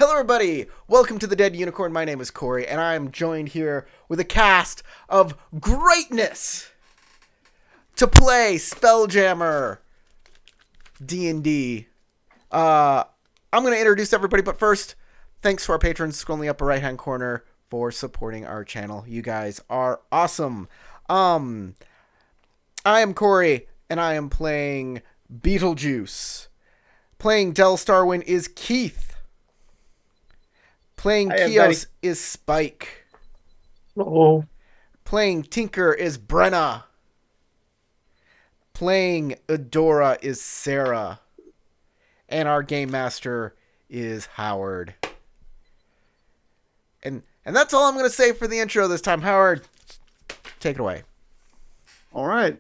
Hello, everybody! Welcome to the Dead Unicorn. My name is Corey, and I'm joined here with a cast of greatness to play Spelljammer D&D. I'm going to introduce everybody, but first, thanks to our patrons, scroll in the upper right-hand corner for supporting our channel. You guys are awesome. I am Corey, and I am playing Beetlejuice. Playing Del Starwin is Keith. Playing Kios is Spike. Oh. Playing Tinker is Brenna. Playing Adora is Sarah. And our game master is Howard. And that's all I'm going to say for the intro this time. Howard, take it away. All right.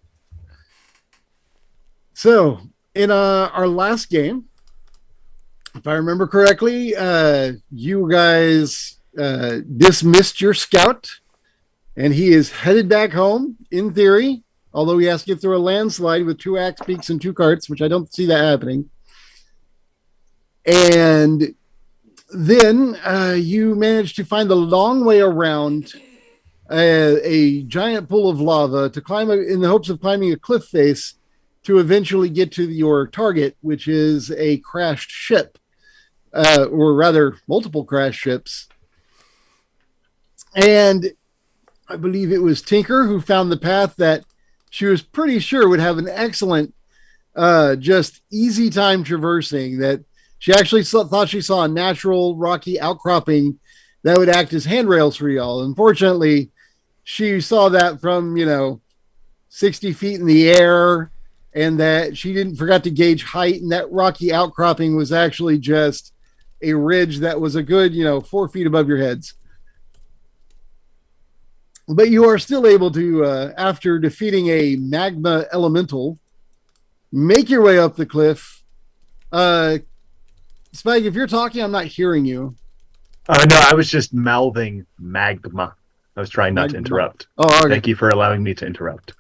So, in our last game, if I remember correctly, you guys dismissed your scout, and he is headed back home, in theory, although he has to get through a landslide with 2 axe beaks and 2 carts, which I don't see that happening. And then you managed to find the long way around a giant pool of lava to climb in the hopes of climbing a cliff face to eventually get to your target, which is a crashed ship, or rather multiple crashed ships. And I believe it was Tinker who found the path that she was pretty sure would have an excellent, just easy time traversing, that she actually thought she saw a natural rocky outcropping that would act as handrails for y'all. Unfortunately, she saw that from, 60 feet in the air, and that she forgot to gauge height, and that rocky outcropping was actually just a ridge that was a good, 4 feet above your heads. But you are still able to, after defeating a magma elemental, make your way up the cliff. Spike, if you're talking, I'm not hearing you. No, I was just mouthing magma. I was trying not to interrupt. Oh, okay. Thank you for allowing me to interrupt.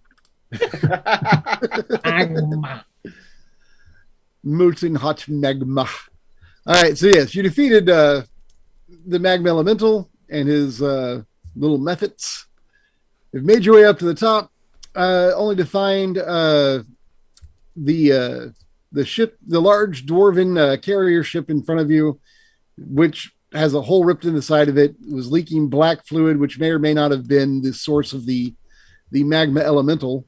Magma. Molten hot magma. All right, so yes, you defeated the magma elemental and his little methods. You've made your way up to the top, only to find the ship, the large dwarven carrier ship in front of you, which has a hole ripped in the side of it. It was leaking black fluid, which may or may not have been the source of the magma elemental.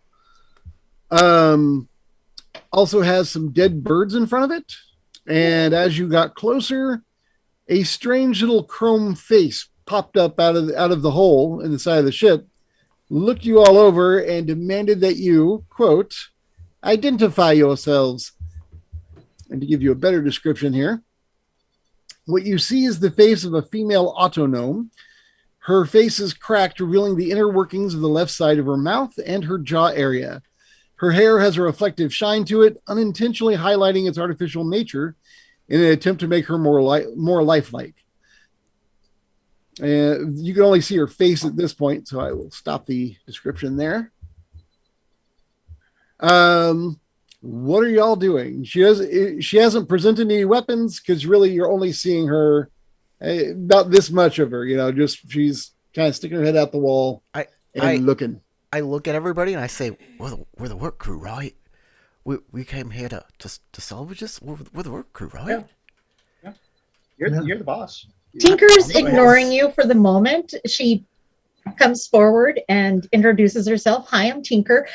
Also has some dead birds in front of it. And as you got closer, a strange little chrome face popped up out of the hole in the side of the ship, looked you all over, and demanded that you, quote, identify yourselves. And to give you a better description here, what you see is the face of a female autognome. Her face is cracked, revealing the inner workings of the left side of her mouth and her jaw area. Her hair has a reflective shine to it, unintentionally highlighting its artificial nature in an attempt to make her more lifelike. You can only see her face at this point, so I will stop the description there. What are y'all doing? She hasn't presented any weapons, because really you're only seeing her about this much of her. Just she's kind of sticking her head out the wall and looking. I look at everybody and I say, we're the work crew, right? We came here to salvage this. We're the work crew, right? Yeah. You're the boss. Tinker's ignoring you for the moment. She comes forward and introduces herself. Hi, I'm Tinker.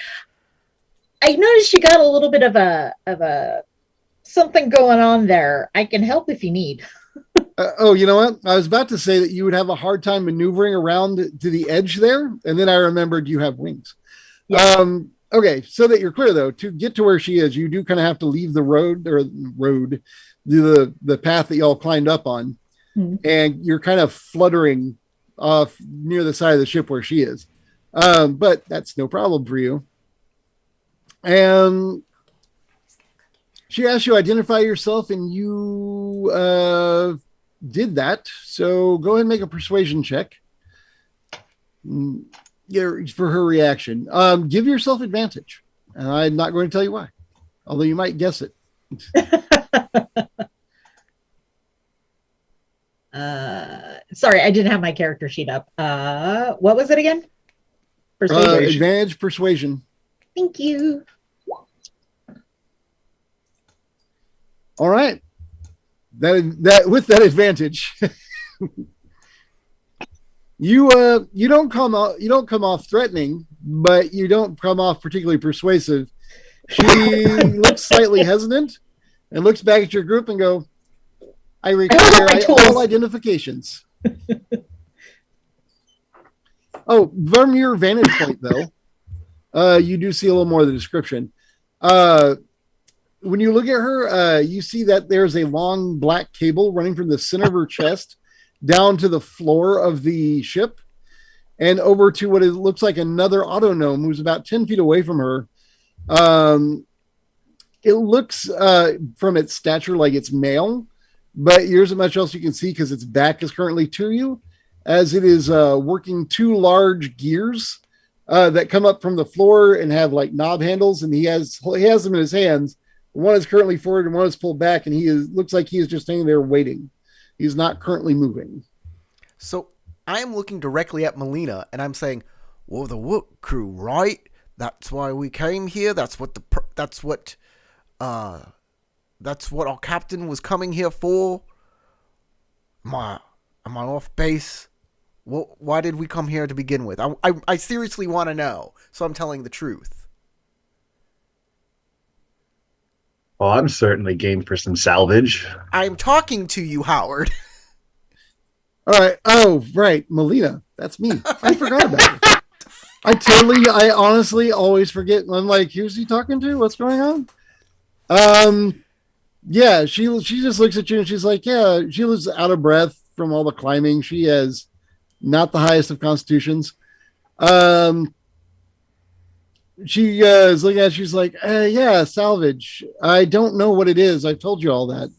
I noticed you got a little bit of a something going on there. I can help if you need. You know what? I was about to say that you would have a hard time maneuvering around to the edge there, and then I remembered you have wings. Yeah. Okay, so that you're clear, though, to get to where she is, you do kind of have to leave the road, the path that y'all climbed up on, and you're kind of fluttering off near the side of the ship where she is. But that's no problem for you. And she asked you to identify yourself, and you did that. So go ahead and make a persuasion check for her reaction. Give yourself advantage. And I'm not going to tell you why, although you might guess it. Sorry, I didn't have my character sheet up. What was it again? Persuasion. Advantage persuasion. Thank you. All right. That with that advantage, you don't come off threatening, but you don't come off particularly persuasive. She looks slightly hesitant and looks back at your group and go, I require all identifications. Oh, from your vantage point, though, you do see a little more of the description. When you look at her, you see that there's a long black cable running from the center of her chest down to the floor of the ship and over to what it looks like another autognome who's about 10 feet away from her. It looks from its stature like it's male, but there isn't much else you can see because its back is currently to you, as it is working two large gears that come up from the floor and have like knob handles, and he has them in his hands. One is currently forward and one is pulled back, and looks like he is just standing there waiting. He's not currently moving. So I am looking directly at Melina, and I'm saying, "Well, the work crew, right? That's why we came here. That's what our captain was coming here for. Am I off base? Well, why did we come here to begin with? I seriously want to know, so I'm telling the truth." Well, I'm certainly game for some salvage. I'm talking to you, Howard. All right. Oh, right. Melina. That's me. I forgot about it. I honestly always forget. I'm like, who's he talking to? What's going on? Yeah, she just looks at you and she's like, yeah, she was out of breath from all the climbing. She has not the highest of constitutions. She is looking at, she's like, yeah, salvage. I don't know what it is. I've told you all that.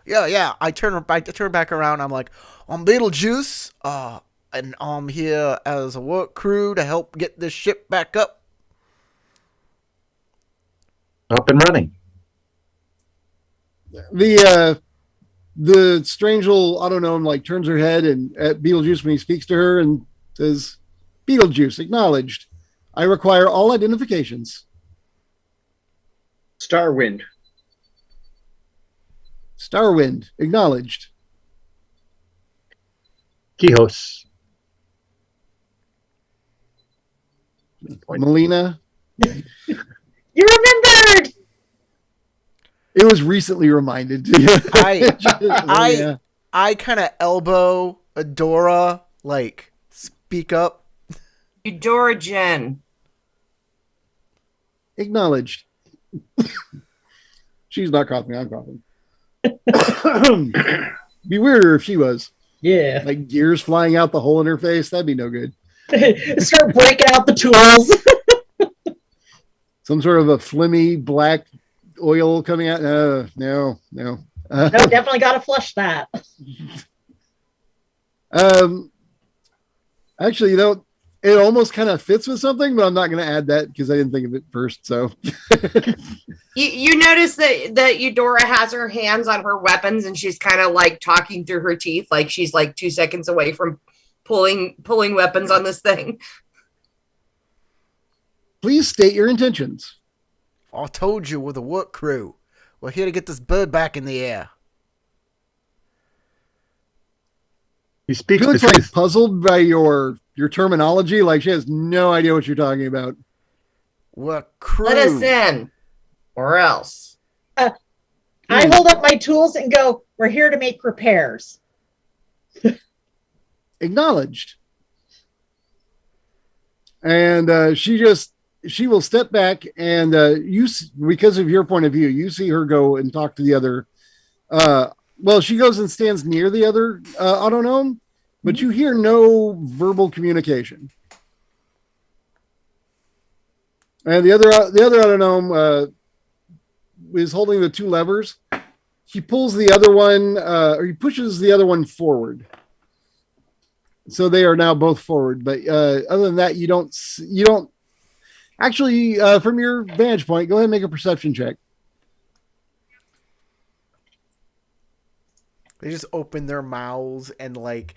Yeah. I turn back around. I'm like, I'm Beetlejuice, and I'm here as a work crew to help get this ship back up. Up and running. The strange little autognome like turns her head and at Beetlejuice when he speaks to her and says, Beetlejuice, acknowledged. I require all identifications. Starwind. Starwind, acknowledged. Quijos. Melina. You remembered. It was recently reminded. I kind of elbow Adora, like, speak up. Eudora Jen. Acknowledged. She's not coughing. I'm coughing. Be weirder if she was. Yeah. Like gears flying out the hole in her face. That'd be no good. Start breaking out the tools. Some sort of a flimmy black oil coming out. No. No, definitely got to flush that. Actually, it almost kind of fits with something, but I'm not going to add that because I didn't think of it first. So You notice that Eudora has her hands on her weapons and she's kind of like talking through her teeth, like she's like 2 seconds away from pulling weapons on this thing. Please state your intentions. I told you we're the work crew. We're here to get this bird back in the air. He speaks She looks the like truth. puzzled by your terminology. Like she has no idea what you're talking about. We're crew. Let us in, or else. I hold up my tools and go, we're here to make repairs. Acknowledged. And she will step back and because of your point of view, you see her go and talk to the other. Well, she goes and stands near the other autognome, but you hear no verbal communication. And the other autognome is holding the two levers. He pulls the other one, or he pushes the other one forward. So they are now both forward. But other than that, you don't actually, from your vantage point, go ahead and make a perception check. They just open their mouths and like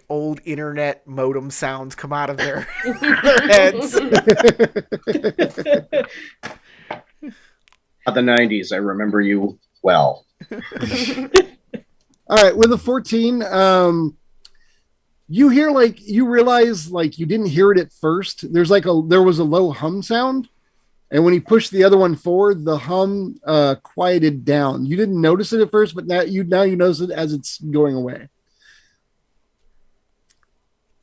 old internet modem sounds come out of their heads. The 90s, I remember you well. All right, with a 14, you hear you realize you didn't hear it at first. There was a low hum sound, and when he pushed the other one forward, the hum quieted down. You didn't notice it at first, but now you notice it as it's going away.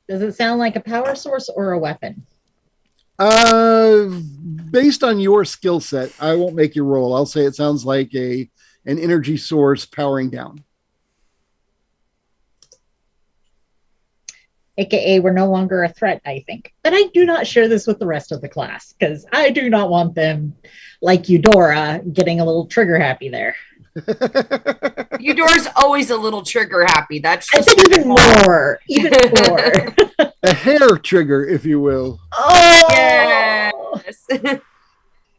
Does it sound like a power source or a weapon? Based on your skill set, I won't make you roll. I'll say it sounds like an energy source powering down. AKA, we're no longer a threat, I think. But I do not share this with the rest of the class because I do not want them, like Eudora, getting a little trigger happy there. Eudora's always a little trigger happy. That's I just think even more. Even more. A hair trigger, if you will. Oh! Yes.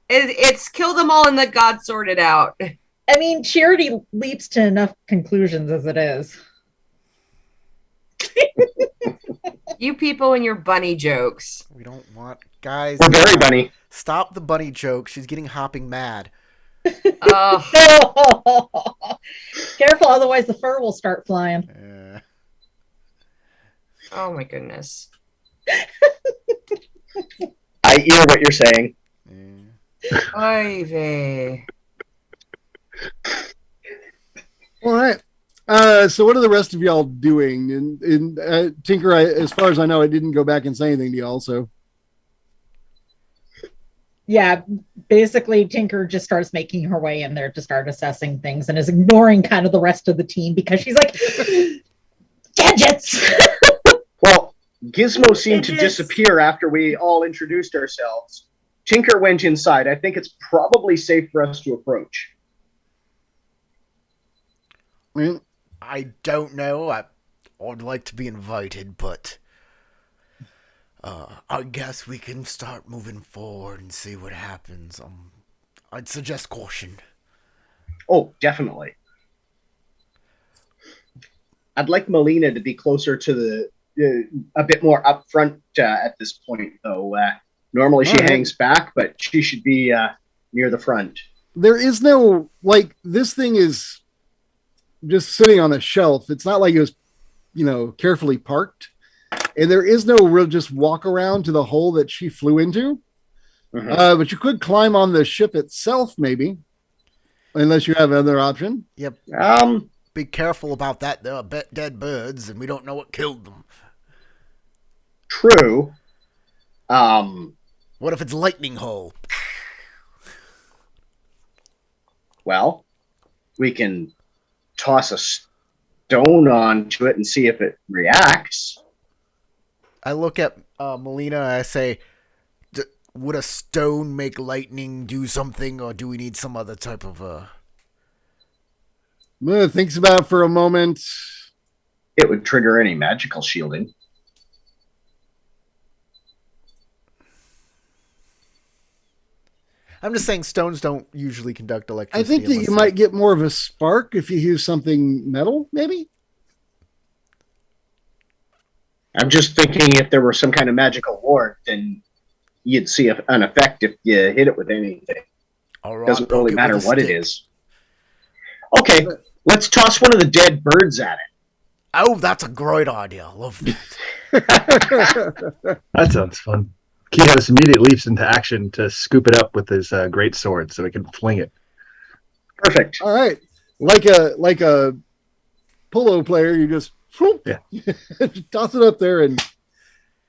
It's kill them all and let God sort it out. I mean, she already leaps to enough conclusions as it is. You people and your bunny jokes. We don't want guys. We're very bunny. Stop the bunny joke. She's getting hopping mad. Oh, Careful, otherwise the fur will start flying. oh my goodness. I hear what you're saying. Ivy. All right. So what are the rest of y'all doing? And Tinker, as far as I know, I didn't go back and say anything to y'all. So Yeah, basically Tinker just starts making her way in there to start assessing things and is ignoring kind of the rest of the team because she's like, gadgets! Well, Gizmo seemed to disappear after we all introduced ourselves. Tinker went inside. I think it's probably safe for us to approach. I don't know. I'd like to be invited, but I guess we can start moving forward and see what happens. I'd suggest caution. Oh, definitely. I'd like Melina to be closer to a bit more upfront at this point, though. Normally she hangs back, but she should be near the front. There is no, this thing is just sitting on a shelf. It's not like it was, carefully parked. And there is no real just walk around to the hole that she flew into. Mm-hmm. But you could climb on the ship itself, maybe. Unless you have another option. Yep. Be careful about that. There are dead birds, and we don't know what killed them. True. What if it's lightning hole? Well, we can toss a stone onto it and see if it reacts. I look at Melina and I say, would a stone make lightning do something, or do we need some other type of... Melina thinks about it for a moment. It would trigger any magical shielding. I'm just saying stones don't usually conduct electricity. I think that you might get more of a spark if you use something metal, maybe? I'm just thinking if there were some kind of magical ward, then you'd see an effect if you hit it with anything. All right, doesn't really matter what it is. Okay, let's toss one of the dead birds at it. Oh, that's a great idea. I love that. That sounds fun. Kios immediately leaps into action to scoop it up with his great sword so he can fling it. Perfect. All right. Like a polo player, you just toss it up there and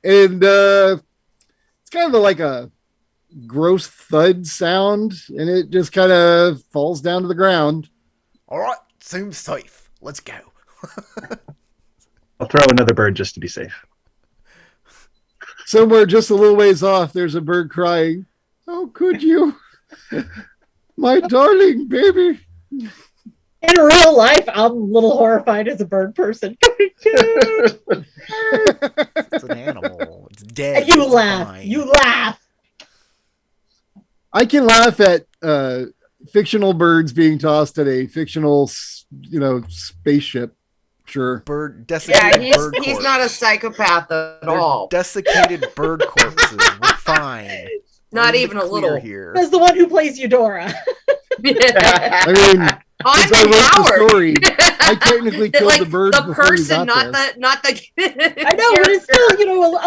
it's kind of like a gross thud sound, and it just kind of falls down to the ground. All right, seems safe. Let's go. I'll throw another bird just to be safe. Somewhere just a little ways off, there's a bird crying, "Oh, could you? My darling baby." In real life, I'm a little horrified as a bird person. It's an animal. It's dead. You It's laugh. fine. You laugh. I can laugh at fictional birds being tossed at a fictional, spaceship. Sure. Bird Yeah, desiccated bird he's corpse. not a psychopath at They're all. desiccated bird corpses. We're fine. Not We're in even the a clear little. here. As the one who plays Eudora. I mean, I'm since I the wrote the coward. story, I technically killed Like the birds the before you person, got there. not the. I know, but it's still,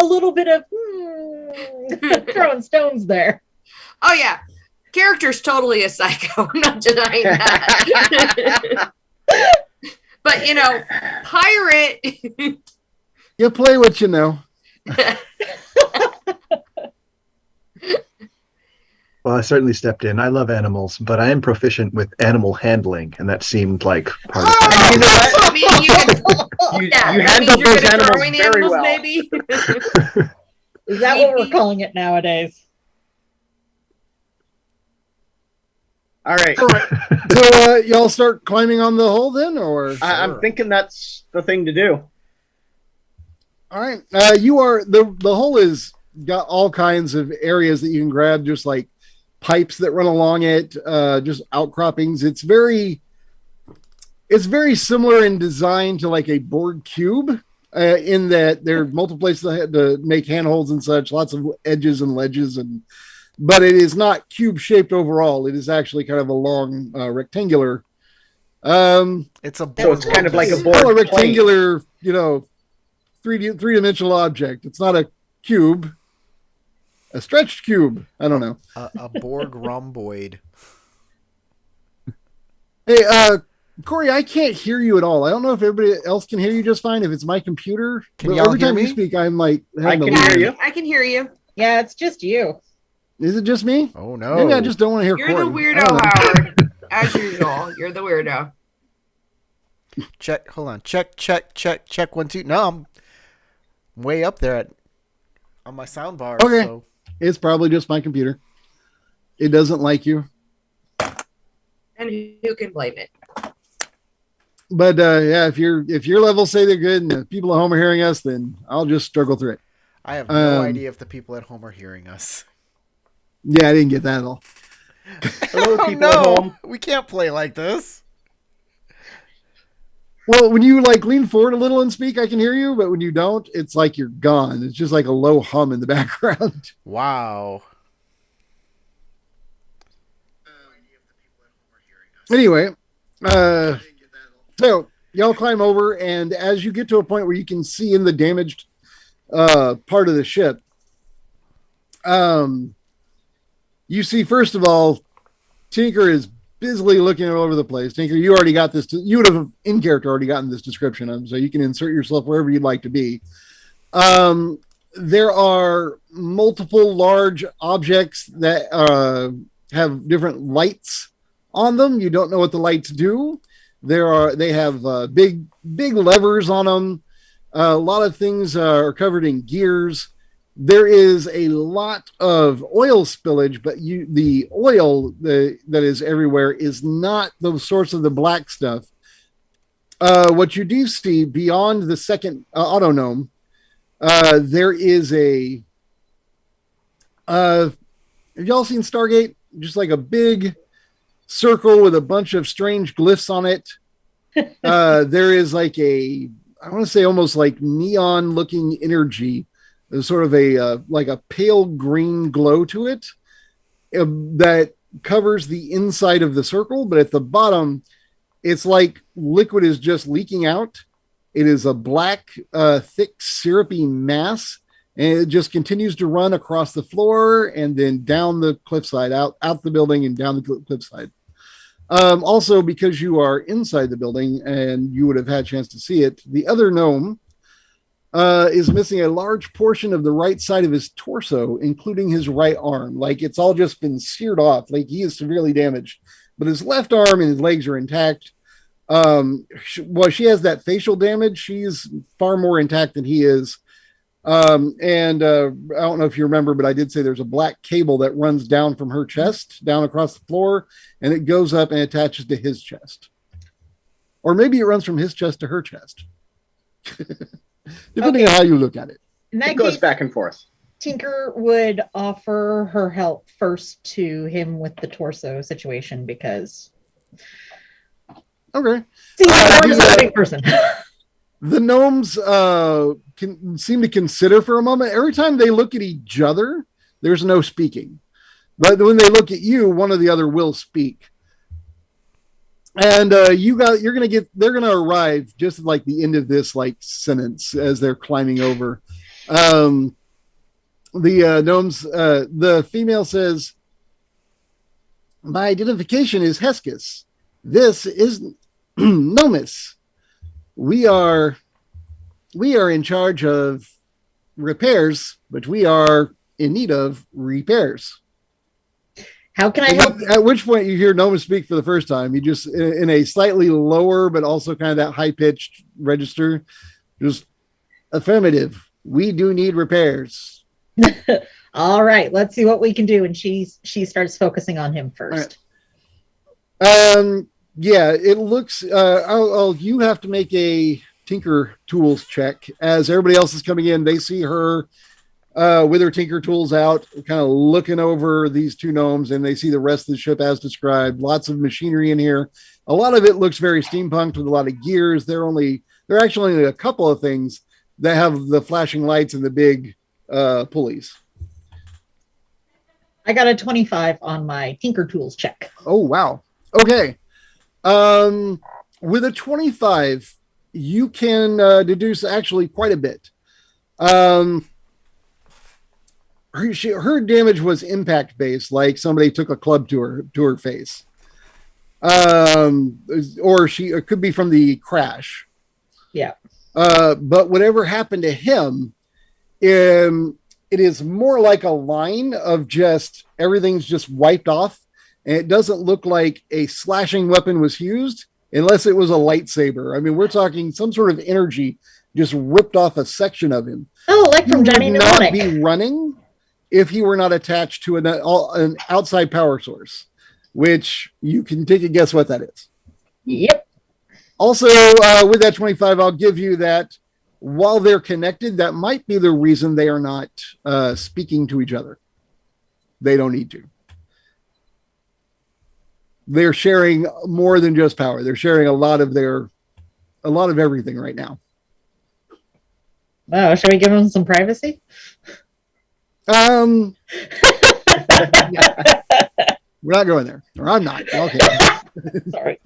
a little bit of throwing stones there. Oh yeah, character's totally a psycho. I'm not denying that. But pirate. You play what you know. Well, I certainly stepped in. I love animals, but I am proficient with animal handling, and that seemed like part of You know my what? I mean, you can. You Yeah, that means handled you're those good at animals throwing very well. maybe. Is that what we're calling it nowadays? All right. So y'all start climbing on the hole then, or I'm thinking that's the thing to do. all right? You are the hole is got all kinds of areas that you can grab, just like pipes that run along it, just outcroppings. It's very similar in design to like a board cube, in that there are multiple places to make handholds and such, lots of edges and ledges, but it is not cube shaped overall. It is actually kind of a long rectangular. It's a board. So it's kind of like a board A rectangular, three-dimensional object. It's not a cube. A stretched cube. I don't know. a Borg rhomboid. Hey, Corey, I can't hear you at all. I don't know if everybody else can hear you just fine. If it's my computer, Can but y'all every hear time me? you speak, I'm like, I having can to hear leave. you. I can hear you. Yeah, it's just you. Is it just me? Oh no. Maybe I just don't want to hear You're Corey. the I weirdo, don't know. Howard. As usual, you're the weirdo. Check. Hold on. Check. 1, 2. No, I'm way up there on my sound bar. Okay. So. It's probably just my computer. It doesn't like you. And who can blame it? But yeah, if your levels say they're good and the people at home are hearing us, then I'll just struggle through it. I have no idea if the people at home are hearing us. Yeah, I didn't get that at all. Hello, Oh people at no, home. we can't play like this. Well, when you like lean forward a little and speak, I can hear you, but when you don't, it's like you're gone. It's just like a low hum in the background. Wow. Anyway, so y'all climb over, and as you get to a point where you can see in the damaged part of the ship, you see, first of all, Tinker is busily looking all over the place. Tinker, you already got this. You would have in character already gotten this description of, so you can insert yourself wherever you'd like to be. There are multiple large objects that have different lights on them. You don't know what the lights do. They have big levers on them. A lot of things are covered in gears. There is a lot of oil spillage, but the oil that is everywhere is not the source of the black stuff. What you do see beyond the second autognome, there is a. Have y'all seen Stargate? Just like a big circle with a bunch of strange glyphs on it. There is like I want to say almost like neon looking energy. There's sort of like a pale green glow to it that covers the inside of the circle, but at the bottom, it's like liquid is just leaking out. It is a black, thick, syrupy mass, and it just continues to run across the floor and then down the cliffside, out the building and down the cliffside. Also, because you are inside the building and you would have had a chance to see it, the other gnome is missing a large portion of the right side of his torso, including his right arm. Like it's all just been seared off. Like he is severely damaged, but his left arm and his legs are intact. She has that facial damage. She's far more intact than he is. I don't know if you remember, but I did say there's a black cable that runs down from her chest, down across the floor, and it goes up and attaches to his chest. Or maybe it runs from his chest to her chest. Depending on how you look at it. In that It goes case, back and forth. Tinker would offer her help first to him with the torso situation because Okay. seems like the, a big person. The gnomes can seem to consider for a moment. Every time they look at each other, there's no speaking. But when they look at you, one or the other will speak. And they're gonna arrive just at like the end of this like sentence as they're climbing over. The gnomes, the female says, "My identification is Heskis. This is Nomis. We are in charge of repairs, but we are in need of repairs." How can I help? At which point you hear Noma speak for the first time. You just, in a slightly lower, but also kind of that high pitched register, just affirmative. We do need repairs. All right, let's see what we can do. And she starts focusing on him first. Right. Yeah, it looks. You have to make a Tinker Tools check as everybody else is coming in. They see her with her Tinker Tools out, kind of looking over these two gnomes, and they see the rest of the ship as described. Lots of machinery in here. A lot of it looks very steampunked with a lot of gears. There are actually only a couple of things that have the flashing lights and the big pulleys. I got a 25 on my Tinker Tools check. Oh, wow. Okay. With a 25, you can deduce actually quite a bit. Her damage was impact based, like somebody took a club to her face. Or it could be from the crash. Yeah. But whatever happened to him, it is more like a line of just everything's just wiped off. And it doesn't look like a slashing weapon was used unless it was a lightsaber. I mean, we're talking some sort of energy just ripped off a section of him. Oh, like from Johnny He would not Mnemonic. be running if he were not attached to an outside power source, which you can take a guess what that is. Yep. Also, with that 25, I'll give you that while they're connected, that might be the reason they are not speaking to each other. They don't need to. They're sharing more than just power. They're sharing a lot of everything right now. Oh, shall we give him some privacy? Yeah. We're not going there, or I'm not. Okay. Sorry.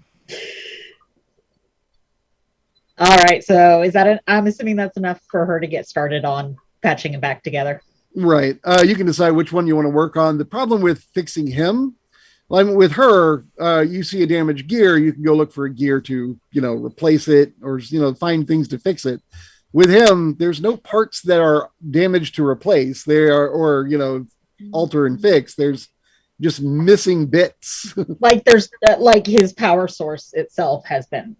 All right. So is that I'm assuming that's enough for her to get started on patching it back together. Right. You can decide which one you want to work on. The problem with fixing him, like with her, you see a damaged gear, you can go look for a gear to, replace it or, find things to fix it. With him, there's no parts that are damaged to replace. They are, or, alter and fix. There's just missing bits. Like there's like his power source itself has been.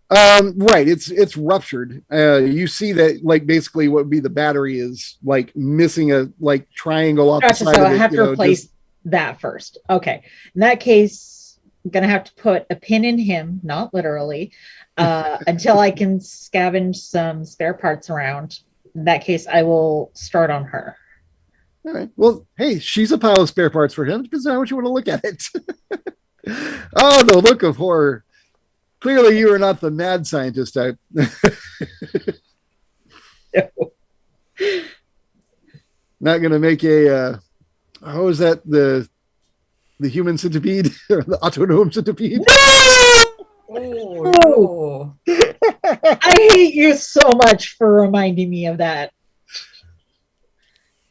Right. It's ruptured. You see that, like, basically what would be the battery is like missing a triangle off Gotcha, the side so of it. I have to replace that first. Okay. In that case, I'm going to have to put a pin in him, not literally, until I can scavenge some spare parts around. In that case, I will start on her. All right. Well, hey, she's a pile of spare parts for him. Depends on how much you want to look at it. Oh, the look of horror. Clearly, you are not the mad scientist type. Not going to make a... how is that? The human centipede? Or the autonome centipede? Oh, no. I hate you so much for reminding me of that.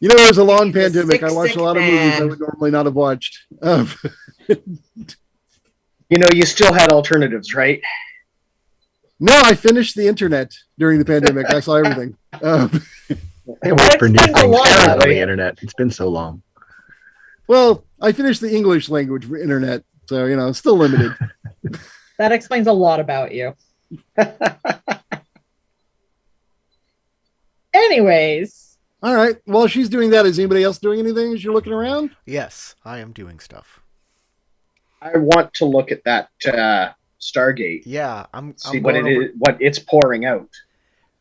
It was a long He's a pandemic. I sick, watched sick a lot of movies I man. would normally not have watched. You still had alternatives, right? No, I finished the internet during the pandemic. I saw everything. I wait for new That explains a things lot to come about on the it. internet. It's been so long. Well, I finished the English language internet, so it's still limited. That explains a lot about you. Anyways, All right. While she's doing that, is anybody else doing anything as you're looking around? Yes, I am doing stuff. I want to look at that Stargate. Yeah, I'm See what going it over- is, what it's pouring out.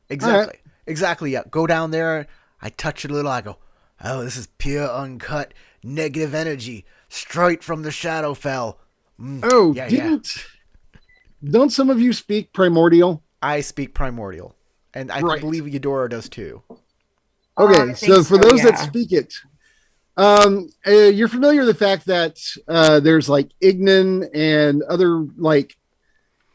Exactly. Exactly. Yeah. Go down there. I touch it a little. I go, oh, this is pure, uncut, negative energy, straight from the Shadowfell. Oh, yeah. Don't some of you speak primordial? I speak primordial, and I Right. believe Eudora does too. Okay, I so think for those that yeah. speak it, you're familiar with the fact that there's like Ignan and other like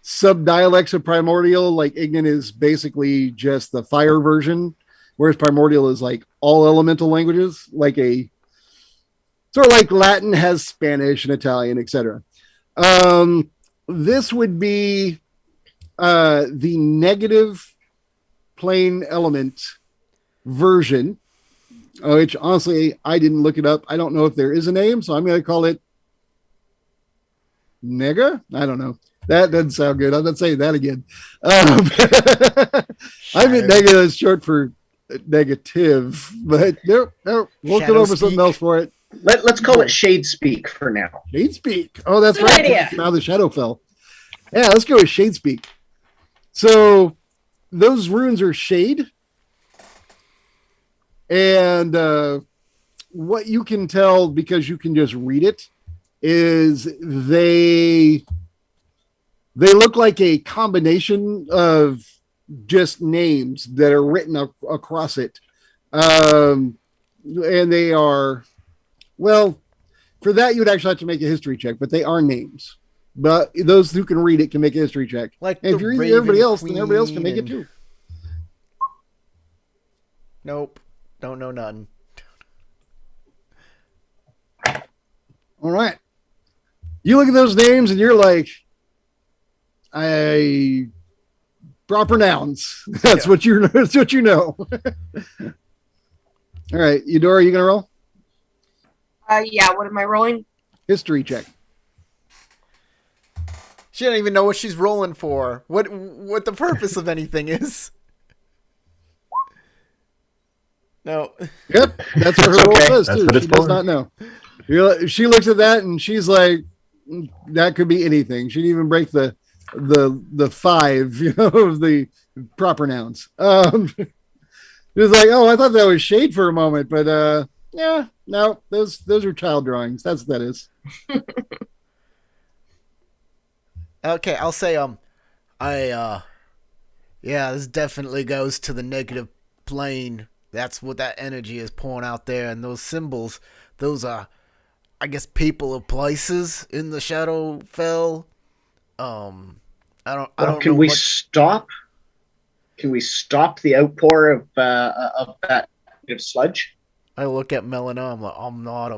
sub-dialects of primordial. Like Ignan is basically just the fire version, whereas primordial is like all elemental languages, like a sort of like Latin has Spanish and Italian, etc. This would be the negative plane element version, which honestly I didn't look it up. I don't know if there is a name, so I'm going to call it Nega. I don't know. That doesn't sound good. I'm not saying that again. I mean, negative is short for negative, but no, we'll come up with something else for it. Let's call it Shade Speak for now. Shade Speak. Oh, that's Good right. idea. Now the Shadowfell. Yeah, let's go with Shade Speak. So those runes are shade. And what you can tell, because you can just read it, is they look like a combination of just names that are written across it. And they are, well, for that, you'd actually have to make a history check, but they are names. But those who can read it can make a history check. Like And if the you're reading Raven everybody else, then everybody else can Queen make it and- too. Nope. Don't know none. All right. You look at those names and you're like, proper nouns. That's Yeah. what you that's what you know. All right, Eudora, you gonna roll? Yeah, what am I rolling? History check. She doesn't even know what she's rolling for. What the purpose of anything is. No. Yep, that's what her It's roll okay. says That's too. what it's She does for. not know. She looks at that and she's like, that could be anything. She didn't even break the 5, of the proper nouns. It was like, oh, I thought that was shade for a moment, but yeah, no, those are child drawings. That's what that is. Okay, I'll say yeah, this definitely goes to the negative plane. That's what that energy is pouring out there, and those symbols, those are, I guess, people or places in the Shadowfell. I don't Well, know can we much. stop? Can we stop the outpour of that bit of sludge? I look at Melina. I'm like, I'm not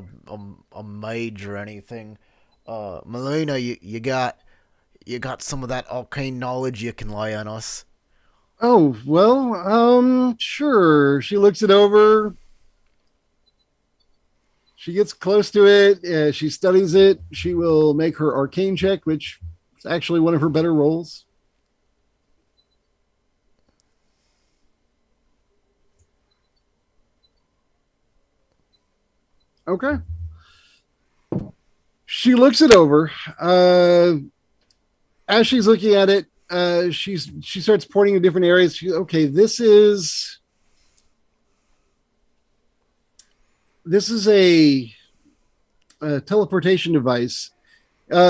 a mage or anything. Melina, you got some of that arcane knowledge you can lay on us. Oh, well, sure. She looks it over. She gets close to it. She studies it. She will make her arcane check, which is actually one of her better rolls. Okay. She looks it over. As she's looking at it, she starts pointing in different areas. Okay, this is a teleportation device,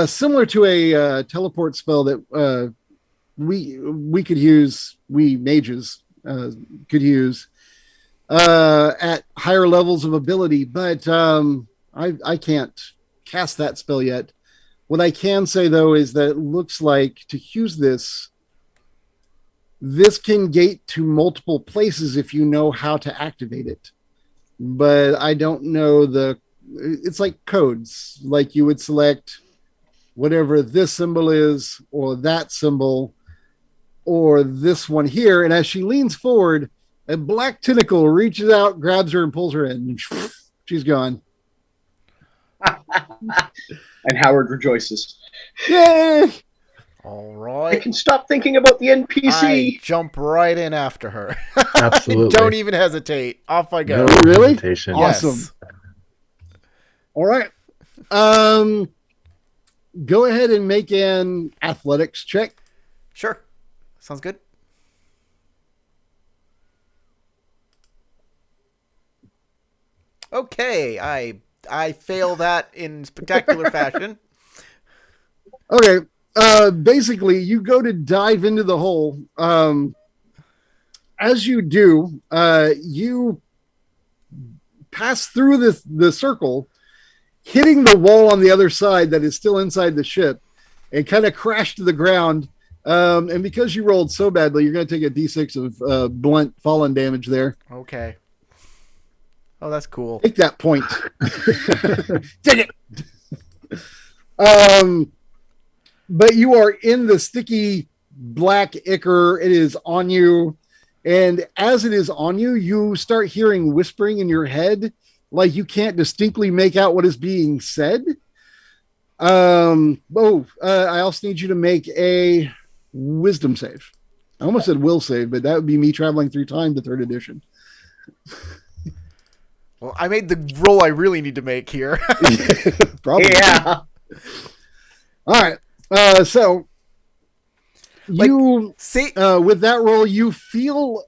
similar to a teleport spell that we could use. We mages could use at higher levels of ability, but I can't cast that spell yet. What I can say, though, is that it looks like to use this can gate to multiple places if you know how to activate it. But I don't know it's like codes. Like you would select whatever this symbol is, or that symbol, or this one here. And as she leans forward, a black tentacle reaches out, grabs her, and pulls her in. And she's gone. And Howard rejoices. Yay! All I right. can stop thinking about the NPC. I jump right in after her. Absolutely. Don't even hesitate. Off I go. No Really? hesitation. Yes. Awesome. All right. Go ahead and make an athletics check. Sure. Sounds good. Okay, I fail that in spectacular fashion. Okay. Basically, you go to dive into the hole. As you do, you pass through the circle, hitting the wall on the other side that is still inside the ship, and kind of crash to the ground. And because you rolled so badly, you're going to take a d6 of blunt fallen damage there. Okay. Oh, that's cool. Take that point. Take it. But you are in the sticky black ichor. It is on you. And as it is on you, you start hearing whispering in your head, like you can't distinctly make out what is being said. I also need you to make a wisdom save. I almost said will save, but that would be me traveling through time to 3rd edition. Well, I made the roll I really need to make here. Probably. Yeah. All right. So you See, with that roll, you feel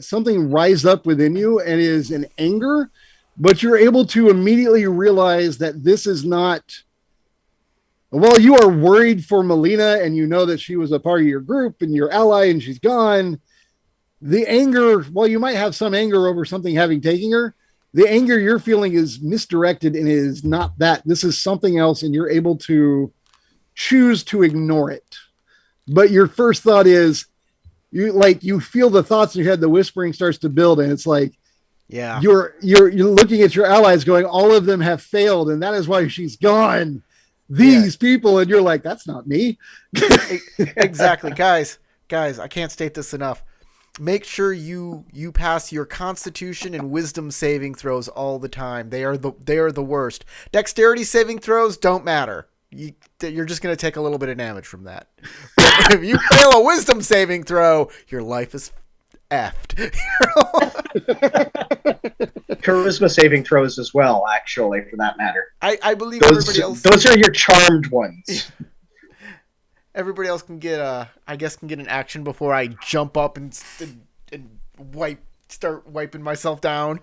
something rise up within you, and it is an anger, but you're able to immediately realize that this is not. Well, you are worried for Melina, and you know that she was a part of your group and your ally, and she's gone. The anger, well, you might have some anger over something having taken her. The anger you're feeling is misdirected and is not that. This is something else, and you're able to choose to ignore it. But your first thought is you feel the thoughts in your head, the whispering starts to build, and it's like, yeah, you're looking at your allies going, all of them have failed, and that is why she's gone. These people, and you're like, that's not me. Exactly. Guys, I can't state this enough. Make sure you pass your Constitution and Wisdom saving throws all the time. They are the worst. Dexterity saving throws don't matter. You're just going to take a little bit of damage from that. But if you fail a Wisdom saving throw, your life is effed. Charisma saving throws as well, actually, for that matter. I believe everybody else. Those are your charmed ones. Everybody else can get an action before I jump up and start wiping myself down.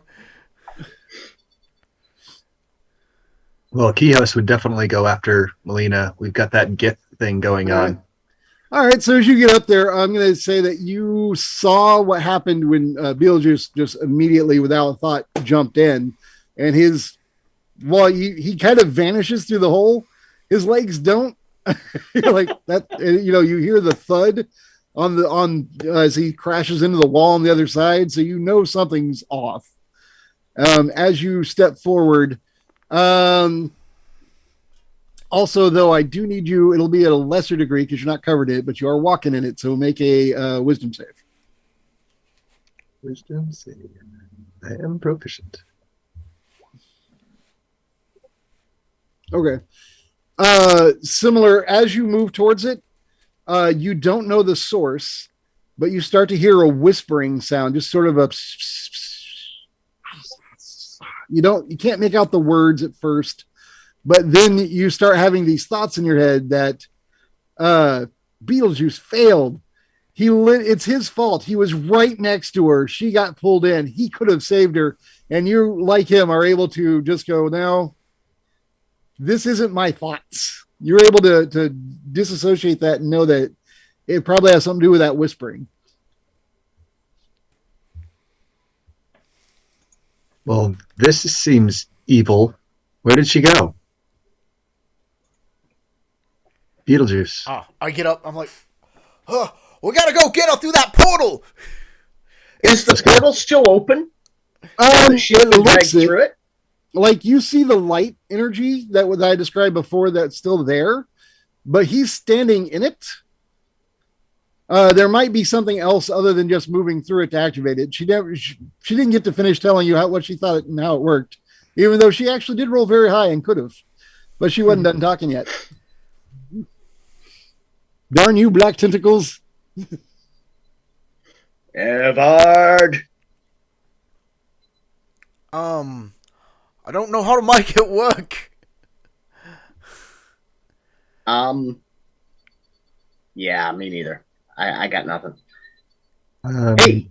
Well, Kihos would definitely go after Melina. We've got that get thing going on. All right, so as you get up there, I'm going to say that you saw what happened when Beetlejuice just immediately, without a thought, jumped in, and he kind of vanishes through the hole. His legs don't. Like that, you hear the thud as he crashes into the wall on the other side, so you know something's off. As you step forward. Also, though, I do need you, it'll be at a lesser degree because you're not covered in it, but you are walking in it, so make a wisdom save. Wisdom save. I am proficient. Okay. Similar, as you move towards it, you don't know the source, but you start to hear a whispering sound, just sort of a you can't make out the words at first, but then you start having these thoughts in your head that Beetlejuice failed. It's his fault. He was right next to her. She got pulled in. He could have saved her. And you, like him, are able to just go, no, this isn't my thoughts. You're able to disassociate that and know that it probably has something to do with that whispering. Well, this seems evil. Where did she go? Beetlejuice. Oh, I get up. I'm like, we gotta go get her through that portal. Is the portal still open? She It can drag looks it. through it. Like you see the light energy that I described before that's still there, but he's standing in it. There might be something else other than just moving through it to activate it. She didn't get to finish telling you what she thought and how it worked, even though she actually did roll very high and could have, but she wasn't done talking yet. Darn you, black tentacles. Evard. I don't know how to make it work. Yeah, me neither. I got nothing. Um, Hey,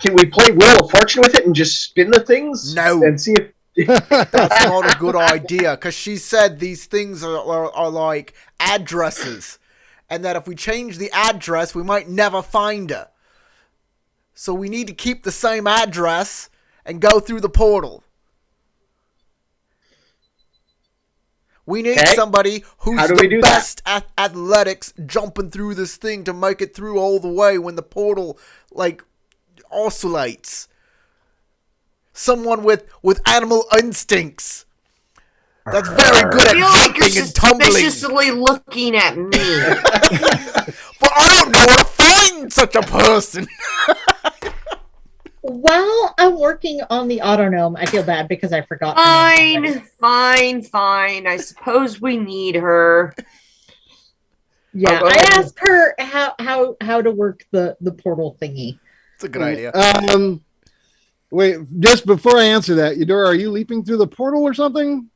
can we play Wheel of Fortune with it and just spin the things? No. And see if That's not a good idea, because she said these things are like addresses, and that if we change the address, we might never find her. So we need to keep the same address and go through the portal. We need Okay. somebody who's How do we the do best at athletics jumping through this thing to make it through all the way when the portal, like, oscillates. Someone with animal instincts. That's very good I at feel like you're jumping and tumbling. suspiciously looking at me. But I don't know where to find such a person. While I'm working on the autonome, I feel bad because I forgot. her name already. Fine. I suppose we need her. Yeah, I'll go I ahead and- asked her how to work the portal thingy. It's a good idea. Wait, just before I answer that, Eudora, are you leaping through the portal or something?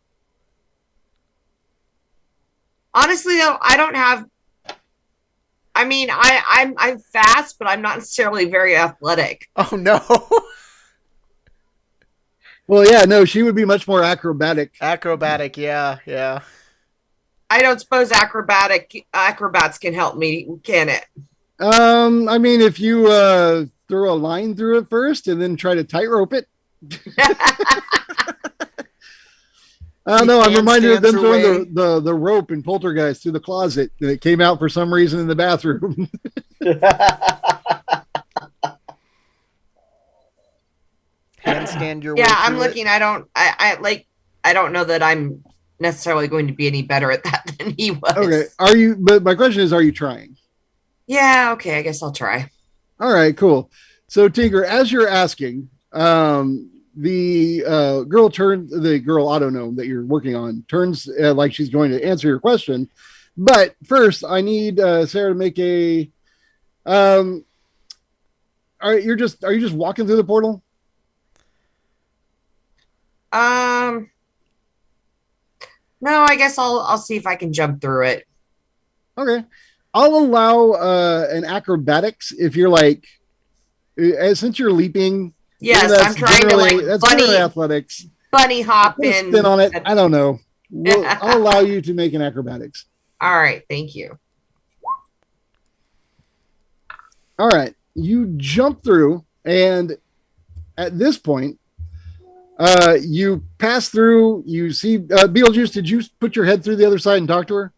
Honestly, though, I don't have. I mean, I'm fast, but I'm not necessarily very athletic. Oh no. Well, yeah, no, she would be much more acrobatic. Acrobatic, yeah. I don't suppose acrobats can help me, can it? I mean, if you throw a line through it first and then try to tightrope it. No, I'm reminded of them throwing the rope in Poltergeist through the closet, and it came out for some reason in the bathroom. Handstand your way Yeah, I'm through it. looking. I don't know that I'm necessarily going to be any better at that than he was. Okay, but my question is, are you trying? Yeah, okay, I guess I'll try. All right, cool. So, Tinker, as you're asking, the girl autonome that you're working on turns like she's going to answer your question. But first, I need Sarah to make a. Are you just walking through the portal? No, I guess I'll see if I can jump through it. Okay, I'll allow an acrobatics if you're like, since you're leaping. Yes, that's I'm trying to like that's generally athletics. bunny hop Put a in. spin on it. I don't know. I'll allow you to make an acrobatics. All right, thank you. All right, you jump through, and at this point, you pass through. You see Beetlejuice. Did you put your head through the other side and talk to her?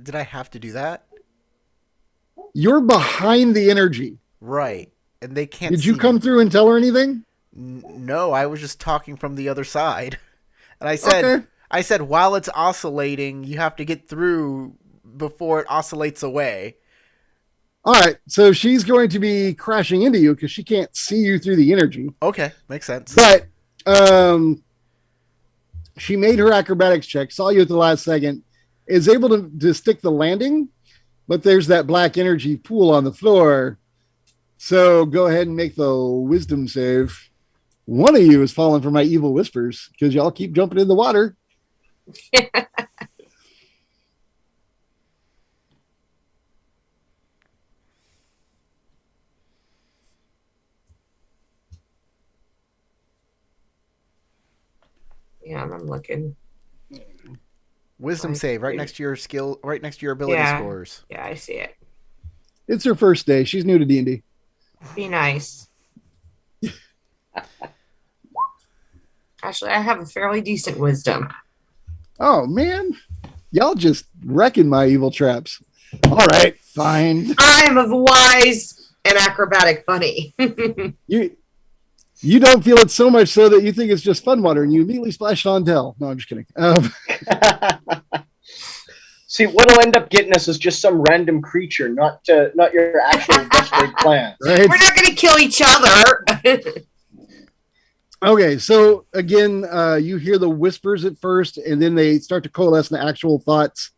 Did I have to do that? You're behind the energy. Right. And they can't Did you see come me. through and tell her anything? No, I was just talking from the other side. And I said, while it's oscillating, you have to get through before it oscillates away. All right, so she's going to be crashing into you because she can't see you through the energy. Okay, makes sense. But she made her acrobatics check, saw you at the last second, is able to stick the landing, but there's that black energy pool on the floor. So go ahead and make the wisdom save. One of you has fallen for my evil whispers because y'all keep jumping in the water. Yeah, I'm looking. Wisdom save right next to your skill, right next to your ability scores. Yeah, I see it. It's her first day. She's new to D&D. Be nice. Actually, I have a fairly decent wisdom. Oh, man. Y'all just wrecking my evil traps. All right, fine. I'm a wise and acrobatic bunny. You don't feel it so much so that you think it's just fun water and you immediately splash it on Dell. No, I'm just kidding. See, what'll end up getting us is just some random creature, not your actual best laid plan. Right? We're not going to kill each other. Okay, so again, you hear the whispers at first, and then they start to coalesce into actual thoughts.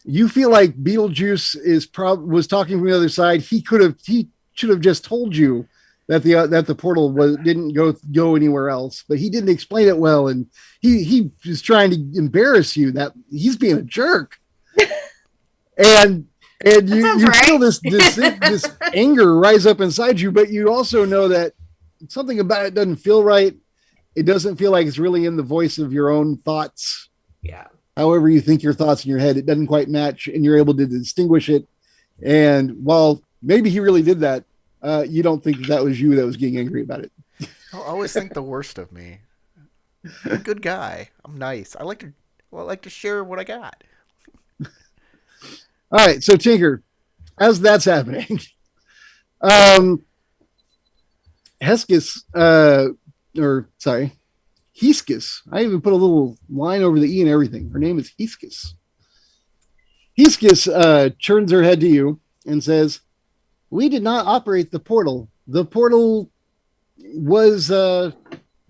You feel like Beetlejuice was talking from the other side. He should have just told you that the portal didn't go anywhere else, but he didn't explain it well, and he was trying to embarrass you that he's being a jerk. and you right. feel this anger rise up inside you, but you also know that something about it doesn't feel right. It doesn't feel like it's really in the voice of your own thoughts. Yeah. However you think your thoughts in your head, it doesn't quite match, and you're able to distinguish it. And while maybe he really did that, you don't think that was you that was getting angry about it. I always think the worst of me. I'm a good guy. I'm nice. I like to share what I got. All right, so Tinker, as that's happening, Heskis, Heskis. I even put a little line over the E and everything. Her name is Heskis. Heskis turns her head to you and says, "We did not operate the portal. The portal was, it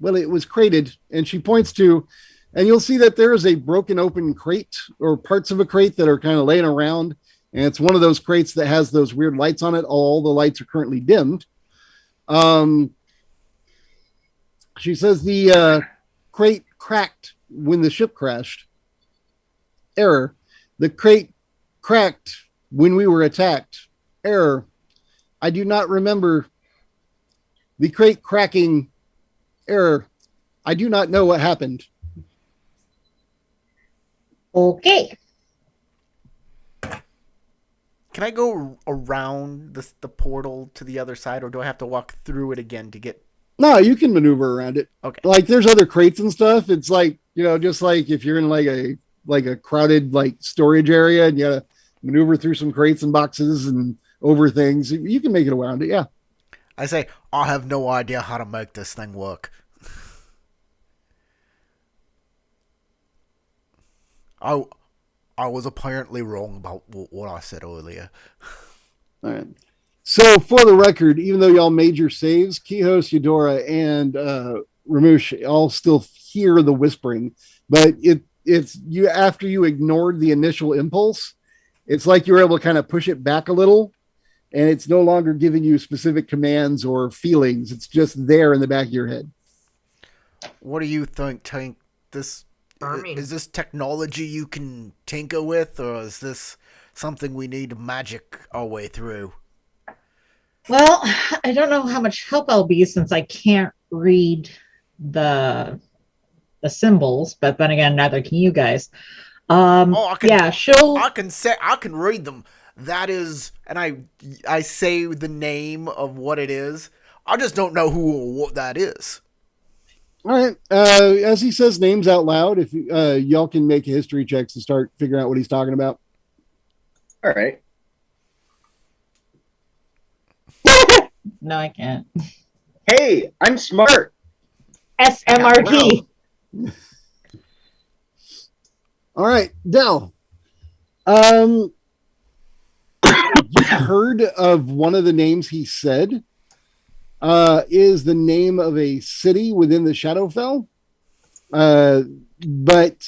was crated." And she points to, and you'll see that there is a broken open crate or parts of a crate that are kind of laying around. And it's one of those crates that has those weird lights on it. All the lights are currently dimmed. She says the crate cracked when the ship crashed. Error. The crate cracked when we were attacked. Error. I do not remember the crate cracking. Error. I do not know what happened. Okay. Can I go around the portal to the other side, or do I have to walk through it again to get? No, you can maneuver around it. Okay. Like there's other crates and stuff. It's like, just like if you're in like a crowded like storage area and you gotta maneuver through some crates and boxes and over things, you can make it around it. Yeah. I say, I have no idea how to make this thing work. I was apparently wrong about what I said earlier. All right. So for the record, even though y'all made your saves, Kihos, Eudora, and Ramush all still hear the whispering, but it's you after you ignored the initial impulse, it's like you were able to kind of push it back a little, and it's no longer giving you specific commands or feelings. It's just there in the back of your head. What do you think, Tank? Is this technology you can tinker with, or is this something we need to magic our way through? Well, I don't know how much help I'll be since I can't read the symbols, but then again, neither can you guys. I can read them. That is, and I say the name of what it is. I just don't know who or what that is. All right. As he says names out loud, if y'all can make history checks to start figuring out what he's talking about. All right. No, I can't. Hey, I'm smart. SMRT. Wow. All right, Del. You heard of one of the names he said is the name of a city within the Shadowfell. But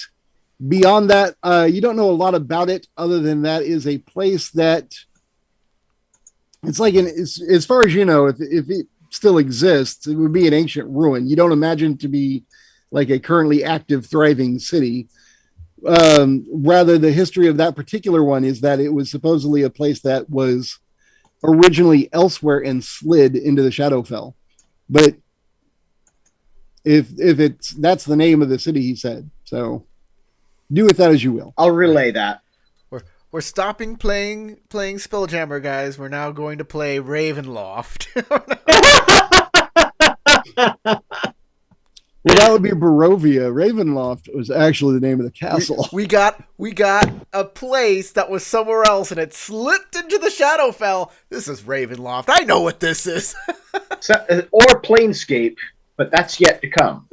beyond that, you don't know a lot about it other than that is a place that it's like as far as you know, if it still exists, it would be an ancient ruin. You don't imagine it to be like a currently active, thriving city. Rather, the history of that particular one is that it was supposedly a place that was originally elsewhere and slid into the Shadowfell. But if that's the name of the city, he said. So do with that as you will. I'll relay that. We're stopping playing Spelljammer, guys. We're now going to play Ravenloft. Well, that would be Barovia. Ravenloft was actually the name of the castle. We got a place that was somewhere else, and it slipped into the Shadowfell. This is Ravenloft. I know what this is. Or Planescape, but that's yet to come.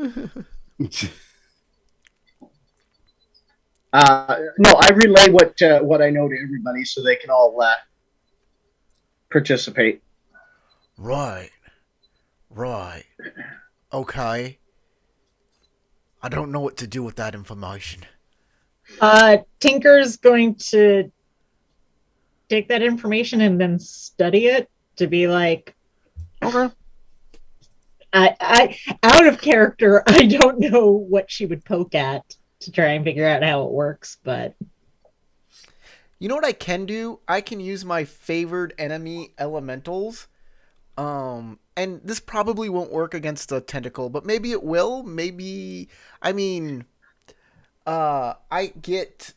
No, I relay what I know to everybody so they can all participate. Right. Okay. I don't know what to do with that information. Tinker's going to take that information and then study it to be like, Okay. I out of character, I don't know what she would poke at to try and figure out how it works, but You know what I can do? I can use my favored enemy elementals, and and this probably won't work against a tentacle, but maybe it will. Maybe, I mean, I get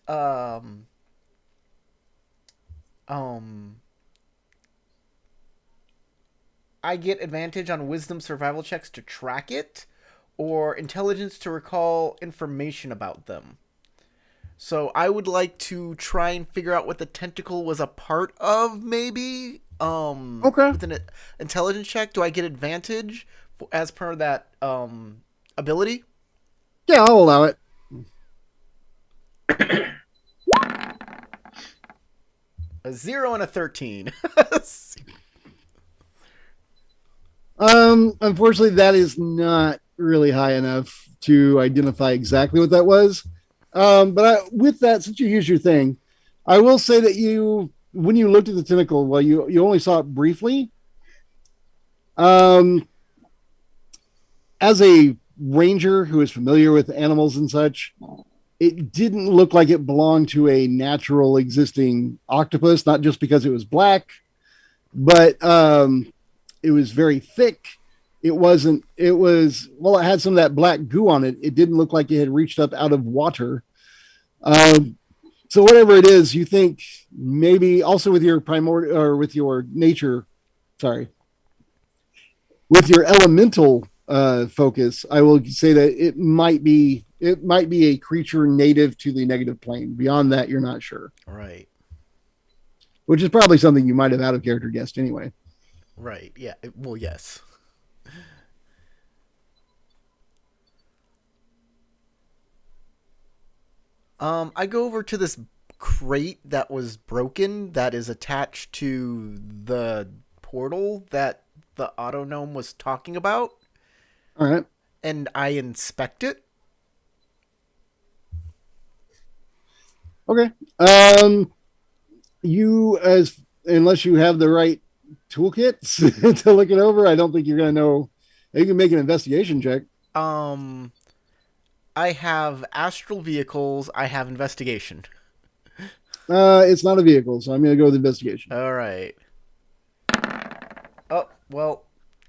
I get advantage on wisdom survival checks to track it, or intelligence to recall information about them. So I would like to try and figure out what the tentacle was a part of, maybe. Okay. With an intelligence check, do I get advantage as per that ability? Yeah, I'll allow it. A 0 and a 13. Unfortunately, that is not really high enough to identify exactly what that was. With that, since you used your thing, I will say that when you looked at the tentacle, well, you only saw it briefly. As a ranger who is familiar with animals and such, it didn't look like it belonged to a natural existing octopus, not just because it was black, but it was very thick. It had some of that black goo on it. It didn't look like it had reached up out of water. So whatever it is, you think maybe also with your with your elemental focus, I will say that it might be a creature native to the negative plane. Beyond that, you're not sure. Right. Which is probably something you might have out of character guessed anyway. Right. Yeah. Well, yes. I go over to this crate that was broken that is attached to the portal that the auto gnome was talking about. All right. And I inspect it. Okay. Unless you have the right toolkits to look it over, I don't think you're going to know. You can make an investigation check. I have astral vehicles. I have investigation. It's not a vehicle, so I'm going to go with investigation. All right. Oh, well,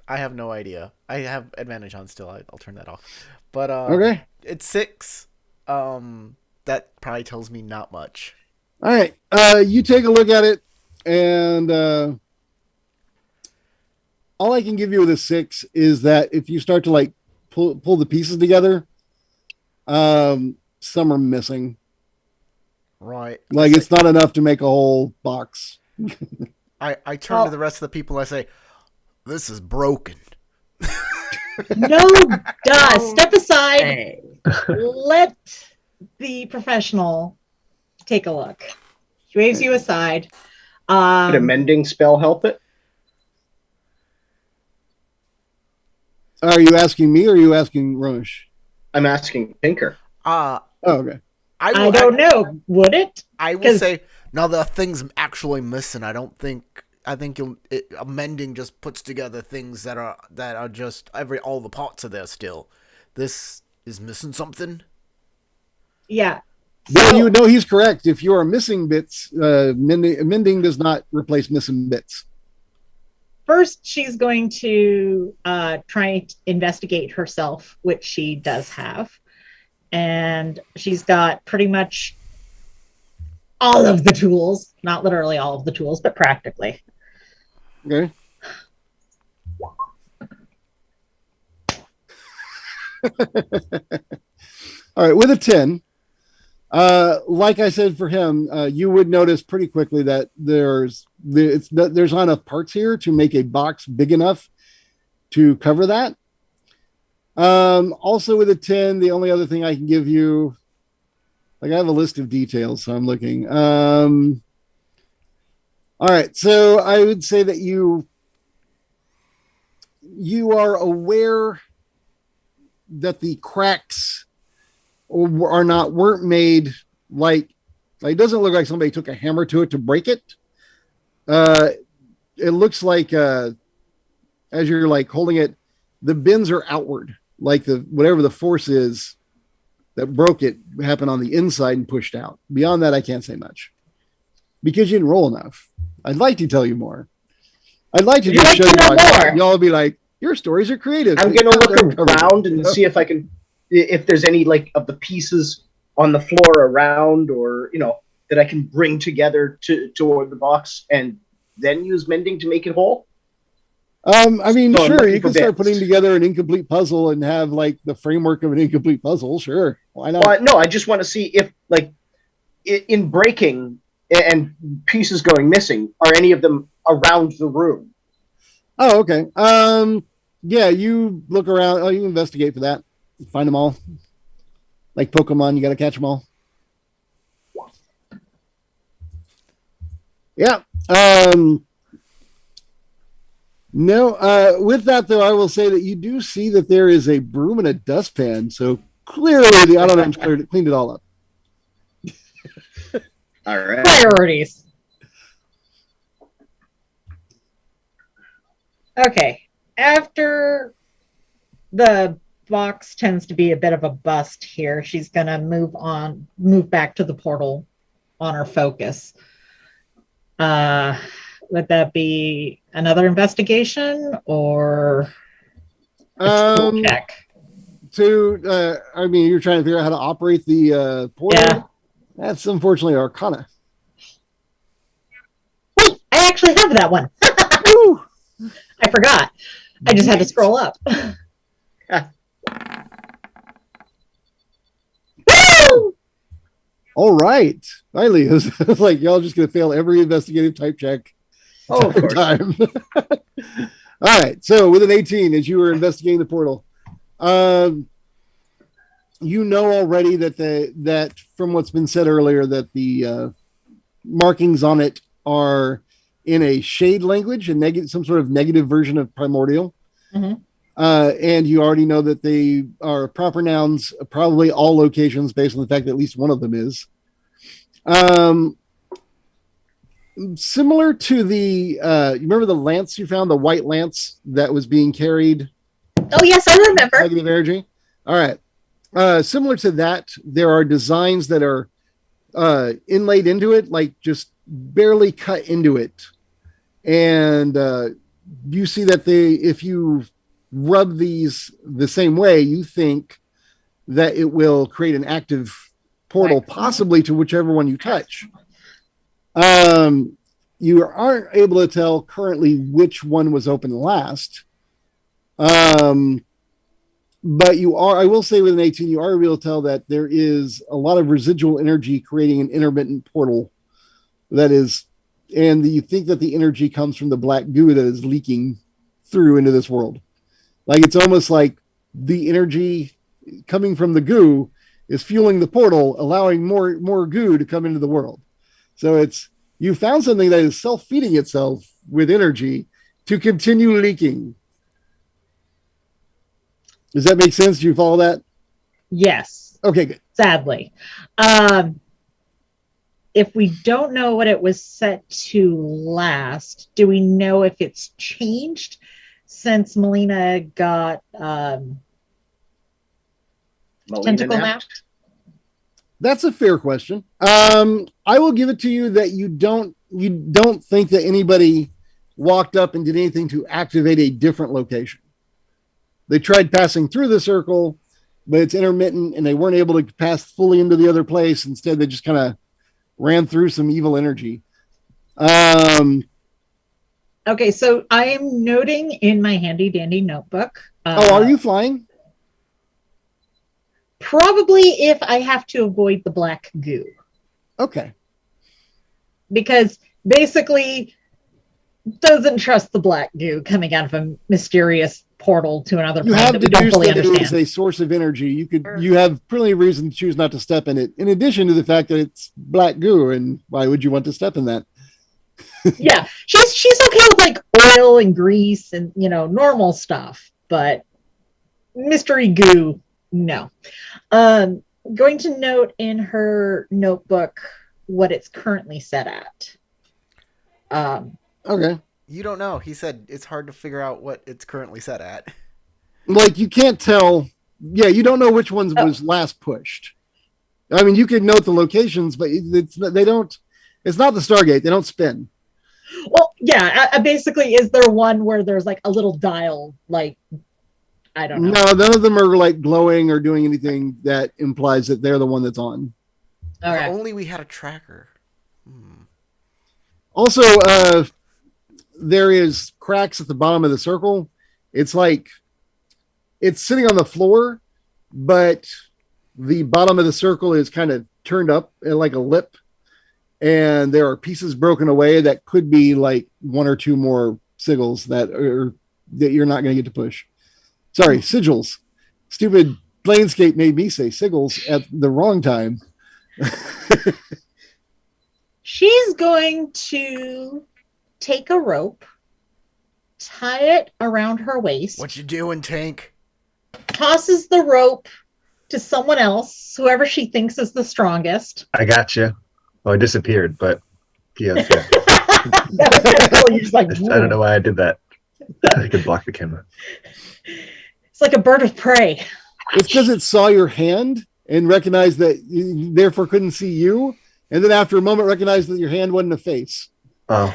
I have no idea. I have advantage on still. I'll turn that off. But okay. It's 6. That probably tells me not much. All right. You take a look at it, and all I can give you with a 6 is that if you start to like pull the pieces together, some are missing. Right. Like it's not enough to make a whole box. I turn to the rest of the people and I say, "This is broken." No, duh. Step aside. Let the professional take a look. She waves you aside. Could a mending spell help it? Are you asking me or are you asking Romish? I'm asking Tinker. Okay. I don't know. Would it? I will say, now the thing's actually missing. I think amending just puts together things that are just all the parts are there still. This is missing something. Yeah. Well, you know he's correct. If you are missing bits, mending does not replace missing bits. First, she's going to try to investigate herself, which she does have. And she's got pretty much all of the tools. Not literally all of the tools, but practically. Okay. All right, with a 10, like I said for him, you would notice pretty quickly that there's not enough parts here to make a box big enough to cover that. Also with a 10, the only other thing I can give you, like I have a list of details, so I'm looking. All right, so I would say that you are that the cracks weren't made like it doesn't look like somebody took a hammer to it to break it. It looks like as you're like holding it, the bends are outward, like whatever the force is that broke it happened on the inside and pushed out. Beyond that, I can't say much because you didn't roll enough. I'd like to tell you more. I'd like to just show you more. Y'all be like, Your stories are creative. I'm gonna look around and see if I can, if there's any like of the pieces on the floor around, or that I can bring together toward the box, and then use mending to make it whole. I mean, So I'm sure, looking you for can start bits. putting together an incomplete puzzle and have like the framework of an incomplete puzzle. Sure, why not? No, I just want to see if, like, in breaking and pieces going missing, are any of them around the room? Oh, okay. Yeah, you look around. Oh, you investigate for that. Find them all. Like Pokemon, you got to catch them all. Yeah. No. With that, though, I will say that you do see that there is a broom and a dustpan. So clearly, the Autonoms cleaned it all up. All right. Priorities. Okay. After the box tends to be a bit of a bust here, she's going to move back to the portal on her focus. Would that be another investigation or a tool check? I mean, you're trying to figure out how to operate the portal? Yeah. That's unfortunately Arcana. Wait, I actually have that one. Woo! I forgot. I just had to scroll up. Woo! All right. Finally, it's like y'all just going to fail every investigative type check. Oh, of course. Time. All right. So with an 18, as you were investigating the portal, you know already that from what's been said earlier that the markings on it are in a shade language, some sort of negative version of primordial. Mm-hmm. And you already know that they are proper nouns, probably all locations, based on the fact that at least one of them is. Similar to the, you remember the lance you found, the white lance that was being carried? Oh, yes, I remember. Negative energy. All right. Similar to that, there are designs that are inlaid into it, like just barely cut into it. And you see that if you rub these the same way, you think that it will create an active portal, possibly to whichever one you touch. You aren't able to tell currently which one was open last. But you are, I will say with an 18, you are able to tell that there is a lot of residual energy creating an intermittent portal that is, and you think that the energy comes from the black goo that is leaking through into this world. Like it's almost like the energy coming from the goo is fueling the portal, allowing more goo to come into the world. So you found something that is self-feeding itself with energy to continue leaking. Does that make sense? Do you follow that? Yes. Okay, good. Sadly. If we don't know what it was set to last, do we know if it's changed since Melina got tentacle napped? That's a fair question. I will give it to you that you don't think that anybody walked up and did anything to activate a different location. They tried passing through the circle, but it's intermittent and they weren't able to pass fully into the other place. Instead, they just kind of ran through some evil energy. Okay, so I am noting in my handy dandy notebook. Are you flying? Probably if I have to avoid the black goo. Okay. Because basically doesn't trust the black goo coming out of a mysterious portal to another You planet have that we don't deduced fully that it understand. is a source of energy. You have plenty of reason to choose not to step in it, in addition to the fact that it's black goo, and why would you want to step in that? Yeah, she's okay with like oil and grease and normal stuff, but mystery goo, no. Going to note in her notebook what it's currently set at. Okay. You don't know. He said it's hard to figure out what it's currently set at. Like you can't tell. Yeah, you don't know which ones was last pushed. I mean, you could note the locations, but they don't. It's not the Stargate. They don't spin. Well, Basically, is there one where there's like a little dial, like, I don't know. No, none of them are like glowing or doing anything that implies that they're the one that's on. If Okay. only we had a tracker. Also, there is cracks at the bottom of the circle. It's like it's sitting on the floor, but the bottom of the circle is kind of turned up like a lip, and there are pieces broken away that could be like one or two more sigils that you're not going to get to push. Sorry, sigils. Stupid Planescape made me say sigils at the wrong time. She's going to take a rope, tie it around her waist, What you doing, Tank? tosses the rope to someone else, whoever she thinks is the strongest. I got you. Oh, I disappeared, but yes, yeah. You're just like, I don't know why I did that. I could block the camera. it's like a bird of prey. It's because it saw your hand and recognized that you therefore couldn't see you. And then after a moment, recognized that your hand wasn't a face. Oh,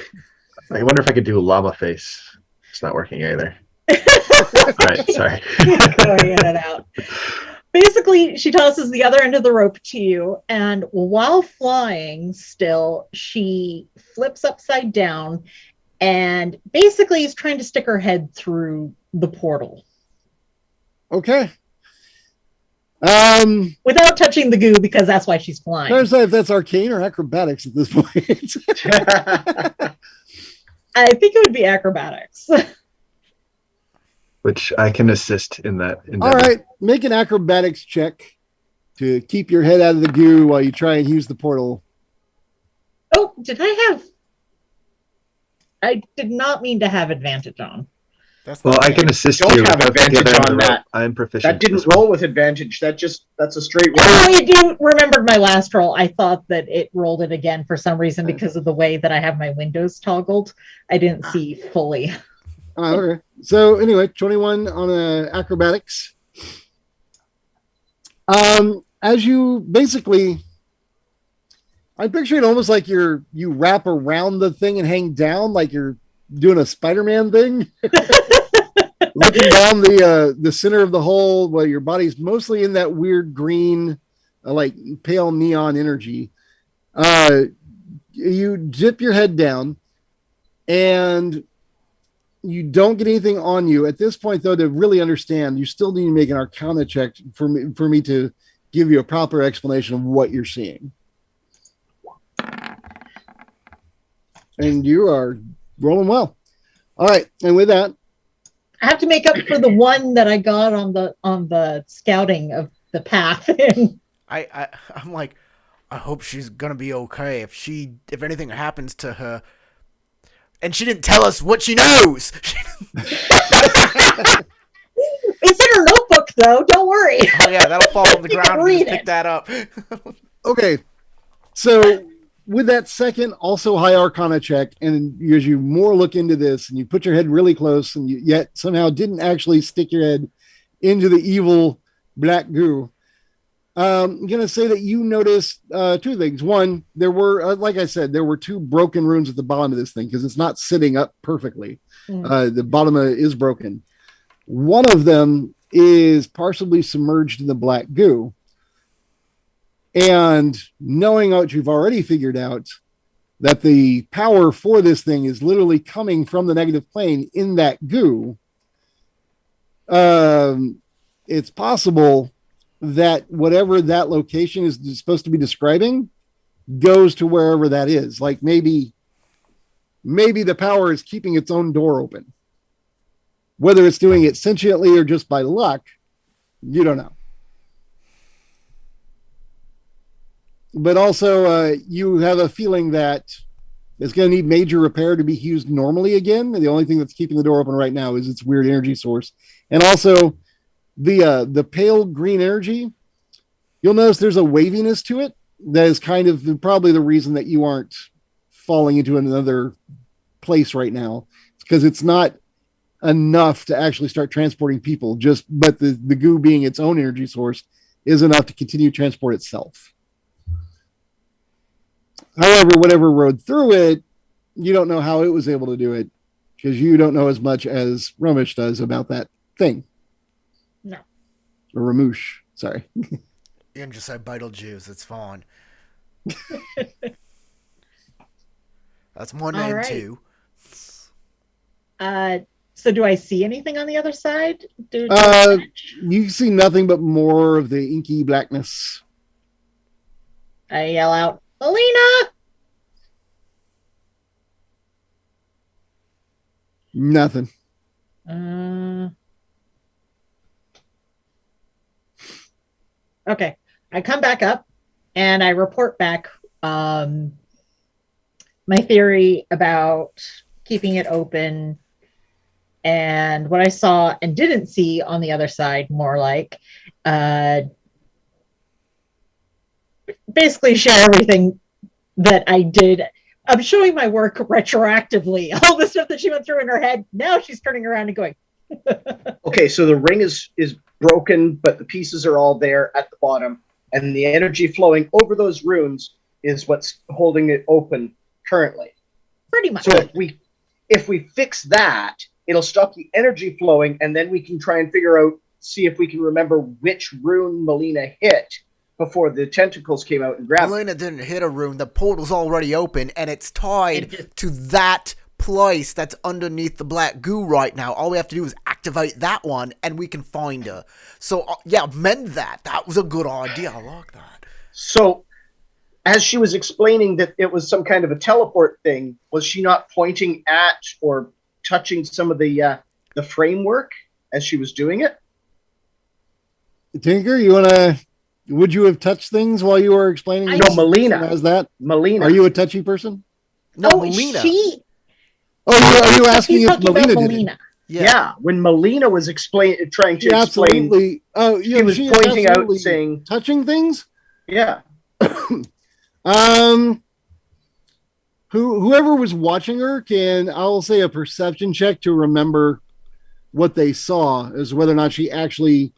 I wonder if I could do a llama face. It's not working either. All right, sorry. Going in and out. Basically, she tosses the other end of the rope to you, and while flying still, she flips upside down and basically is trying to stick her head through the portal. Okay. Without touching the goo, because that's why she's flying. Trying to decide if that's arcane or acrobatics at this point. I think it would be acrobatics. Which I can assist in that. All right, make an acrobatics check to keep your head out of the goo while you try and use the portal. Oh, I did not mean to have advantage on. That's Well, not I fair. can assist Don't you. have I'll advantage get out of on the rope. that. I'm proficient. That didn't roll with advantage. That's a straight roll. Oh, I do remembered my last roll. I thought that it rolled it again for some reason because of the way that I have my windows toggled. I didn't see fully. Okay. So anyway, 21 on acrobatics. As you basically, I picture it almost like you wrap around the thing and hang down like you're doing a Spider-Man thing. Looking down the center of the hole while your body's mostly in that weird green, like pale neon energy. You dip your head down and you don't get anything on you. At this point, though, to really understand, you still need to make an Arcana check for me to give you a proper explanation of what you're seeing. And you are rolling well. All right, and with that, I have to make up for the one that I got on the scouting of the path. I'm like, I hope she's gonna be okay. If anything happens to her, and she didn't tell us what she knows. It's in her notebook, though. Don't worry. Oh yeah, that'll fall on the You ground. can And read just pick it. that up. okay. So with that second, also high Arcana check, and as you more look into this, and you put your head really close, and you yet somehow didn't actually stick your head into the evil black goo. I'm going to say that you noticed two things. One, there were, like I said, there were two broken runes at the bottom of this thing because it's not sitting up perfectly. The bottom is broken. One of them is partially submerged in the black goo. And knowing what you've already figured out, that the power for this thing is literally coming from the negative plane in that goo, it's possible that whatever that location is supposed to be describing goes to wherever that is. Like maybe the power is keeping its own door open. Whether it's doing it sentiently or just by luck, you don't know. But also, you have a feeling that it's going to need major repair to be used normally again. The only thing that's keeping the door open right now is its weird energy source. And also, the pale green energy, you'll notice there's a waviness to it that is kind of probably the reason that you aren't falling into another place right now, because it's not enough to actually start transporting people. But the goo being its own energy source is enough to continue transport itself. However, whatever rode through it you don't know how it was able to do it because you don't know as much as Romish does about that thing. No. Or Ramoosh. Sorry. You can just say Beetlejuice. It's fine. That's one All and right. two. So do I see anything on the other side? You see nothing but more of the inky blackness. I yell out, Alina! Nothing. Okay. I come back up and I report back my theory about keeping it open and what I saw and didn't see on the other side, more like basically share everything that I did. I'm showing my work retroactively. All the stuff that she went through in her head, now she's turning around and going. Okay, so the ring is broken, but the pieces are all there at the bottom, and the energy flowing over those runes is what's holding it open currently. Pretty much. So if we fix that, it'll stop the energy flowing, and then we can try and see if we can remember which rune Melina hit before the tentacles came out and grabbed Melina didn't hit a rune. The portal's already open, and it's tied to that place that's underneath the black goo right now. All we have to do is activate that one, and we can find her. So, yeah, mend that. That was a good idea. I like that. So, as she was explaining that it was some kind of a teleport thing, was she not pointing at or touching some of the framework as she was doing it? Tinker, would you have touched things while you were explaining? No, Melina. As that? Melina. Are you a touchy person? No, Oh, Melina. Are you asking He's if talking about Melina did it? Melina. Yeah. When Melina was trying to explain, Absolutely. Oh, she was pointing out, saying, touching things. "Yeah." Whoever was watching her I'll say a perception check to remember what they saw, as whether or not she actually,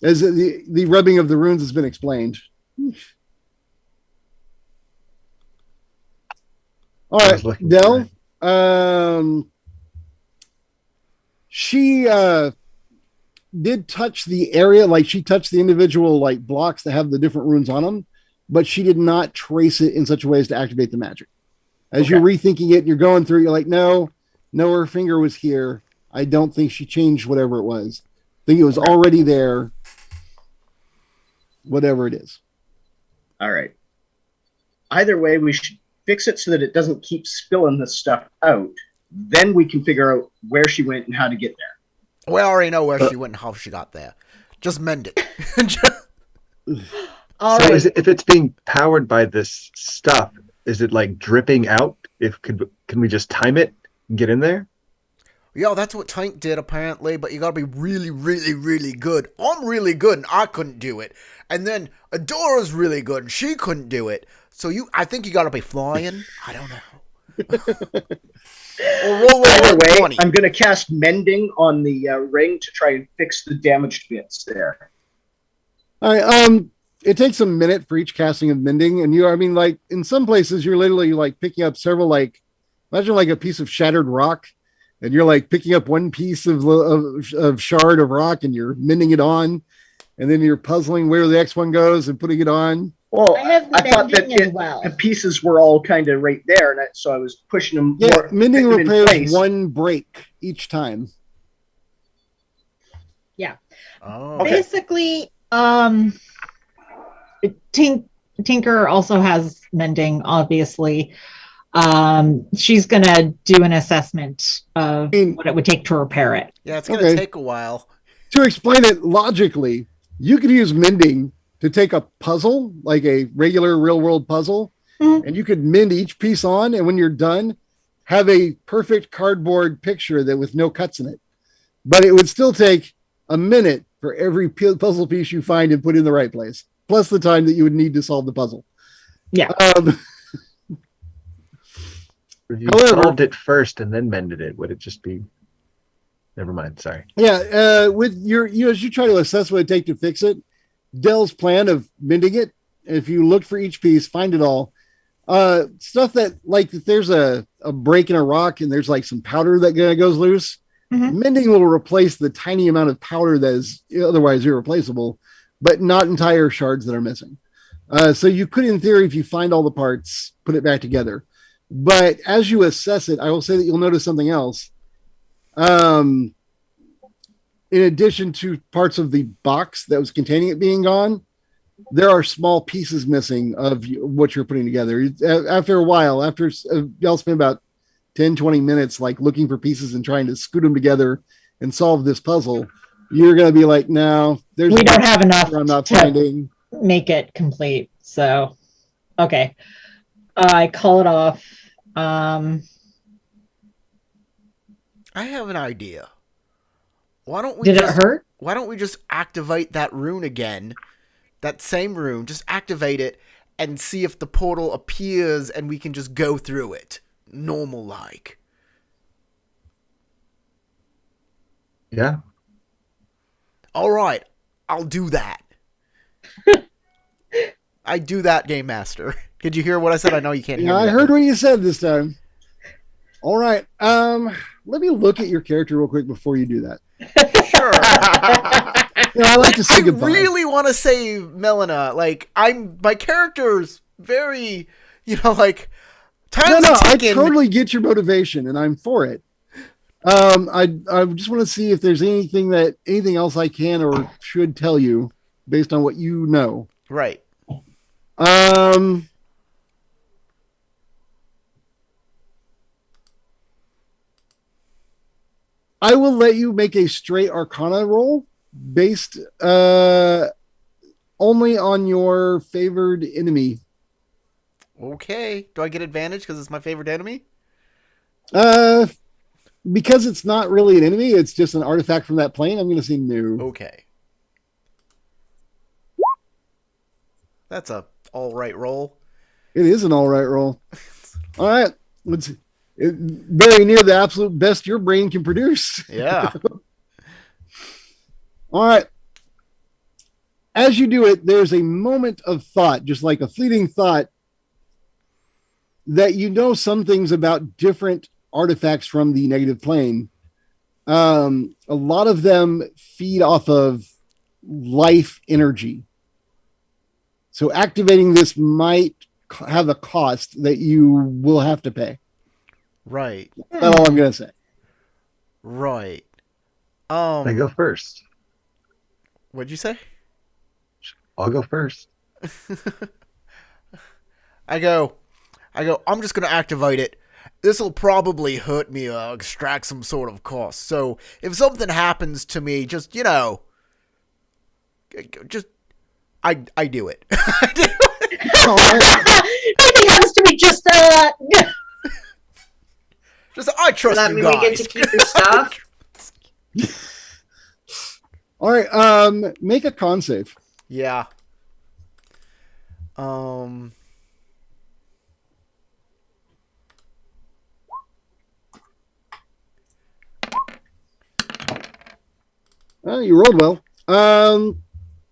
as the rubbing of the runes has been explained. All right, Del. She did touch the area, like she touched the individual like blocks that have the different runes on them, but she did not trace it in such a way as to activate the magic. As you're rethinking it, you're going through, you're like, no, her finger was here. I don't think she changed whatever it was. I think it was already there. Whatever it is. All right. Either way, we should fix it so that it doesn't keep spilling this stuff out. Then we can figure out where she went and how to get there. We already know where she went and how she got there. Just mend it. All So right. if it's being powered by this stuff, is it like dripping out? Can we just time it and get in there? Yeah, that's what Tank did apparently, but you gotta be really, really, really good. I'm really good and I couldn't do it. And then Adora's really good and she couldn't do it. So I think you gotta be flying. I don't know. Or roll Either over way, 20. I'm going to cast Mending on the ring to try and fix the damaged bits there. All right. It takes a minute for each casting of mending, and like in some places you're literally like picking up several, like imagine like a piece of shattered rock, and you're like picking up one piece of shard of rock and you're mending it on, and then you're puzzling where the next one goes and putting it on. Well, I have I thought that mending as well. the pieces were all kind of right there, and so I was pushing them Yeah, more. mending fitting in repairs place. one break each time. Oh. Okay. Basically, Tinker also has mending, obviously. She's gonna do an assessment of what it would take to repair it. Yeah, it's gonna take a while. To explain it logically, you could use mending to take a puzzle, like a regular real world puzzle, and you could mend each piece on, and when you're done, have a perfect cardboard picture that with no cuts in it. But it would still take a minute for every puzzle piece you find and put in the right place, plus the time that you would need to solve the puzzle. Yeah. If you However- solved it first and then mended it, would it just be? Never mind. Sorry. Yeah, with as you try to assess what it takes to fix it, Dell's plan of mending it, if you look for each piece, find it all, Stuff that, like, if there's a break in a rock and there's like some powder that goes loose, mending will replace the tiny amount of powder that is otherwise irreplaceable, but not entire shards that are missing. So you could, in theory, if you find all the parts, put it back together. But as you assess it, I will say that you'll notice something else. In addition to parts of the box that was containing it being gone, there are small pieces missing of what you're putting together. After a while, after y'all spend about 10, 20 minutes like looking for pieces and trying to scoot them together and solve this puzzle, you're going to be like, no, We don't have enough I'm not to finding. make it complete. So, okay. I call it off. I have an idea. Why don't we Did it just, hurt? Why don't we just activate that rune again? That same rune, just activate it and see if the portal appears and we can just go through it. Normal like. Yeah. All right, I'll do that. I do that, Game Master. Did you hear what I said? I know you can't hear me. I heard what you said this time. All right. Let me look at your character real quick before you do that. Sure. I like to say I goodbye. really want to save Melina. Like, my character's very, like, time's I ticking. totally get your motivation, and I'm for it. I just want to see if there's anything else I can or should tell you based on what you know. Right. I will let you make a straight Arcana roll based only on your favored enemy. Okay. Do I get advantage because it's my favorite enemy? Because it's not really an enemy, it's just an artifact from that plane. I'm going to say no. Okay. That's a all right roll. It is an all right roll. All right. Very near the absolute best your brain can produce. Yeah. All right. As you do it, there's a moment of thought, just like a fleeting thought, that you know some things about different artifacts from the negative plane. A lot of them feed off of life energy. So activating this might have a cost that you will have to pay. Right. That's all I'm going to say. Right. I go first. What'd you say? I'll go first. I go, I'm just going to activate it. This will probably hurt me or extract some sort of cost. So if something happens to me, just, I do it. I do it. All right. Nothing happens to me, just Just, I trust Does that you mean guys. we get to keep your stuff? All right. Make a con save. Yeah. You rolled well.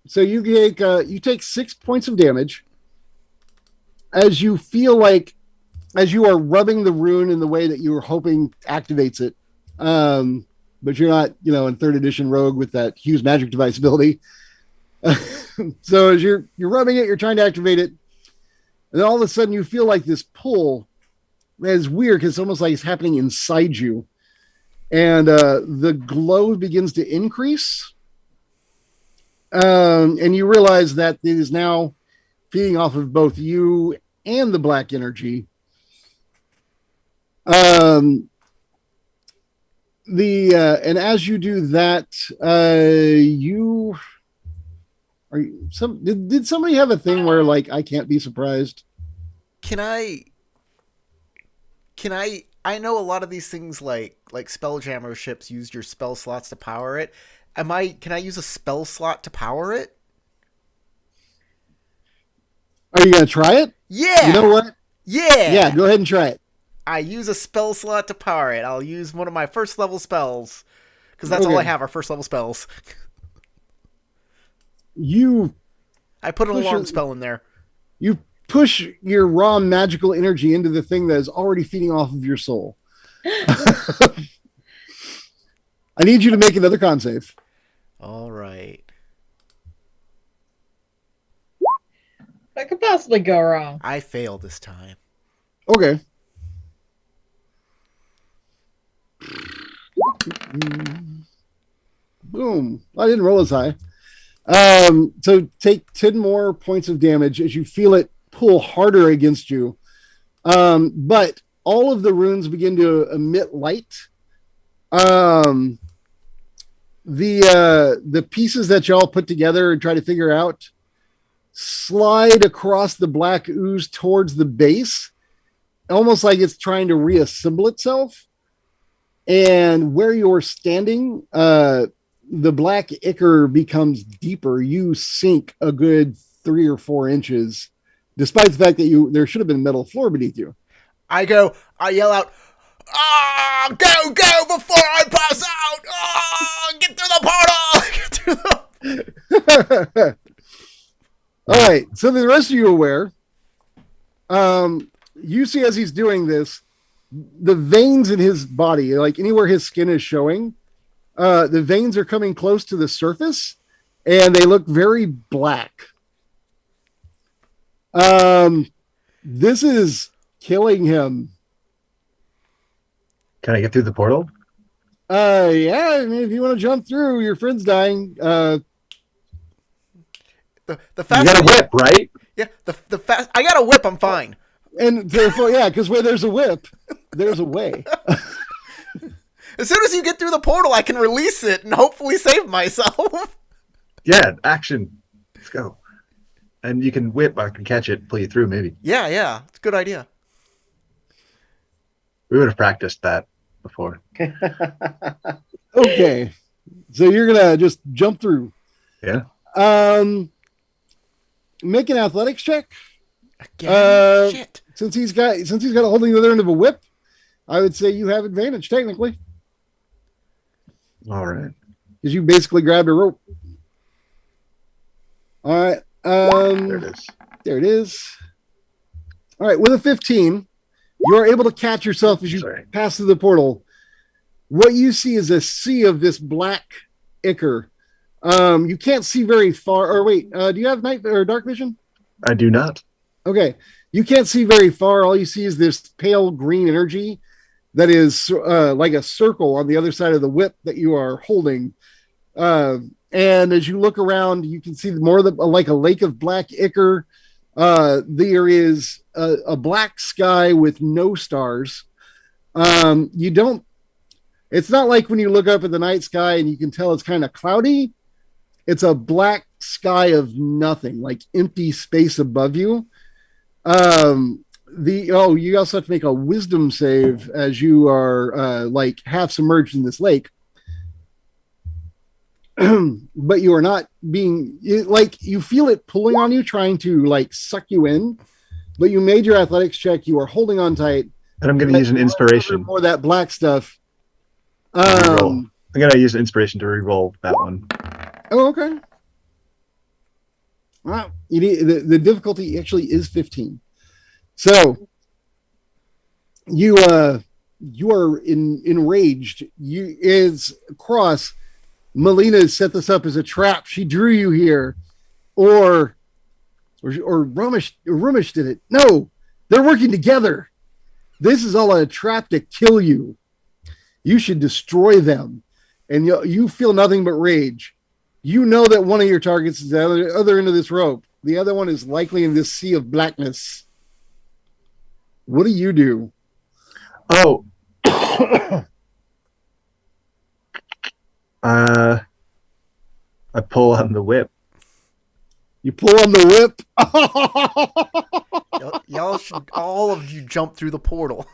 So you take 6 points of damage as you feel like, as you are rubbing the rune in the way that you were hoping activates it. But you're not, in 3rd edition rogue with that Hughes magic device ability. So as you're rubbing it, you're trying to activate it. And then all of a sudden you feel like this pull that is weird because it's almost like it's happening inside you. And the glow begins to increase. And you realize that it is now feeding off of both you and the black energy. And as you do that, did somebody have a thing where like I can't be surprised? Can I know a lot of these things like Spelljammer ships use your spell slots to power it. Can I use a spell slot to power it? Are you gonna try it? Yeah. You know what? Yeah. Yeah, go ahead and try it. I use a spell slot to power it. I'll use one of my first level spells because that's all Okay. I have are first level spells. You I put an Push alarm your- spell in there. you push your raw magical energy into the thing that is already feeding off of your soul. I need you to make another con save. All right. What could possibly go wrong? I failed this time. Okay. Boom. I didn't roll as high. So take 10 more points of damage as you feel it pull harder against you. But all of the runes begin to emit light. The pieces that y'all put together and try to figure out slide across the black ooze towards the base, almost like it's trying to reassemble itself. And where you're standing, the black ichor becomes deeper. You sink a good 3 or 4 inches, despite the fact that there should have been a metal floor beneath you. I yell out, go before I pass out! Get through the portal! Get through the... All right, so the rest of you are aware. You see as he's doing this, the veins in his body, like anywhere his skin is showing, the veins are coming close to the surface, and they look very black. This is killing him. Can I get through the portal? Yeah, I mean, if you want to jump through, your friend's dying. The You fast got a whip, right? Yeah, the fast. I got a whip. I'm fine. And therefore, yeah, because where there's a whip, there's a way. As soon as you get through the portal, I can release it and hopefully save myself. Yeah, action. Let's go. And you can whip. I can catch it, pull you through, maybe. Yeah, it's a good idea. We would have practiced that before. Okay, so you're gonna just jump through. Yeah. Make an athletics check. Again, shit. Since he's got a holding the other end of a whip, I would say you have advantage technically All right. because you basically grabbed a rope. All right. There it is. There it is. All right. With a 15, you are able to catch yourself as you pass through the portal. What you see is a sea of this black ichor. You can't see very far. Or wait, do you have night or dark vision? I do not. Okay. You can't see very far. All you see is this pale green energy that is like a circle on the other side of the whip that you are holding. And as you look around, you can see more like a lake of black ichor. There is a black sky with no stars. It's not like when you look up at the night sky and you can tell it's kind of cloudy. It's a black sky of nothing, like empty space above you. You also have to make a wisdom save as you are like half submerged in this lake. But you are not being like, you feel it pulling on you, trying to like suck you in, but you made your athletics check. You are holding on tight. And I'm going to use an inspiration. More of that black stuff. I'm going to use an inspiration to re-roll that one. Oh, okay. Wow. The difficulty actually is 15. So you are enraged. Cross. Melina set this up as a trap. She drew you here, or Rumish did it. No, they're working together. This is all a trap to kill you. You should destroy them, and you feel nothing but rage. You know that one of your targets is the other end of this rope. The other one is likely in this sea of blackness. What do you do? Oh. I pull on the whip. You pull on the whip. Y'all should all of you jump through the portal.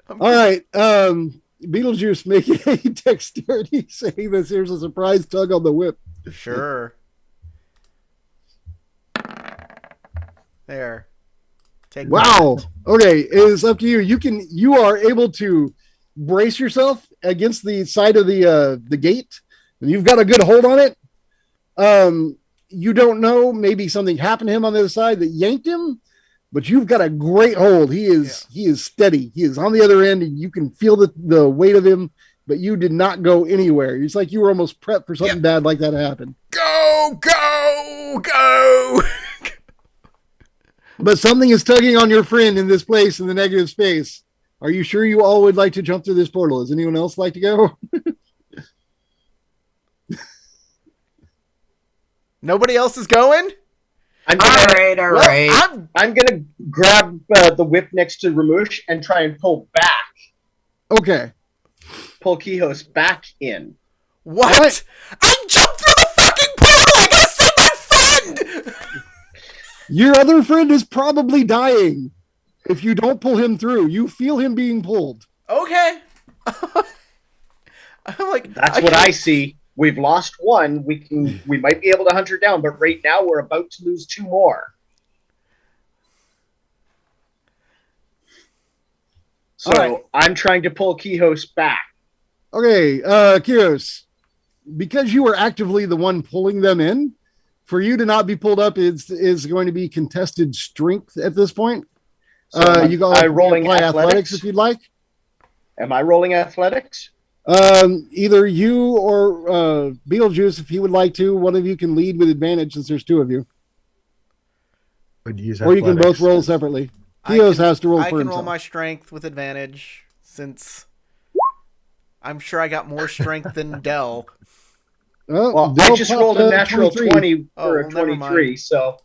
All right. Beetlejuice making a dexterity saying this. Here's a surprise tug on the whip. Sure. There. Take wow. that. Okay, it is up to you. You are able to brace yourself against the side of the gate, and you've got a good hold on it. you don't know. Maybe something happened to him on the other side that yanked him, but you've got a great hold. He is steady. He is on the other end, and you can feel the weight of him, but you did not go anywhere. It's like you were almost prepped for something bad like that to happen. Go, go, go! But something is tugging on your friend in this place in the negative space. Are you sure you all would like to jump through this portal? Does anyone else like to go? Nobody else is going? All right. I'm gonna grab the whip next to Ramush and try and pull Okay. Quijos back in. What? I jumped through the fucking portal! I gotta save my friend! Your other friend is probably dying. If you don't pull him through, you feel him being pulled. Okay. I'm like, That's what I see. We've lost one. We might be able to hunt her down, but right now we're about to lose 2 more. So right. I'm trying to pull Quijos back. Okay, Kiros, because you were actively the one pulling them in, for you to not be pulled up is going to be contested strength at this point. So you go rolling play athletics if you'd like. Am I rolling athletics? Either you or Beetlejuice, if he would like to. One of you can lead with advantage since there's 2 of you. Would use Or you can both athletics. roll separately. Kios has to roll I for can roll himself. my strength with advantage since I'm sure I got more strength than Dell. Oh, Well, Dell I just popped rolled a natural 23. 20 Oh, for well, a never 23, mind. so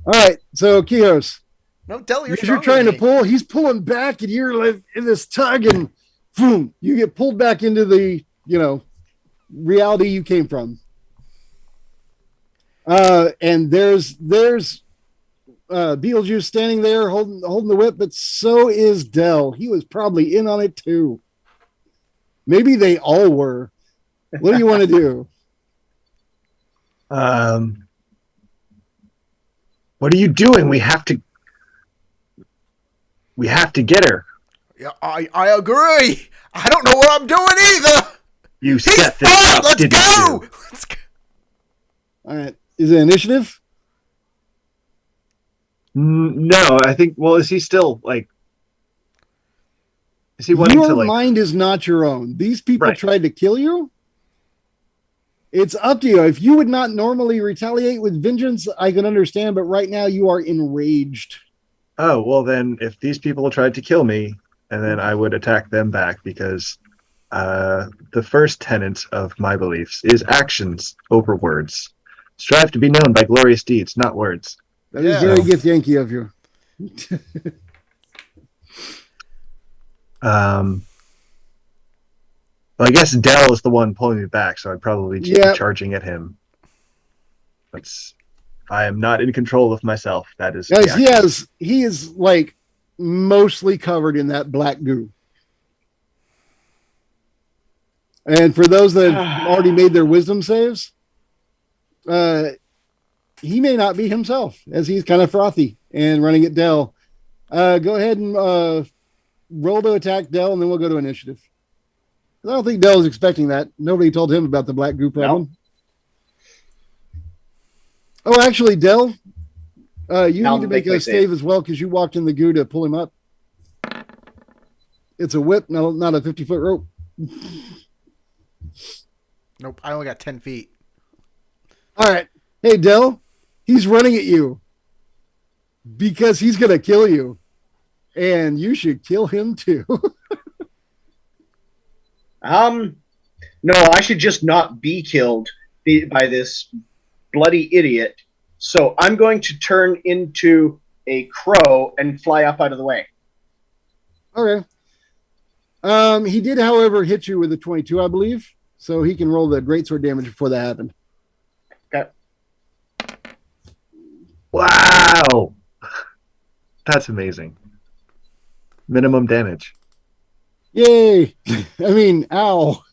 All right, so Kios, No, Dell, you're as you're stronger trying than to me. pull, he's pulling back, and you're like in this tug, and boom, you get pulled back into the reality you came from. And there's Beetlejuice standing there holding the whip, but so is Dell. He was probably in on it too. Maybe they all were. What do you want to do? What are you doing? We have to get her. Yeah, I agree. I don't know what I'm doing either. You He's set this fine. up, Let's didn't go. you? Let's go. All right, is it initiative? No, I think. Well, is he still like? Is he wanting Your to like? mind is not your own. These people Right. tried to kill you. It's up to you. If you would not normally retaliate with vengeance, I can understand, but right now you are enraged. Oh well, then if these people tried to kill me, and then I would attack them back because the first tenet of my beliefs is actions over words. Strive to be known by glorious deeds, not words. That is Yeah. very Gith Yankee of you. Well, I guess Dell is the one pulling me back, so I'd probably be Yeah. charging at him. I am not in control of myself. That is. Guys, the action. he is like mostly covered in that black goo. And for those that have already made their wisdom saves, he may not be himself, as he's kind of frothy and running at Dell. Go ahead and roll to attack Dell, and then we'll go to initiative. I don't think Dell was expecting that. Nobody told him about the black goo problem. Oh, actually, Dell, you I'll need to make make my a save as well because you walked in the goo to pull him up. It's a whip, not a 50-foot rope. Nope, I only got 10 feet. All right. Hey, Dell, he's running at you because he's going to kill you. And you should kill him too. No, I should just not be killed by this bloody idiot. So I'm going to turn into a crow and fly up out of the way. Okay. He did, however, hit you with a 22, I believe. So he can roll the greatsword damage before that happened. Okay. Wow, that's amazing. Minimum damage. Yay. I mean, ow.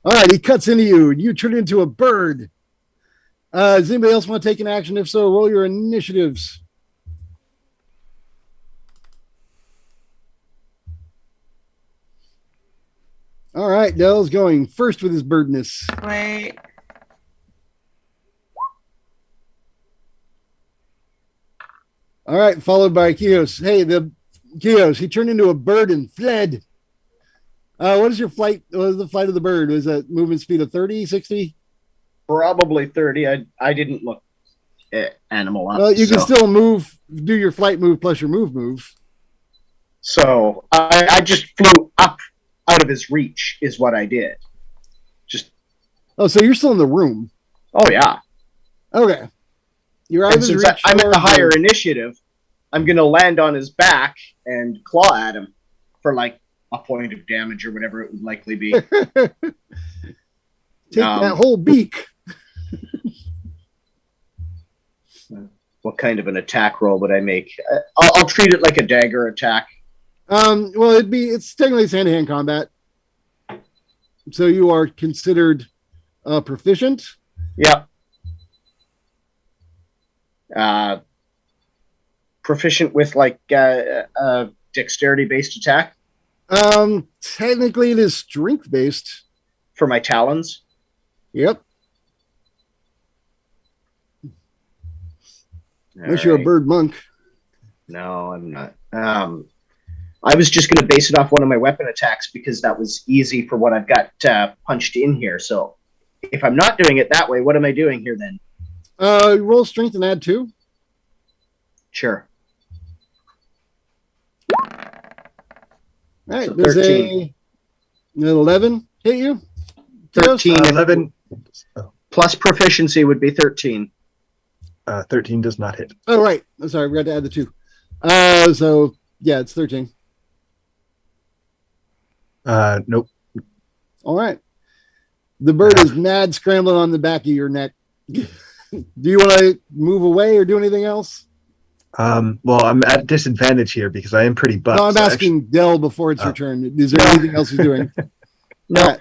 All right, he cuts into you, and you turn into a bird. Does anybody else want to take an action? If so, roll your initiatives. All right, Dell's going first with his birdness. Wait. All right, followed by Kios. Hey, the Kios, he turned into a bird and fled. What is your flight? What is the flight of the bird? Was that movement speed of 30, 60? Probably 30. I didn't look animal up. Well, you can still move, do your flight move plus your move. So I just flew up out of his reach is what I did. Just Oh, so you're still in the room. oh yeah. Okay. You're out of And his since reach. I'm at the or- higher initiative, I'm gonna land on his back and claw at him for like a point of damage or whatever it would likely be. Take that whole beak. What kind of an attack roll would I make? I'll treat it like a dagger attack. Well, it's technically hand-to-hand combat. So you are considered proficient. Yep. Proficient with like dexterity-based attack Technically it is strength-based. for my talons. Yep. Unless you're a Alright. bird monk. No, I'm not. I was just going to base it off one of my weapon attacks because that was easy for what I've got punched in here. So if I'm not doing it that way, what am I doing here then? Roll strength and add 2. Sure. All right, So does 13. an 11 hit you? 13 11. plus proficiency would be 13. 13 does not hit. Oh, right. I'm sorry. We got to add the 2. So, yeah, it's 13. Nope. All right. The bird is mad scrambling on the back of your neck. Do you want to move away or do anything else? Well, I'm at disadvantage here because I am pretty buff. No, I'm so asking Dell before it's your turn. Is there anything else he's doing? No. All right.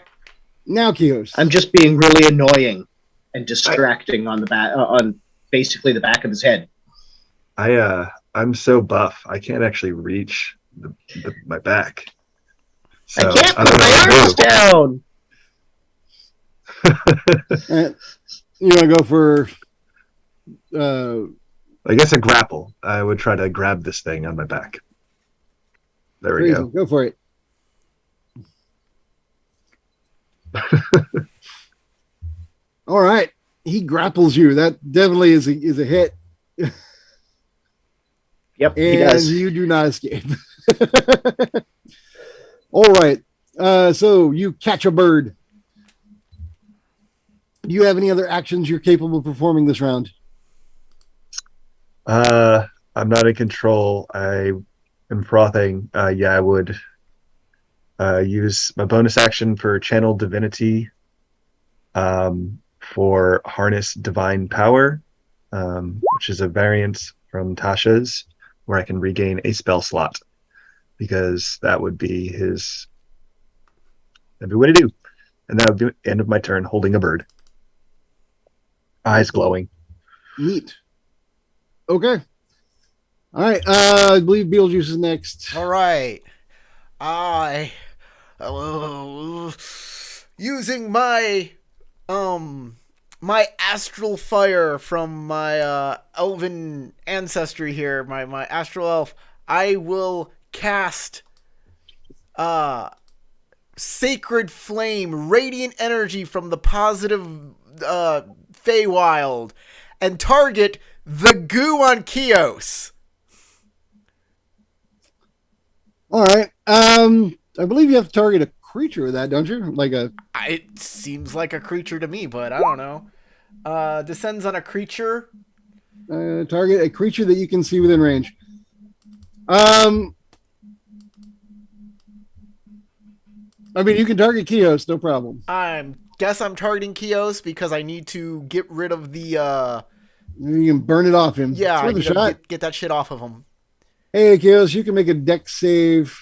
Now, Kios. I'm just being really annoying and distracting on the back, on basically the back of his head. I'm so buff I can't actually reach my back. So, I can't I put don't know my what arms to down. You want to go for do. I guess a grapple. I would try to grab this thing on my back. There we crazy. go. Go for it. All right. He grapples you. That definitely is a hit. Yep, he And does. you do not escape. All right. So you catch a bird. Do you have any other actions you're capable of performing this round? I'm not in control. I am frothing. Yeah, I would use my bonus action for Channel Divinity, for Harness Divine Power, which is a variant from Tasha's, where I can regain a spell slot, because that would be that'd be what I do. And that would be the end of my turn, holding a bird. Eyes glowing. Neat. Okay. All right. I believe Beetlejuice is next. All right. Using my my astral fire from my elven ancestry here, my astral elf, I will cast sacred flame, radiant energy from the positive Feywild, and target the goo on Kios. All right. I believe you have to target a creature with that, don't you? Like a It seems like a creature to me, but I don't know. Descends on a creature. target a creature that you can see within range. I mean, you can target Kios, no problem. I'm targeting Kios because I need to get rid of the You can burn it off him. yeah, It's I worth a need to shot. get that shit off of him. Hey, Kios, you can make a dex save.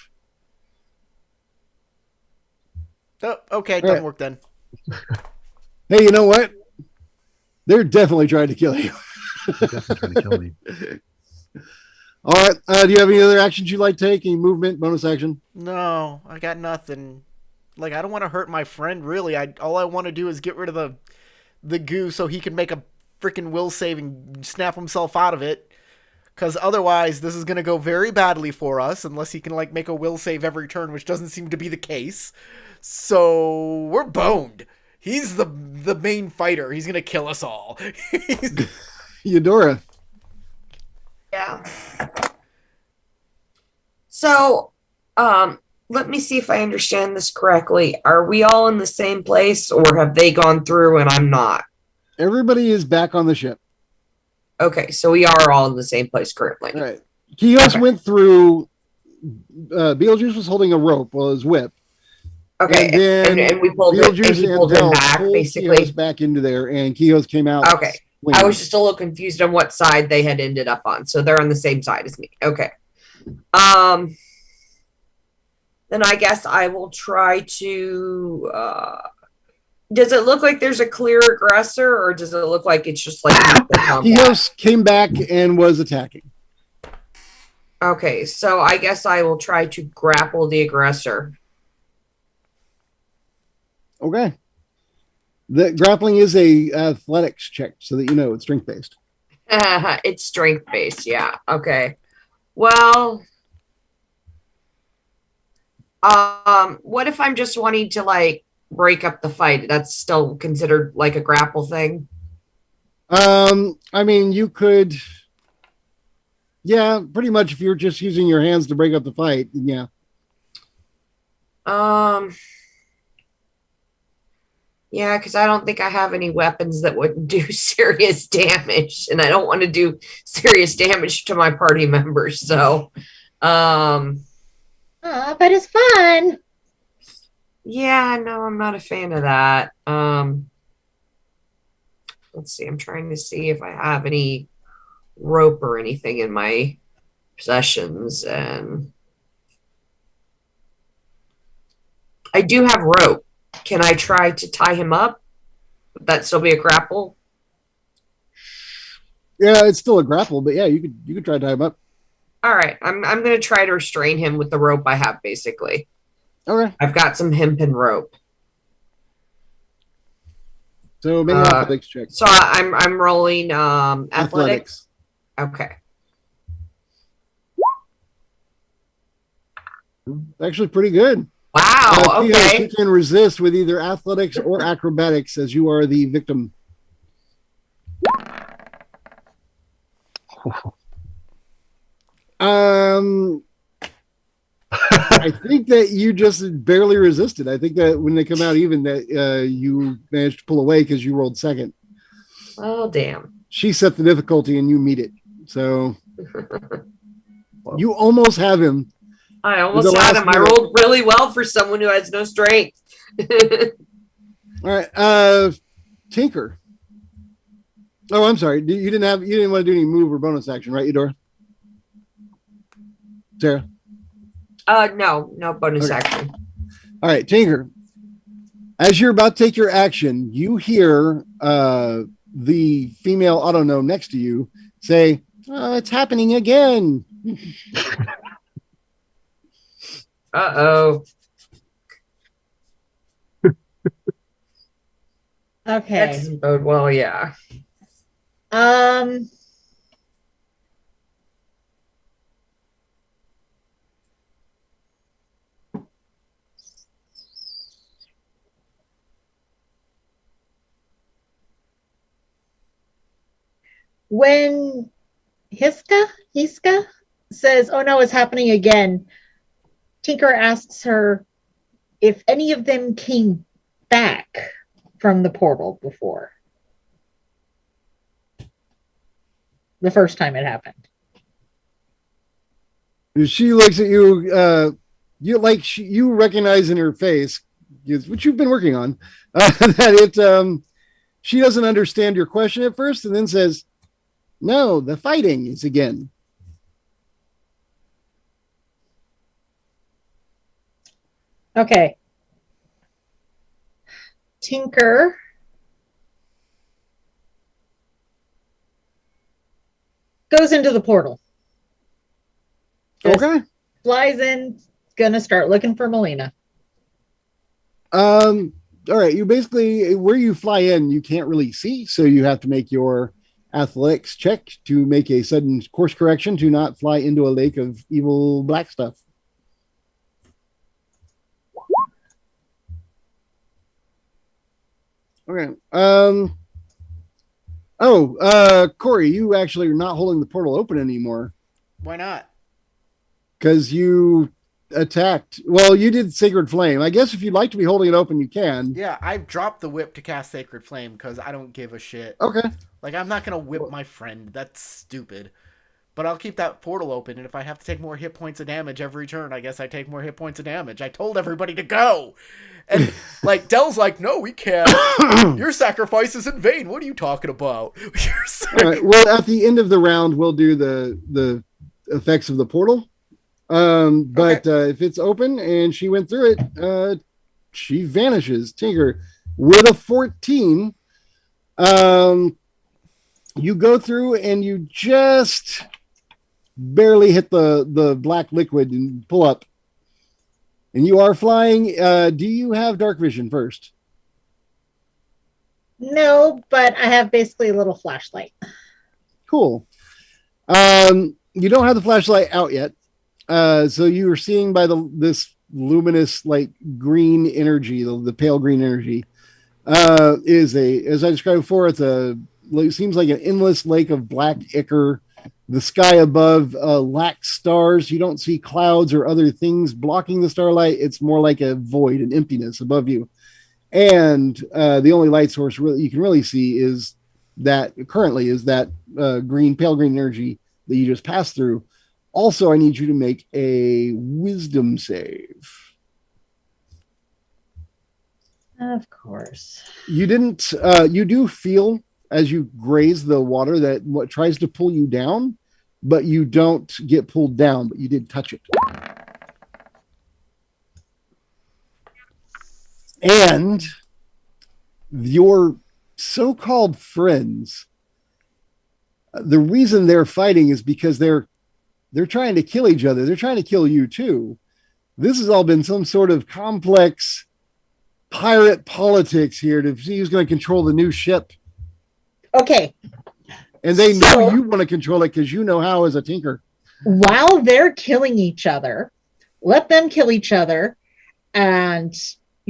Oh, okay, All doesn't right. work then. Hey, you know what? They're definitely trying to kill you. Definitely trying to kill me. All right. Do you have any other actions you'd like to take? Any movement, bonus action? No, I got nothing. Like, I don't want to hurt my friend, really. All I want to do is get rid of the goo so he can make a freaking will save and snap himself out of it. Because otherwise, this is going to go very badly for us unless he can, like, make a will save every turn, which doesn't seem to be the case. So, we're boned. He's the main fighter. He's going to kill us all. Eudora. Yeah. So, let me see if I understand this correctly. Are we all in the same place, or have they gone through and I'm not? Everybody is back on the ship. Okay, so we are all in the same place currently. All right. Kios went through. Beetlejuice was holding a rope while his whip. Okay, And then and we pulled him back, basically. Kios back into there, and Kios came out. Okay. swinging. I was just a little confused on what side they had ended up on. So they're on the same side as me. Okay. Then I guess I will try to does it look like there's a clear aggressor, or does it look like it's just like Kios came back and was attacking. Okay, so I guess I will try to grapple the aggressor. Okay. The grappling is a athletics check, so that you know it's strength based. It's strength based, yeah. Okay. Well, what if I'm just wanting to like break up the fight? That's still considered like a grapple thing. I mean, you could, yeah, pretty much. If you're just using your hands to break up the fight, then yeah. Yeah, because I don't think I have any weapons that would do serious damage, and I don't want to do serious damage to my party members. So, but it's fun. yeah, no, I'm not a fan of that. Let's see. I'm trying to see if I have any rope or anything in my possessions, and I do have rope. Can I try to tie him up? Would that still be a grapple? Yeah, it's still a grapple, but yeah, you could try to tie him up. All right, I'm gonna try to restrain him with the rope I have. Basically, Okay. I've got some hempen rope. So maybe athletics check. So I'm rolling athletics. Okay. Actually, pretty good. Wow. Okay. You can resist with either athletics or acrobatics, as you are the victim. I think that you just barely resisted. I think that when they come out even, that you managed to pull away because you rolled second. Oh damn. She set the difficulty and you meet it. So you almost have him. I almost had him. I rolled really well for someone who has no strength. All right, Tinker. Oh, I'm sorry. You didn't want to do any move or bonus action, right, Eudora? Sarah. No bonus action. All right, Tinker. As you're about to take your action, you hear the female auto-gnome next to you say, "It's happening again." Uh-oh. That Okay. doesn't bode well, yeah. When Hiska says, "Oh no, it's happening again," Tinker asks her if any of them came back from the portal before. The first time it happened. She looks at you. You recognize in her face, which you've been working on, that she doesn't understand your question at first, and then says, "No, the fighting is again." Okay. Tinker goes into the portal. Just Okay. flies in, gonna start looking for Melina. All right. You basically, where you fly in, you can't really see. So you have to make your athletics check to make a sudden course correction to not fly into a lake of evil black stuff. Okay. Corey, you actually are not holding the portal open anymore Why not? because you attacked. Well, you did Sacred Flame. I guess if you'd like to be holding it open, you can. Yeah, I've dropped the whip to cast Sacred Flame because I don't give a shit. Okay. Like, I'm not going to whip my friend. That's stupid. But I'll keep that portal open, and if I have to take more hit points of damage every turn, I guess I take more hit points of damage. I told everybody to go! And, like, Dell's like, no, we can't. Your sacrifice is in vain. What are you talking about? All right. Well, at the end of the round, we'll do the effects of the portal. But if it's open and she went through it, she vanishes. Tinker, with a 14, you go through and you just barely hit the black liquid and pull up. And you are flying. Do you have dark vision first? No, but I have basically a little flashlight. Cool. You don't have the flashlight out yet. So you are seeing by this luminous, like green energy, the pale green energy, is as I described before, it seems like an endless lake of black ichor. The sky above lacks stars. You don't see clouds or other things blocking the starlight. It's more like a void, an emptiness above you. And the only light source you can really see is that pale green energy that you just passed through. Also, I need you to make a wisdom save. Of course. You do feel as you graze the water that what tries to pull you down, but you don't get pulled down, but you did touch it. And your so-called friends, the reason they're fighting is because they're trying to kill each other. They're trying to kill you too. This has all been some sort of complex pirate politics here to see who's going to control the new ship. Okay. And they know you want to control it because you know how as a tinker. While they're killing each other, let them kill each other, and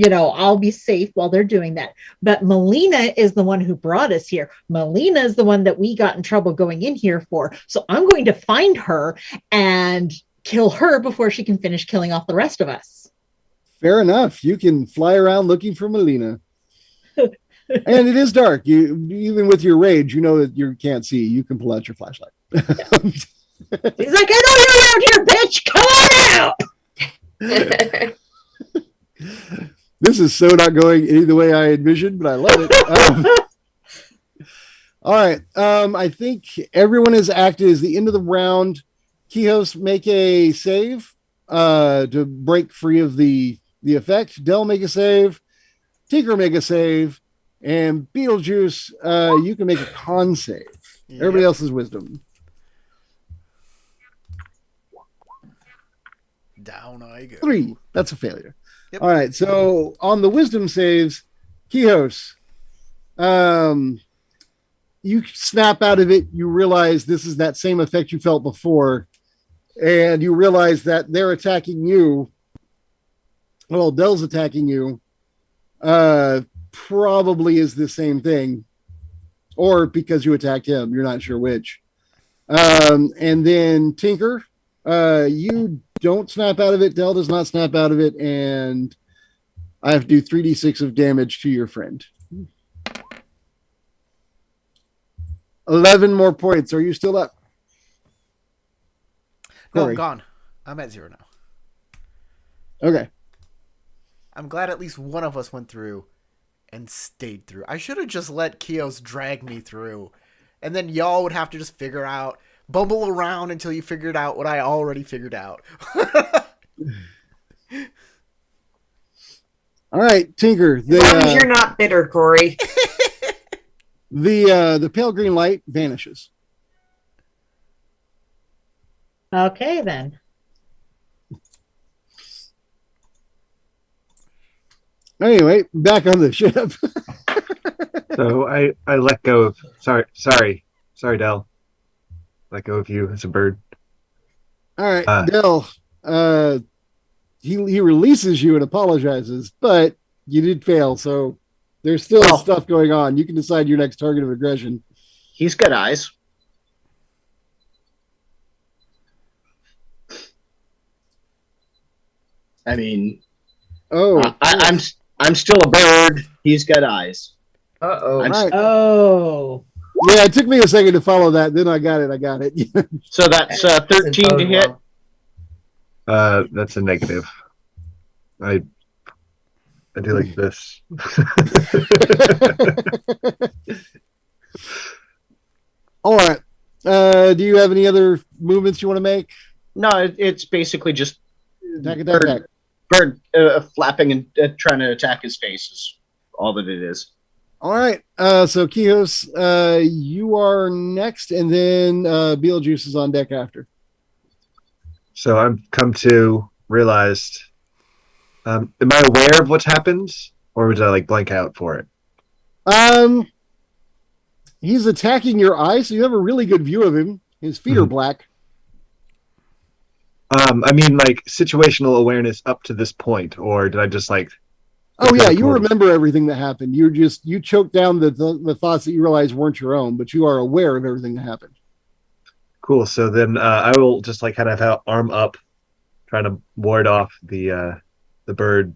I'll be safe while they're doing that. But Melina is the one who brought us here. Melina is the one that we got in trouble going in here for. So I'm going to find her and kill her before she can finish killing off the rest of us. Fair enough. You can fly around looking for Melina. And it is dark. Even with your rage, you know that you can't see. You can pull out your flashlight. He's like, I know you're around here, bitch. Come on out. This is so not going any the way I envisioned, but I love it. All right. I think everyone is active. Is the end of the round. Kihos, make a save to break free of the effect. Dell, make a save. Tinker, make a save. And Beetlejuice, you can make a con save. Yep. Everybody else is wisdom. Down I go. 3. That's a failure. Yep. All right. So on the wisdom saves, Kihos, you snap out of it. You realize this is that same effect you felt before. And you realize that they're attacking you. Well, Dell's attacking you. Probably is the same thing. Or because you attacked him. You're not sure which. And then Tinker, you don't snap out of it. Dell does not snap out of it. And I have to do 3d6 of damage to your friend. 11 more points. Are you still up? No, Corey. I'm gone. I'm at 0 now. Okay. I'm glad at least one of us went through and stayed through. I should have just let Kios drag me through. And then y'all would have to just bumble around until you figured out what I already figured out. All right, Tinker. As long as you're not bitter, Corey. The pale green light vanishes. Okay, then. Anyway, back on the ship. So I let go of sorry, Del. Let go of you as a bird. All right, Del. He releases you and apologizes, but you did fail, so there's still stuff going on. You can decide your next target of aggression. He's got eyes. I mean, I'm still a bird. He's got eyes. Uh-oh. Right. Oh. Yeah, it took me a second to follow that. Then I got it. So that's 13 to hit. That's a negative. I do like this. All right. Do you have any other movements you want to make? No, it's basically just Attack. bird flapping and trying to attack his face is all that it is. All right. So Kihos, you are next, and then Beetlejuice is on deck after. So I've come to realized. Am I aware of what's happened, or did I like blank out for it? He's attacking your eye, so you have a really good view of him. His feet are black. I mean, like situational awareness up to this point, or did I just like? Oh yeah, you remember everything that happened. You choked down the thoughts that you realized weren't your own, but you are aware of everything that happened. Cool. So then I will just like kind of have arm up, trying to ward off the bird,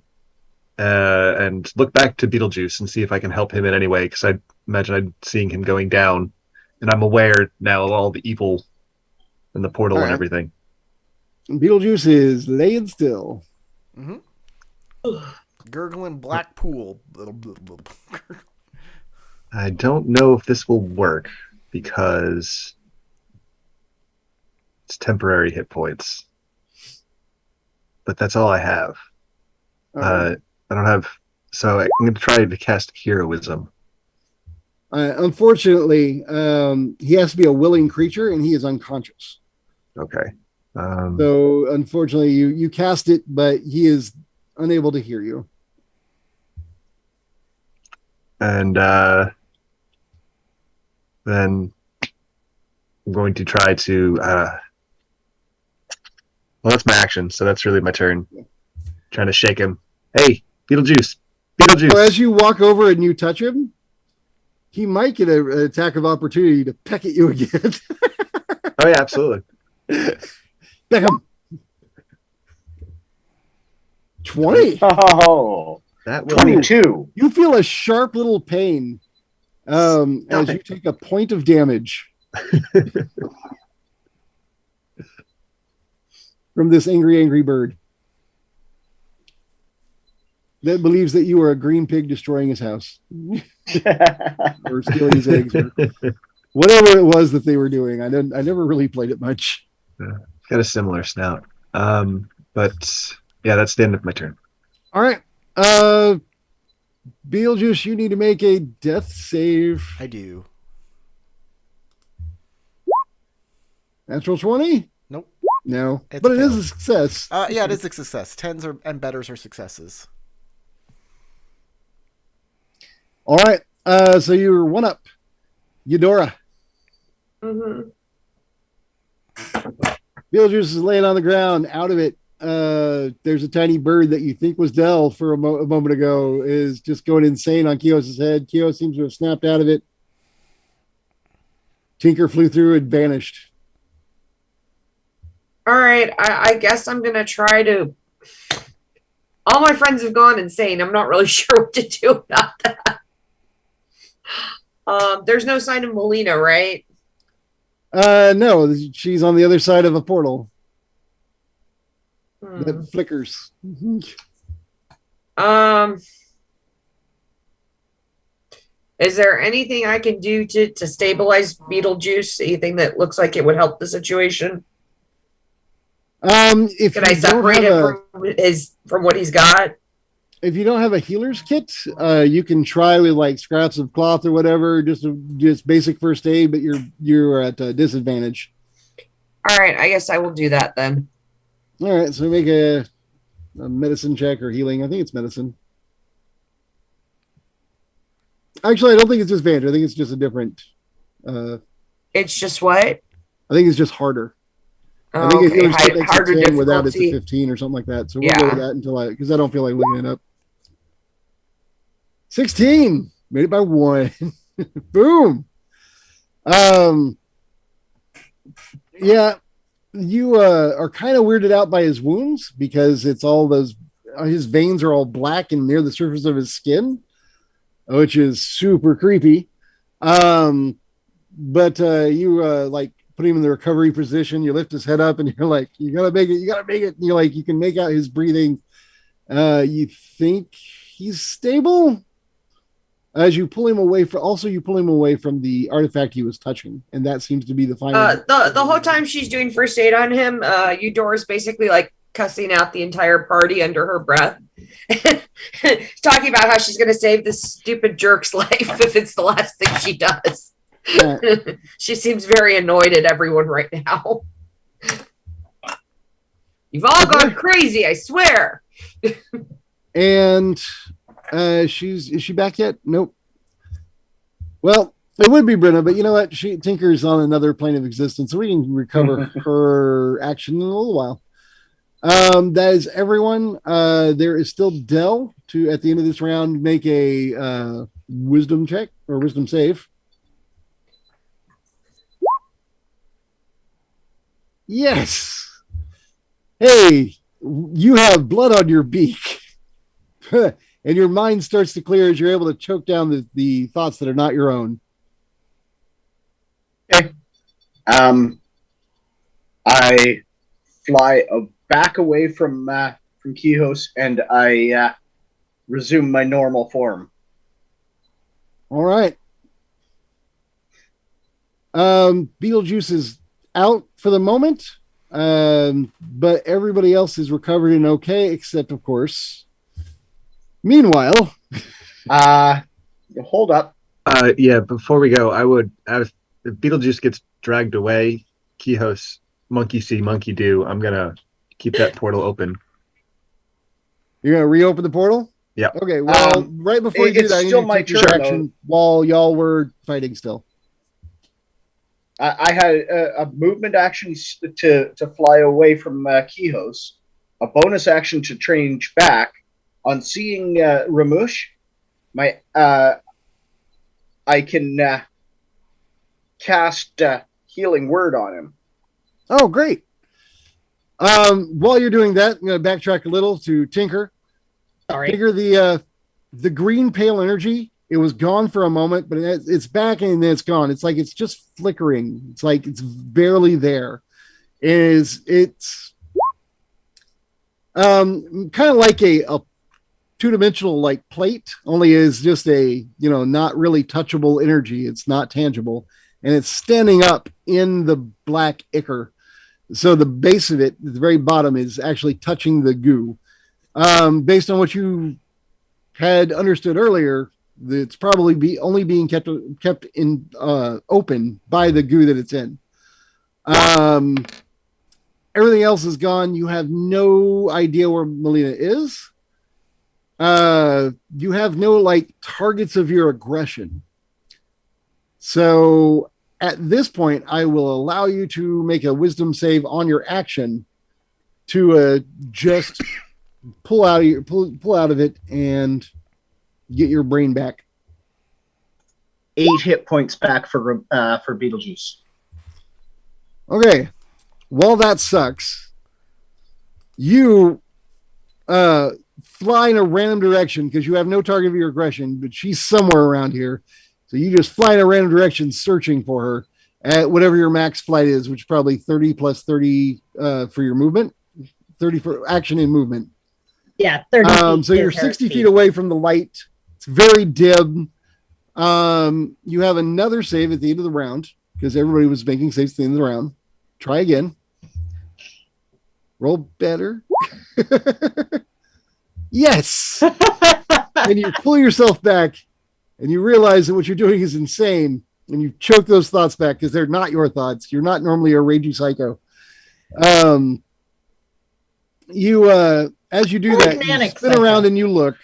and look back to Beetlejuice and see if I can help him in any way. Because I imagine I'm seeing him going down, and I'm aware now of all the evil in the portal and everything. Beetlejuice is laying still. Mm-hmm. Gurgling black pool. I don't know if this will work because it's temporary hit points, but that's all I have. I don't have, so I'm going to try to cast Heroism. Unfortunately, he has to be a willing creature, and he is unconscious. Okay. So unfortunately, you cast it, but he is unable to hear you. And then I'm going to try to. Well, that's my action, so that's really my turn. Trying to shake him. Hey, Beetlejuice! So as you walk over and you touch him, he might get an attack of opportunity to peck at you again. Oh yeah, absolutely. Peck him. 20. Oh, that will 22. You feel a sharp little pain as you take a point of damage from this angry bird that believes that you are a green pig destroying his house or stealing his eggs or whatever it was that they were doing. I never really played it much. Got a similar snout. But yeah, that's the end of my turn. All right. Beetlejuice, you need to make a death save. I do. Natural 20? Nope. No. It's but it failed. is a success. Yeah, it is a success. 10s and betters are successes. All right. So you're one up. Eudora. Mm-hmm. Beetlejuice is laying on the ground, out of it. There's a tiny bird that you think was Dell for a moment ago is just going insane on Kios's head. Kios seems to have snapped out of it. Tinker flew through and vanished. All right, I guess I'm gonna try to. All my friends have gone insane. I'm not really sure what to do about that. There's no sign of Melina, right? No, she's on the other side of a portal that flickers. Is there anything I can do to stabilize Beetlejuice? Anything that looks like it would help the situation? If Can I separate it from what he's got? If you don't have a healer's kit, you can try with like scraps of cloth or whatever, just basic first aid, but you're at a disadvantage. All right, I guess I will do that then. All right, so make a medicine check or healing. I think it's medicine. Actually, I don't think it's disadvantage. I think it's just a different. It's just what? I think it's just harder. I Oh, think okay. it makes it Harder 10 without it's a difficulty. 15 or something like that. So we'll go with that because I don't feel like looking it up. 16 made it by 1. Boom. Yeah, you are kind of weirded out by his wounds because it's all those his veins are all black and near the surface of his skin, which is super creepy. But you like put him in the recovery position. You lift his head up, and you're like, "You gotta make it! You gotta make it!" And you're like, you can make out his breathing. You think he's stable as you pull him away from. Also, you pull him away from the artifact he was touching, and that seems to be the final. The whole time she's doing first aid on him, Eudora's basically like cussing out the entire party under her breath, talking about how she's gonna save this stupid jerk's life if it's the last thing she does. She seems very annoyed at everyone right now. You've all gone crazy, I swear. And is she back yet? Nope. Well, it would be Brenna, but you know what? Tinker's on another plane of existence, so we can recover her action in a little while. That is everyone. There is still Dell to at the end of this round make a wisdom check or wisdom save. Yes. Hey, you have blood on your beak. And your mind starts to clear as you're able to choke down the thoughts that are not your own. Okay. I fly back away from Quijos, and I resume my normal form. All right. Beetlejuice is out for the moment, but everybody else is recovered and okay, except, of course, meanwhile. Hold up. Yeah, before we go, if Beetlejuice gets dragged away, Quijos, monkey see, monkey do. I'm going to keep that portal open. You're going to reopen the portal? Yeah. Okay, well, right before you do that, I need still to my take your turn, action while y'all were fighting still. I had a movement action to fly away from Quijos, a bonus action to change back. On seeing Ramush, I can cast Healing Word on him. Oh, great. While you're doing that, I'm going to backtrack a little to Tinker. Sorry. Tinker, the green pale energy, it was gone for a moment, but it's back and then it's gone. It's like it's just flickering. It's like it's barely there. It's kind of like a two-dimensional like plate, only is just a not really touchable energy. It's not tangible, and it's standing up in the black ichor. So the base of it, at the very bottom, is actually touching the goo. Based on what you had understood earlier, it's probably only being kept in open by the goo that it's in. Everything else is gone. You have no idea where Melina is. You have no targets of your aggression. So at this point, I will allow you to make a wisdom save on your action to just pull out of it and get your brain back. 8 hit points back for Beetlejuice. Okay. While that sucks, you fly in a random direction because you have no target of your aggression, but she's somewhere around here. So you just fly in a random direction searching for her at whatever your max flight is, which is probably 30 plus 30 for your movement, 30 for action and movement. Yeah, 30 so you're 60 feet away from the light. It's very dim. You have another save at the end of the round because everybody was making saves at the end of the round. Try again. Roll better. Yes. And you pull yourself back and you realize that what you're doing is insane. And you choke those thoughts back because they're not your thoughts. You're not normally a ragey psycho. As you do that, you spin around and you look.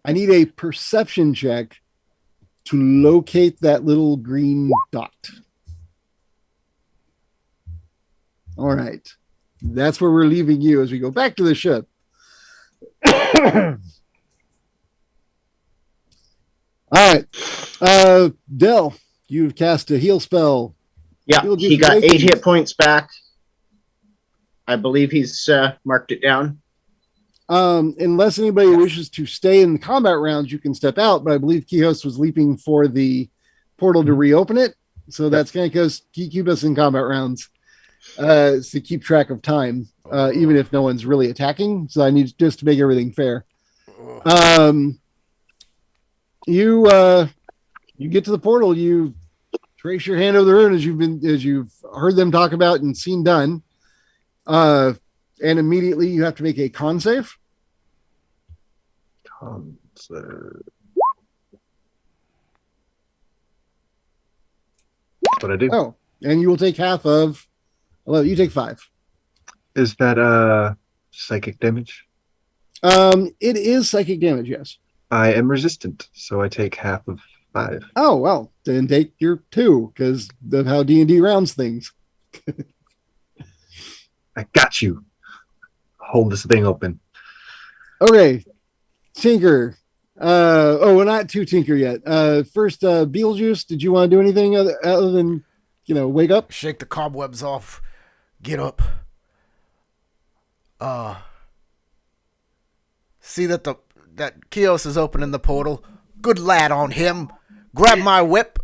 I need a perception check to locate that little green dot. All right. That's where we're leaving you as we go back to the ship. All right. Dell, you've cast a heal spell. Yeah, Beetlejuice he got awakens. 8 hit points back. I believe he's marked it down. Unless anybody wishes to stay in the combat rounds, you can step out. But I believe Kihos was leaping for the portal to reopen it. So that's going to keep us in combat rounds to keep track of time, even if no one's really attacking. So I need just to make everything fair. You get to the portal. You trace your hand over the rune as you've heard them talk about and seen done. And immediately you have to make a con save. What I do? Oh, and you will take half of. Well, you take 5. Is that psychic damage? It is psychic damage. Yes. I am resistant, so I take half of 5. Oh well, then take your 2 because of how D&D rounds things. I got you. Hold this thing open. Okay, Tinker. We're not to Tinker yet. First, Beetlejuice. Did you want to do anything other than wake up? Shake the cobwebs off. Get up. See that that Kios is opening the portal. Good lad on him. Grab my whip.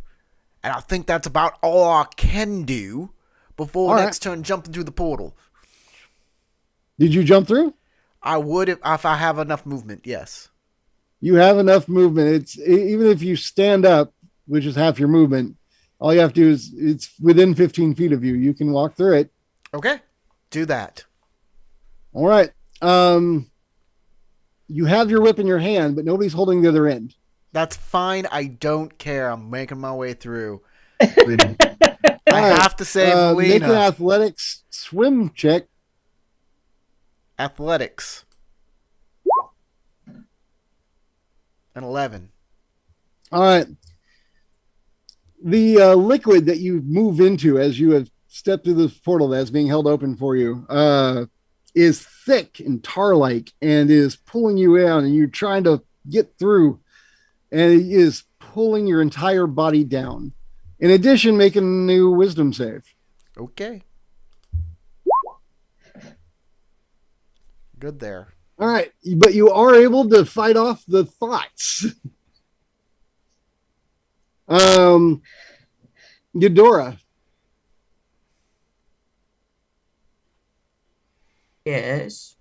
And I think that's about all I can do before All next turn jumping through the portal. Did you jump through? I would if I have enough movement, yes. You have enough movement. It's even if you stand up, which is half your movement, all you have to do is it's within 15 feet of you. You can walk through it. Okay. Do that. All right. You have your whip in your hand, but nobody's holding the other end. That's fine. I don't care. I'm making my way through. Really? I have to save Make an Lena. athletics swim check. Athletics. An 11. All right. The liquid that you move into as you have stepped through this portal that's being held open for you is thick and tar-like and is pulling you down, and you're trying to get through, and it is pulling your entire body down. In addition, make a new wisdom save. Okay. Good there. All right, but you are able to fight off the thoughts. Eudora. Yes.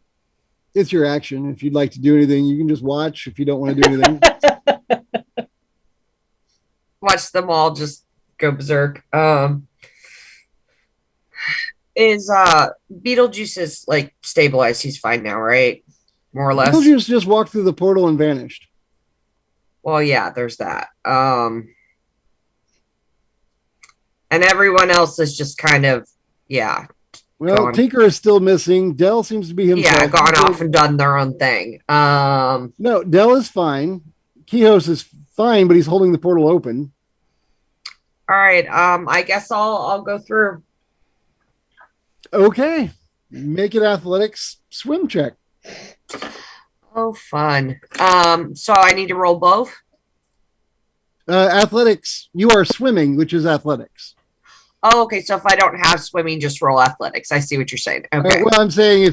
It's your action. If you'd like to do anything, you can just watch. If you don't want to do anything, Watch them all just go berserk. Is Beetlejuice is like stabilized? He's fine now, right? More or less. Beetlejuice just walked through the portal and vanished. Well, yeah, there's that. And everyone else is just kind of, yeah. Well, Gone. Tinker is still missing. Dell seems to be himself. Yeah, gone off and done their own thing. No, Dell is fine. Kihos is fine, but he's holding the portal open. All right. I guess I'll go through. Okay. Make it athletics swim check. Oh, fun. So I need to roll both. Athletics. You are swimming, which is athletics. Oh, okay. So if I don't have swimming, just roll athletics. I see what you're saying. Okay. Well, I'm saying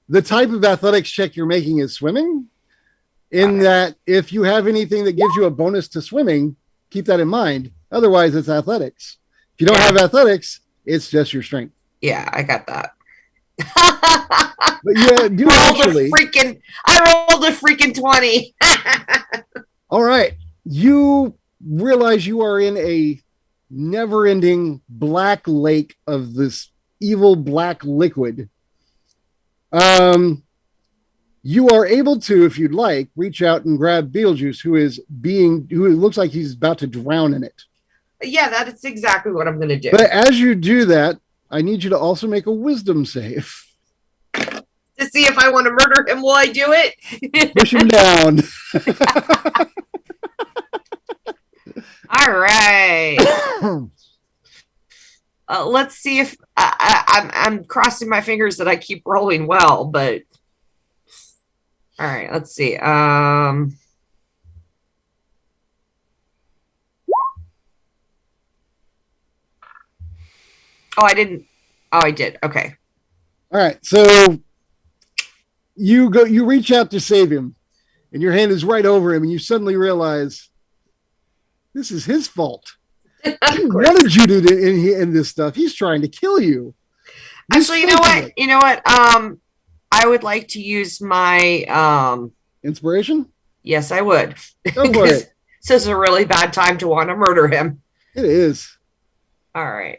the type of athletics check you're making is swimming. In that, if you have anything that gives you a bonus to swimming, keep that in mind. Otherwise, it's athletics. If you don't have athletics, it's just your strength. Yeah, I got that. But yeah, do actually. I rolled a freaking 20. All right. You realize you are in a never-ending black lake of this evil black liquid. You are able to, if you'd like, reach out and grab Beetlejuice, who looks like he's about to drown in it. Yeah, that's exactly what I'm going to do. But as you do that, I need you to also make a wisdom save. To see if I want to murder him while I do it. Push him down. All right. Let's see if I'm crossing my fingers that I keep rolling well, but all right, let's see. Oh, I didn't. Oh, I did. Okay. All right, so you reach out to save him, and your hand is right over him, and you suddenly realize this is his fault. He wanted you to in this stuff. He's trying to kill you. Actually, you know what? You know what? I would like to use my Inspiration? Yes, I would. Go for it. This is a really bad time to want to murder him. It is. All right.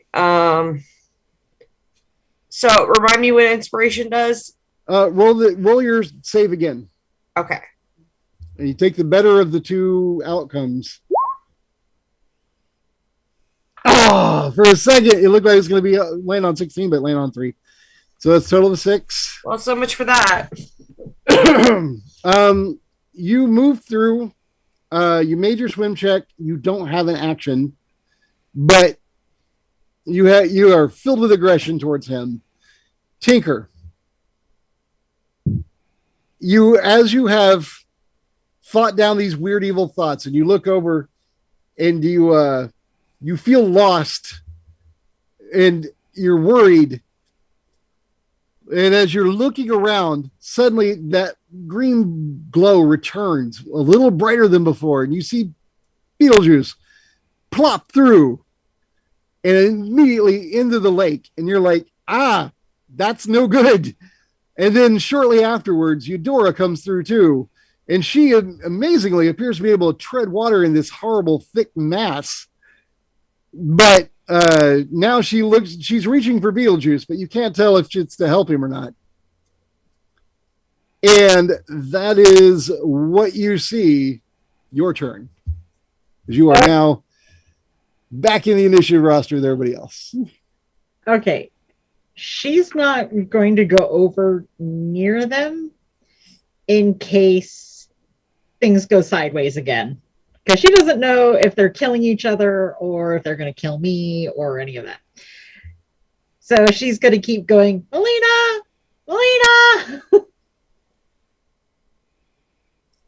So remind me what inspiration does. Roll your save again. Okay. And you take the better of the two outcomes. Oh, for a second, it looked like it was going to be land on 16, but land on 3. So that's total of 6. Well, so much for that. You moved through. You made your swim check. You don't have an action, but you are filled with aggression towards him. Tinker, as you have fought down these weird evil thoughts, and you look over, and you feel lost, and you're worried. And as you're looking around, suddenly that green glow returns, a little brighter than before, and you see Beetlejuice plop through and immediately into the lake. And you're like, that's no good. And then shortly afterwards, Eudora comes through too. And she amazingly appears to be able to tread water in this horrible, thick mass. But now she's reaching for Beetlejuice, but you can't tell if it's to help him or not. And that is what you see. Your turn. Because you are now back in the initiative roster with everybody else. Okay. She's not going to go over near them in case things go sideways again. Because she doesn't know if they're killing each other or if they're going to kill me or any of that. So she's going to keep going, Melina! Melina!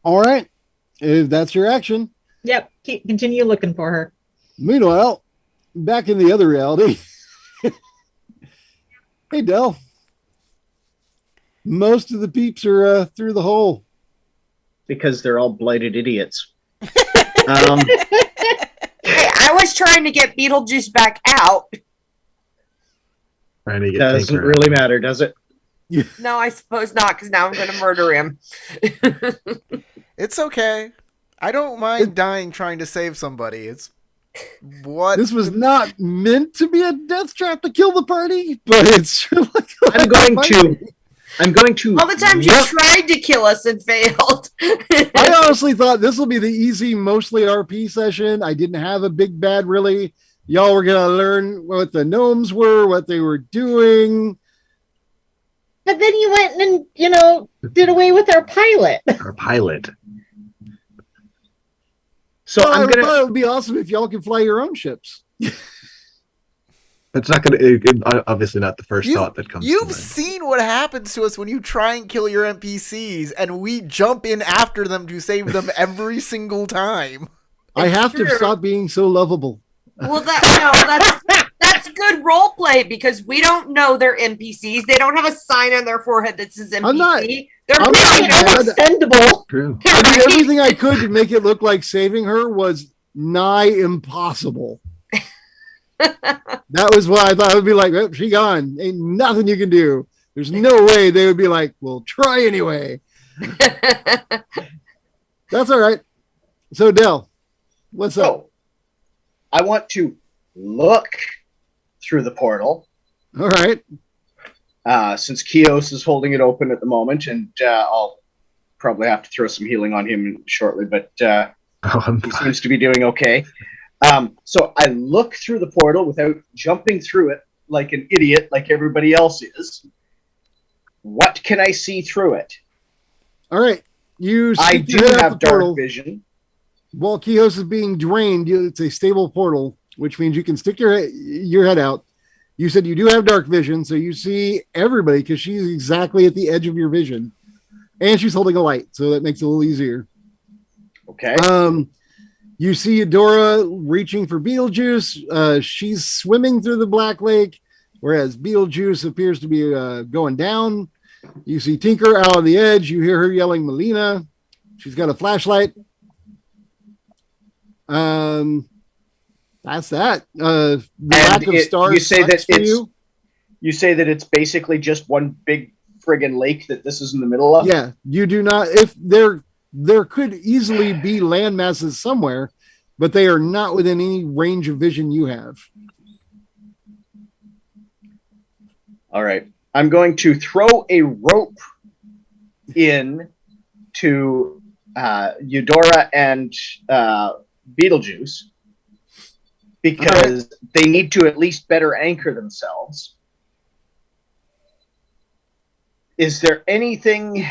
All right. If that's your action. Yep. Continue looking for her. Meanwhile, back in the other reality. Hey, Del. Most of the peeps are through the hole. Because they're all blighted idiots. I was trying to get Beetlejuice back out. Trying to get Doesn't Tinker. really matter, does it? No, I suppose not, because now I'm going to murder him. It's okay. I don't mind dying trying to save somebody. It's what This was not meant to be a death trap to kill the party, but it's I'm going to All the times you tried to kill us and failed. I honestly thought this will be the easy, mostly RP session. I didn't have a big bad really. Y'all were gonna learn what the gnomes were, what they were doing. But then you went and, did away with our pilot. Our pilot. So I I'm gonna. thought it would be awesome if y'all could fly your own ships. It's not going to, obviously not the first thought that comes to You've mind. seen what happens to us when you try and kill your NPCs, and we jump in after them to save them every single time. I have to true. stop being so lovable. Well, that's good role play because we don't know they're NPCs. They don't have a sign on their forehead that says NPC. I'm not They're Unextendable. True. I did everything I could to make it look like saving her was nigh impossible. That was why I thought it would be like, oh, she gone. Ain't nothing you can do. There's no way they would be like, well, try anyway. That's all right. So, Del, what's up? So, I want to look through the portal. All right. Since Kios is holding it open at the moment, and I'll probably have to throw some healing on him shortly, but he seems to be doing okay. So I look through the portal without jumping through it like an idiot, like everybody else is. What can I see through it? All right. You I stick do your head out have the dark portal. vision. while Kios is being drained, it's a stable portal, which means you can stick your head out. You said you do have dark vision, so you see everybody because she's exactly at the edge of your vision. And she's holding a light, so that makes it a little easier. Okay. You see Eudora reaching for Beetlejuice. She's swimming through the Black Lake, whereas Beetlejuice appears to be going down. You see Tinker out on the edge. You hear her yelling, Melina. She's got a flashlight. That's that. The lack of stars. You say that for you. You say that it's basically just one big friggin' lake that this is in the middle of? Yeah, you do not. If there could easily be land masses somewhere, but they are not within any range of vision you have. All right. I'm going to throw a rope in to Eudora and Beetlejuice because they need to at least better anchor themselves. Is there anything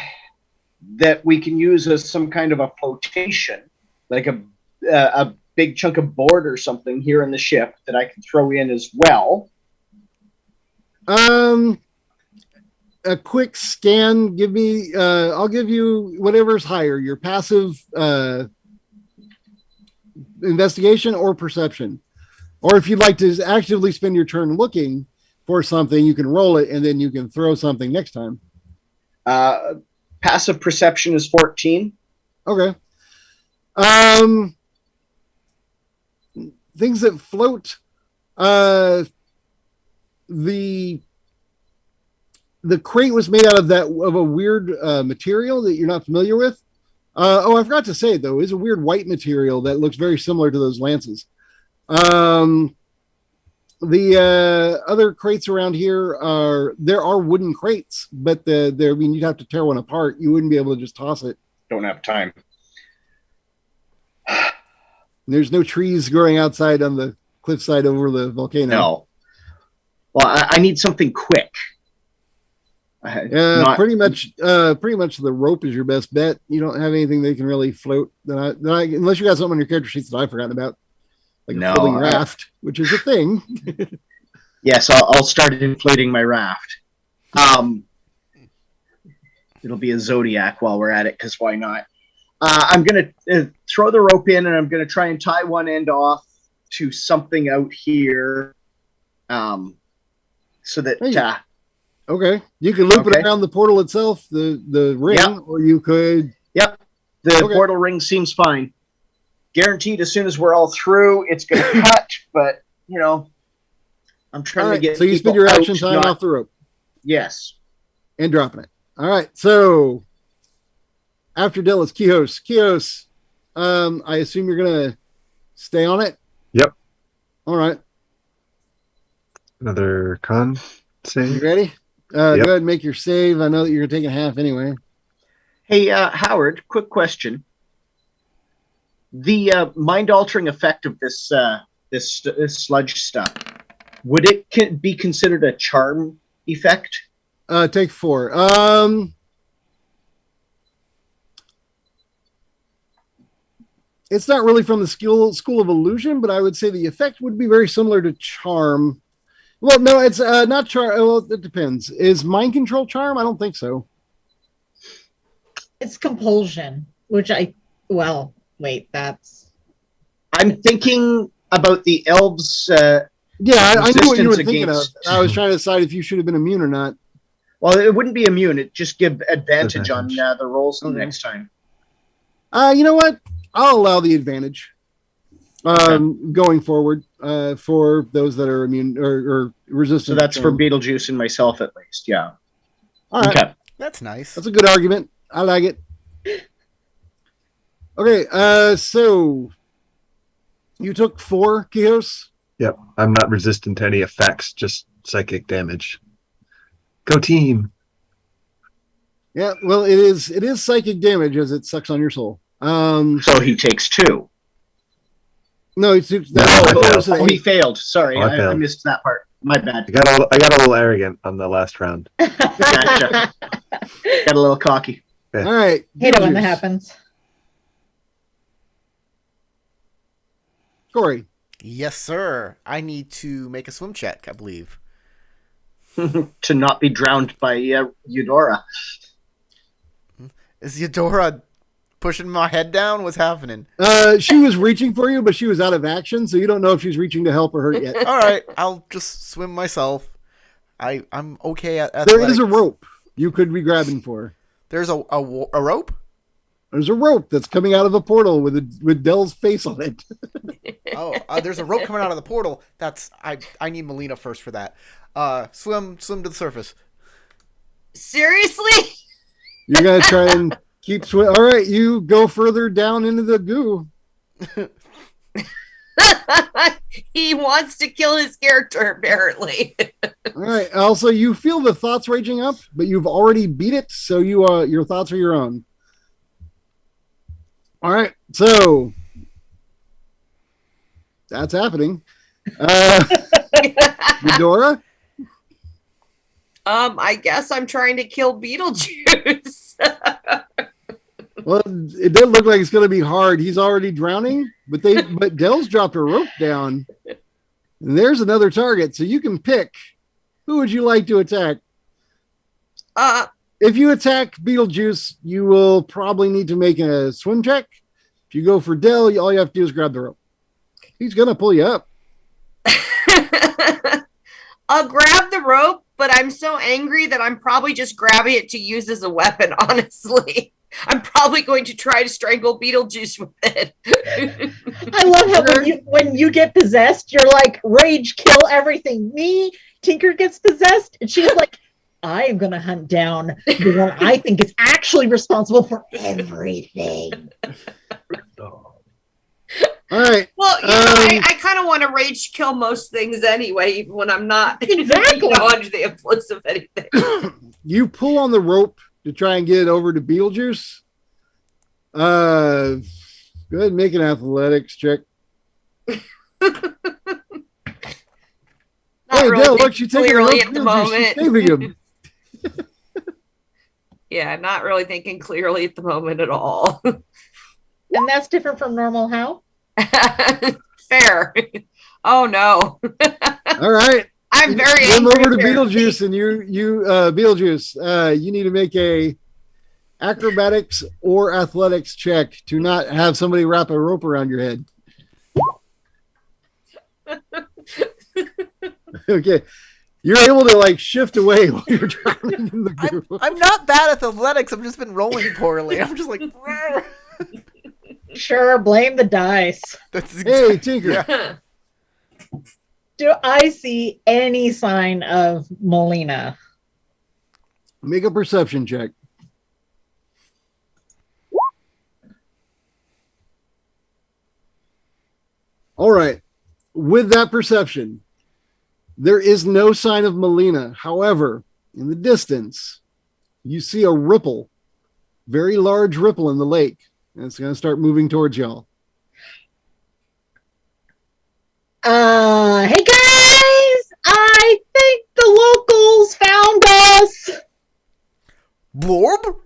that we can use as some kind of a flotation, like a big chunk of board or something here in the ship that I can throw in as well? A quick scan. Give me. I'll give you whatever's higher. Your passive investigation or perception, or if you'd like to actively spend your turn looking for something, you can roll it and then you can throw something next time. Passive perception is 14. Okay. Things that float. The crate was made out of a weird material that you're not familiar with. I forgot to say it though. It's a weird white material that looks very similar to those lances. The other crates around here there are wooden crates, but you'd have to tear one apart. You wouldn't be able to just toss it. Don't have time. There's no trees growing outside on the cliffside over the volcano. No. Well, I need something quick. Pretty much the rope is your best bet. You don't have anything that can really float unless you got something on your character sheets that I've forgotten about. Like a floating raft, which is a thing. Yes, I'll start inflating my raft. It'll be a Zodiac while we're at it, because why not? I'm going to throw the rope in, and I'm going to try and tie one end off to something out here, so that... okay. You can loop it around the portal itself, the ring, or you could... Yep. The portal ring seems fine. Guaranteed as soon as we're all through, it's going to cut, but, I'm trying to get... So you spend your action time off the rope. Yes. And dropping it. All right. So after Dill is Kios. Kios, I assume you're going to stay on it? Yep. All right. Another con save. You ready? Go ahead and make your save. I know that you're taking half anyway. Hey, Howard, quick question. The mind-altering effect of this sludge stuff, would it be considered a charm effect? Take 4. It's not really from the school of illusion, but I would say the effect would be very similar to charm. Well, no, it's not charm. Well, it depends. Is mind control charm? I don't think so. It's compulsion, which that's... I'm thinking about the elves. I knew what you were thinking of. I was trying to decide if you should have been immune or not. Well, it wouldn't be immune. It just give advantage on the rolls next time. You know what? I'll allow the advantage going forward for those that are immune or resistant. So that's for Beetlejuice and myself at least. Yeah. All right. Okay. That's nice. That's a good argument. I like it. Okay, so you took 4, Kios? Yep. I'm not resistant to any effects, just psychic damage. Go team. Yeah, well, it is psychic damage as it sucks on your soul. So he takes 2. No, he failed. Sorry, I missed that part. My bad. I got a little arrogant on the last round. Gotcha. Got a little cocky. Okay. All right. Hate it when that happens. Corey. Yes, sir. I need to make a swim check, I believe. To not be drowned by Eudora. Is Eudora pushing my head down? What's happening? She was reaching for you, but she was out of action, so you don't know if she's reaching to help or hurt yet. All right, I'll just swim myself. I'm okay at There athletics. is a rope you could be grabbing for. There's a rope? There's a rope that's coming out of a portal with Dell's face on it. Oh, there's a rope coming out of the portal. I need Melina first for that. Swim to the surface. Seriously? You're gonna try and keep swim. All right, you go further down into the goo. He wants to kill his character, apparently. All right. Also, you feel the thoughts raging up, but you've already beat it, so your thoughts are your own. All right, so that's happening. Eudora? I guess I'm trying to kill Beetlejuice. Well, it doesn't look like it's going to be hard. He's already drowning, but Dell's dropped a rope down, and there's another target. So you can pick. Who would you like to attack? If you attack Beetlejuice, you will probably need to make a swim check. If you go for Dell, all you have to do is grab the rope. He's going to pull you up. I'll grab the rope, but I'm so angry that I'm probably just grabbing it to use as a weapon, honestly. I'm probably going to try to strangle Beetlejuice with it. I love how when you get possessed, you're like, rage, kill everything. Me, Tinker gets possessed, and she's like, I am going to hunt down the one I think is actually responsible for everything. All right. Well, I kind of want to rage kill most things anyway, even when I'm not Exactly. under the influence of anything. You pull on the rope to try and get it over to Beetlejuice. Go ahead and make an athletics check. Not Hey, really Dell, look, she's taking a rope. clearly at the Beetlejuice, she's moment. saving him. Yeah, not really thinking clearly at the moment at all. And that's different from normal how? Fair. Oh no. All right. I'm very Swim angry. over to apparently. Beetlejuice, and Beetlejuice, you need to make a acrobatics or athletics check to not have somebody wrap a rope around your head. Okay. You're able to like shift away while you're drowning in the goo. I'm not bad at athletics. I've just been rolling poorly. I'm just like, Sure, blame the dice. that's Hey, Tinker. Yeah. Do I see any sign of Melina? Make a perception check. All right. With that perception, there is no sign of Melina. However, in the distance, you see a ripple, very large ripple in the lake. And it's going to start moving towards y'all. Hey guys! I think the locals found us! Blorb?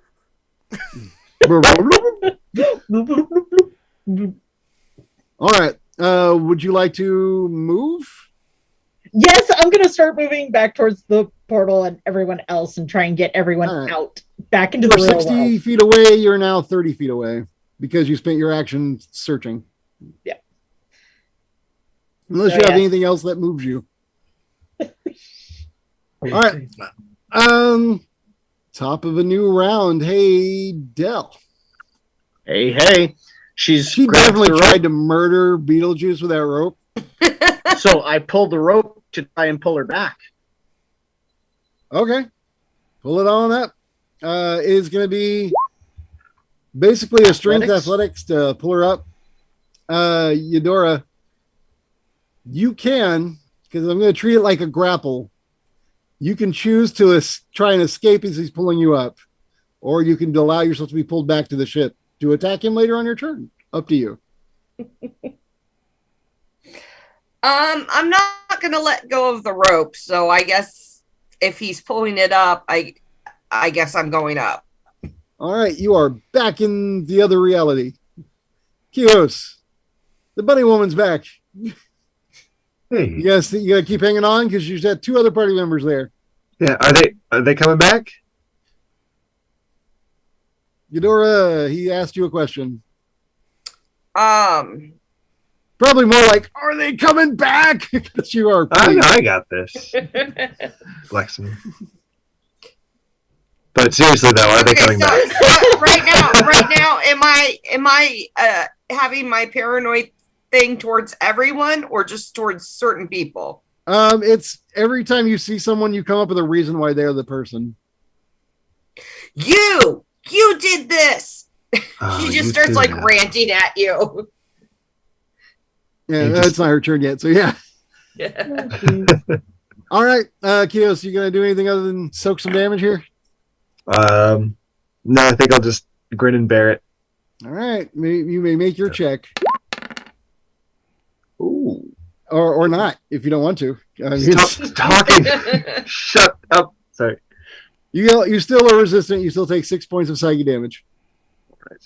All right. Would you like to move? Yes, I'm going to start moving back towards the portal and everyone else and try and get everyone All right. out back into the You're real 60 world. feet away. You're now 30 feet away because you spent your action searching. Yeah. Unless So, you have yeah. anything else that moves you. All right. Top of a new round. Hey, Dell. Hey. She grabbed definitely the tried to murder Beetlejuice with that rope. rope, so I pulled the rope to try and pull her back. Okay. Pull it on up. It is going to be basically a strength athletics to pull her up. Eudora, you can, because I'm going to treat it like a grapple. You can choose to try and escape as he's pulling you up, or you can allow yourself to be pulled back to the ship to attack him later on your turn. Up to you. I'm not gonna let go of the rope, so I guess if he's pulling it up, I guess I'm going up. All right, you are back in the other reality. Kios. The bunny woman's back. Hey. Yes, you gotta keep hanging on because you've got 2 other party members there. Yeah, are they coming back? Eudora, he asked you a question. Um, Probably more like, are they coming back? Because you are. I got this. Flexing. But seriously though, are they coming back? So right now, am I having my paranoid thing towards everyone or just towards certain people? It's every time you see someone, you come up with a reason why they're the person. You did this. Oh, She you just starts do like that. ranting at you. Yeah, You that's just- not her turn yet. So yeah. All right, Kios, you gonna do anything other than soak some damage here? No, I think I'll just grin and bear it. All right, you may make your check, Ooh. or not if you don't want to. Stop talking. Shut up. Sorry. You still are resistant. You still take 6 points of psychic damage. Right.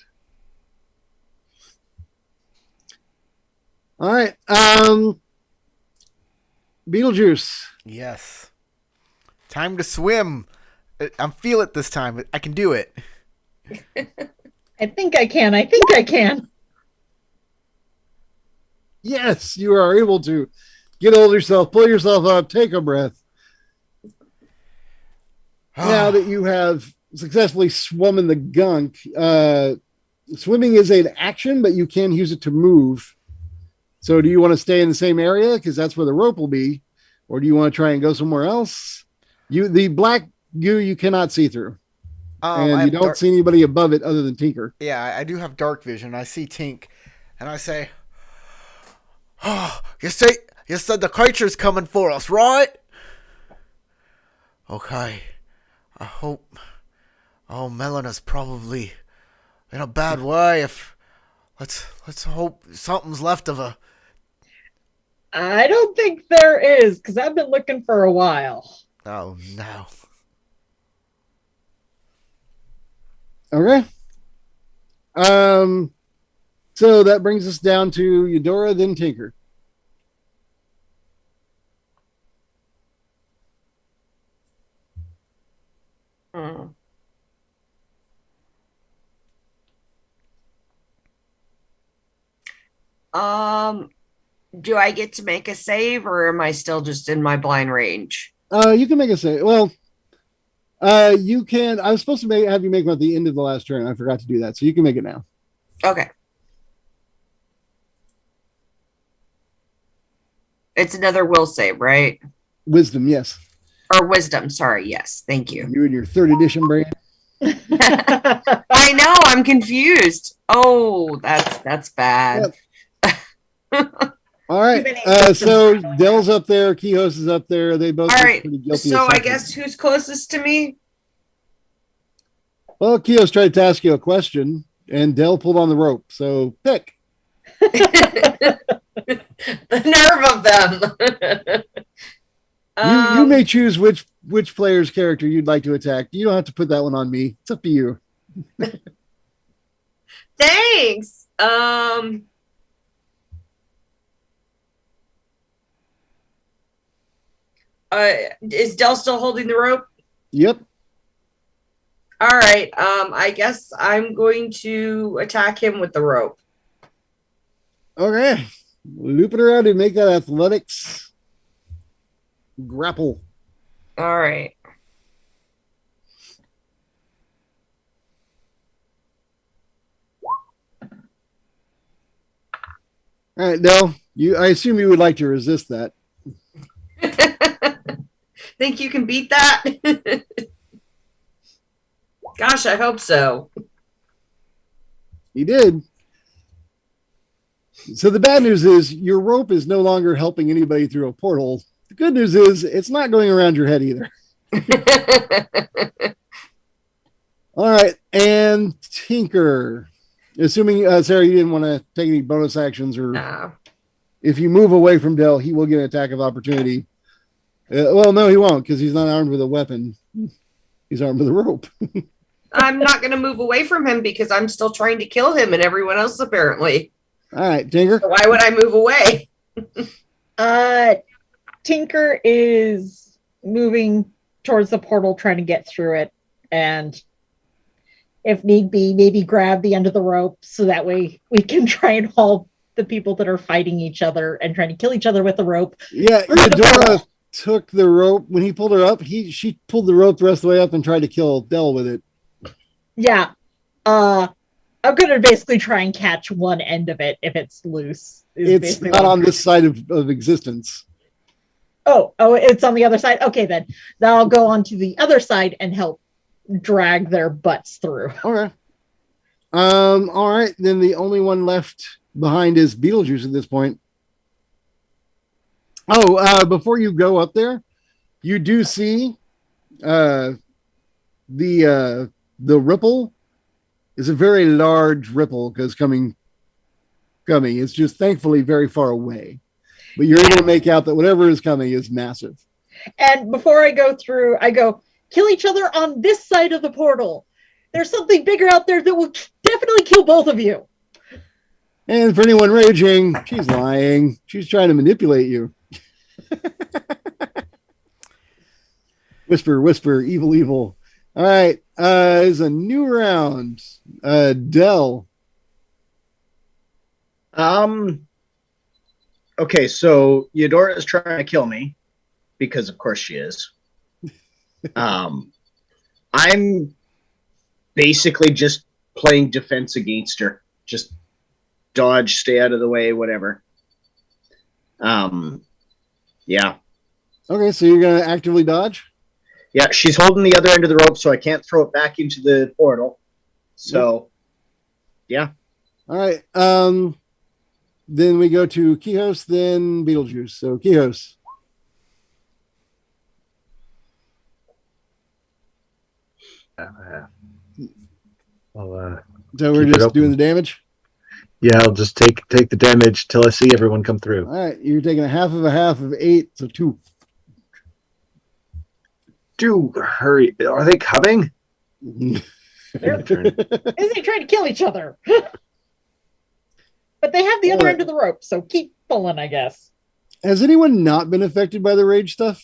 All right, Beetlejuice. Yes. Time to swim. I'm feel it this time. I can do it. I think I can. Yes, you are able to get hold of yourself, pull yourself up, take a breath. Now that you have successfully swum in the gunk, swimming is an action, but you can use it to move. So do you want to stay in the same area because that's where the rope will be, or do you want to try and go somewhere else? The black goo you cannot see through, I and you have don't dark- see anybody above it other than Tinker. Yeah, I do have dark vision. I see Tink, and I say, "Oh, you said the creature's coming for us, right?" Okay. I hope. Oh, Melena's probably in a bad way. If let's hope something's left of her. I don't think there is, because I've been looking for a while. Oh no. Okay. So that brings us down to Eudora, then Tinker. Hmm. Do I get to make a save or am I still just in my blind range? You can make a save. Well, you can. I was supposed to have you make one at the end of the last turn. I forgot to do that, so you can make it now. Okay. It's another will save, right? Wisdom, yes. Or wisdom, sorry. Yes, thank you. You and your 3rd edition brand. I know, I'm confused. Oh, that's bad. All right. Too many So systems. Dell's up there. Kihos is up there. They both All look right. pretty guilty. So of I something. guess who's closest to me? Well, Kihos tried to ask you a question, and Dell pulled on the rope. So pick. The nerve of them. You may choose which player's character you'd like to attack. You don't have to put that one on me. It's up to you. Thanks. Is Dell still holding the rope? Yep. All right. I guess I'm going to attack him with the rope. Okay. Loop it around and make that athletics grapple. All right. All right, Dell. I assume you would like to resist that. Think you can beat that? Gosh, I hope so. He did. So the bad news is your rope is no longer helping anybody through a portal. The good news is it's not going around your head either. All right, and Tinker. Assuming, Sarah, you didn't want to take any bonus actions, or No. if you move away from Dell, he will get an attack of opportunity. Well, no, he won't, because he's not armed with a weapon. He's armed with a rope. I'm not going to move away from him because I'm still trying to kill him and everyone else apparently. All right, Tinker. Why would I move away? Tinker is moving towards the portal, trying to get through it, and if need be, maybe grab the end of the rope so that way we can try and haul the people that are fighting each other and trying to kill each other with the rope. Yeah, Eudora took the rope when he pulled her up. She pulled the rope the rest of the way up and tried to kill Dell with it. Yeah. I'm gonna basically try and catch one end of it if it's loose. It's not on this side of existence. Oh, it's on the other side. Okay, then I'll go on to the other side and help drag their butts through. Okay. All right. Then the only one left behind is Beetlejuice at this point. Oh, before you go up there, you do see the ripple is a very large ripple because coming. It's just thankfully very far away, but you're able to make out that whatever is coming is massive. And before I go through, I go, kill each other on this side of the portal. There's something bigger out there that will definitely kill both of you. And for anyone raging, she's lying. She's trying to manipulate you. Whisper, whisper, evil, evil. All right. It's a new round. Dell. Okay, so Eudora is trying to kill me because, of course, she is. I'm basically just playing defense against her. Just dodge, stay out of the way, whatever. Yeah. Okay, so you're gonna actively dodge? Yeah, she's holding the other end of the rope, so I can't throw it back into the portal. So, yeah. All right. Then we go to Kihos, then Beetlejuice. So Kihos. So we're just doing the damage? Yeah, I'll just take the damage till I see everyone come through. All right, you're taking a half of 8, so 2. Do hurry. Are they coming? They're trying to kill each other. But they have the other end of the rope, so keep pulling, I guess. Has anyone not been affected by the rage stuff?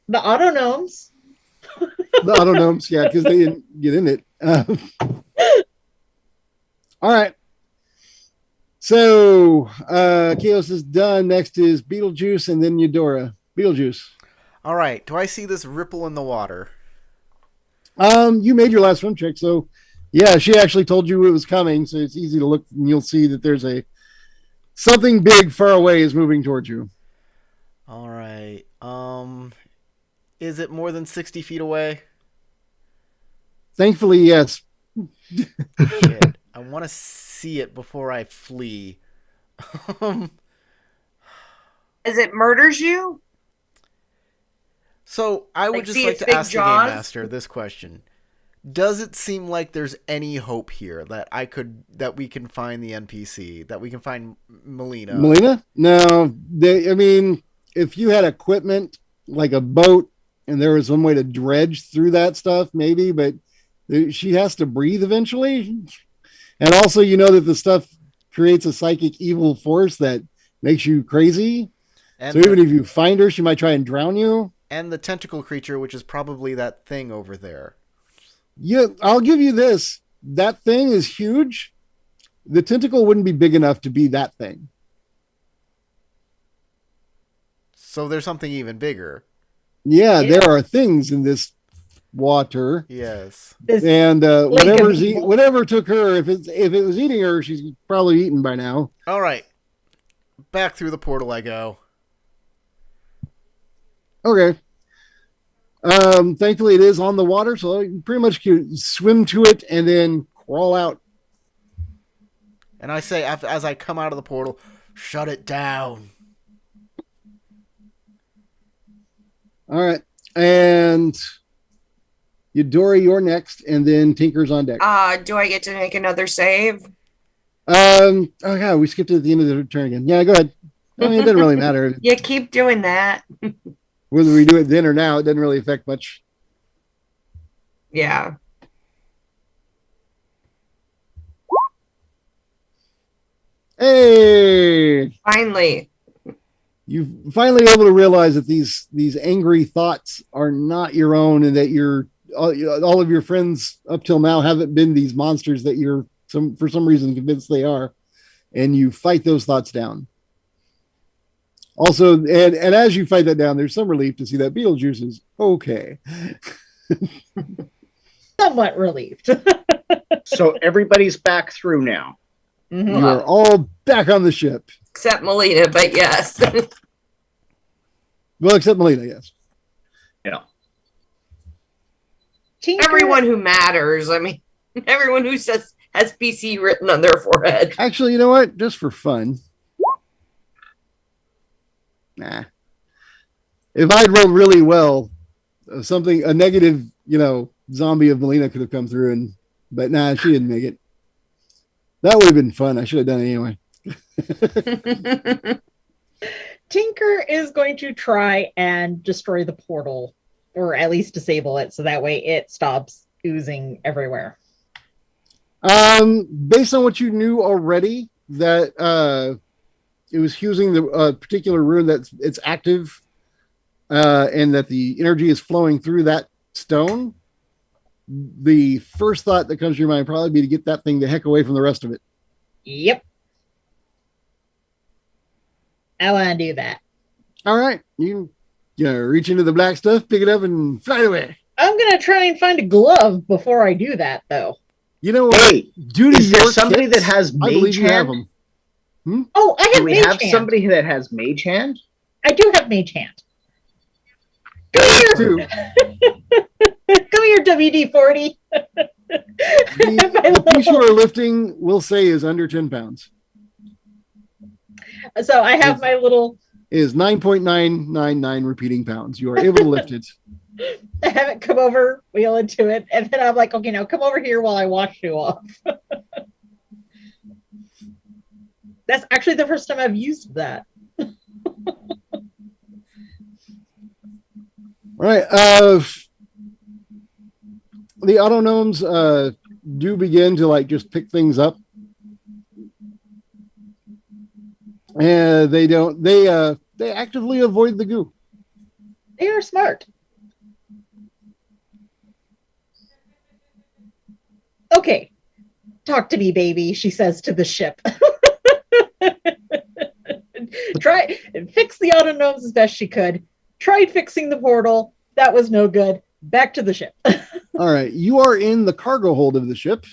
The autonomes. The autonomes, yeah, because they didn't get in it. All right. So, Chaos is done. Next is Beetlejuice and then Eudora. Beetlejuice. All right. Do I see this ripple in the water? You made your last swim check, so yeah, she actually told you it was coming, so it's easy to look and you'll see that there's something big far away is moving towards you. All right. Is it more than 60 feet away? Thankfully, yes. Shit. I want to see it before I flee. As it murders you? So I would Like, just see like its to big ask the jaws? Game Master this question. Does it seem like there's any hope here that we can find the NPC, that we can find Melina? Melina? No. I mean, if you had equipment like a boat and there was some way to dredge through that stuff, maybe, but she has to breathe eventually. And also, you know that the stuff creates a psychic evil force that makes you crazy. And so even if you find her, she might try and drown you. And the tentacle creature, which is probably that thing over there. Yeah, I'll give you this. That thing is huge. The tentacle wouldn't be big enough to be that thing. So there's something even bigger. Yeah, there are things in this water. Yes. And whatever took her, if it was eating her, she's probably eaten by now. All right. Back through the portal I go. Okay. Thankfully it is on the water, so you pretty much can swim to it and then crawl out. And I say, as I come out of the portal, shut it down. All right. And Eudora, you're next, and then Tinker's on deck. Do I get to make another save? Oh yeah, we skipped it at the end of the turn again. Yeah, go ahead. I mean, it doesn't really matter. You keep doing that. Whether we do it then or now, it doesn't really affect much. Yeah. Hey, Finally. you're finally able to realize that these angry thoughts are not your own, and that all of your friends up till now haven't been these monsters that you're for some reason convinced they are, and you fight those thoughts down. Also, and as you fight that down, there's some relief to see that Beetlejuice is okay. Somewhat relieved. So everybody's back through now. Mhm. You are all back on the ship. Except Melina, but yes. Well, except Melina, yes. Tinker, Everyone who matters. I mean, everyone who has PC written on their forehead. Actually, you know what? Just for fun. Nah. If I'd rolled really well, a negative, zombie of Melina could have come through, but nah, she didn't make it. That would have been fun. I should have done it anyway. Tinker is going to try and destroy the portal, or at least disable it, so that way it stops oozing everywhere. Based on what you knew already, that it was using the particular rune it's active, and that the energy is flowing through that stone. The first thought that comes to your mind probably be to get that thing the heck away from the rest of it. Yep. I want to do that. All right, you reach into the black stuff, pick it up, and fly away. I'm going to try and find a glove before I do that, though. You know what? Hey, Due to is there your somebody kits, that has I believe mage you have hand? them. Oh, I Do have we mage have hand. somebody that has mage hand? I do have mage hand. Come here. Too. Come here, WD-40. The piece you are lifting, we'll say, is under 10 pounds. So I have my little... It is 9.999 repeating pounds. You are able to lift it. I have it come over, wheel into it, and then I'm like, okay, now come over here while I wash you off. That's actually the first time I've used that. All right. The auto gnomes do begin to just pick things up. And they actively avoid the goo. They are smart. Okay, talk to me, baby, she says to the ship. Try and fix the auto gnomes as best she could. Tried fixing the portal. That was no good. Back to the ship. All right. You are in the cargo hold of the ship.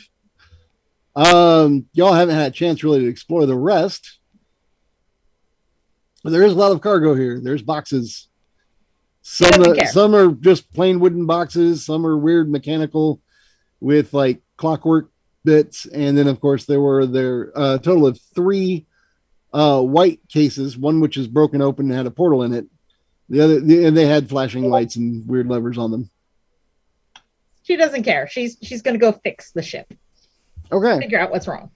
Y'all haven't had a chance really to explore the rest. But there is a lot of cargo here. There's boxes. Some are just plain wooden boxes. Some are weird mechanical with clockwork bits. And then, of course, there were a total of 3 white cases, one which is broken open and had a portal in it. And they had flashing lights and weird levers on them. She doesn't care. She's going to go fix the ship. Okay. Figure out what's wrong.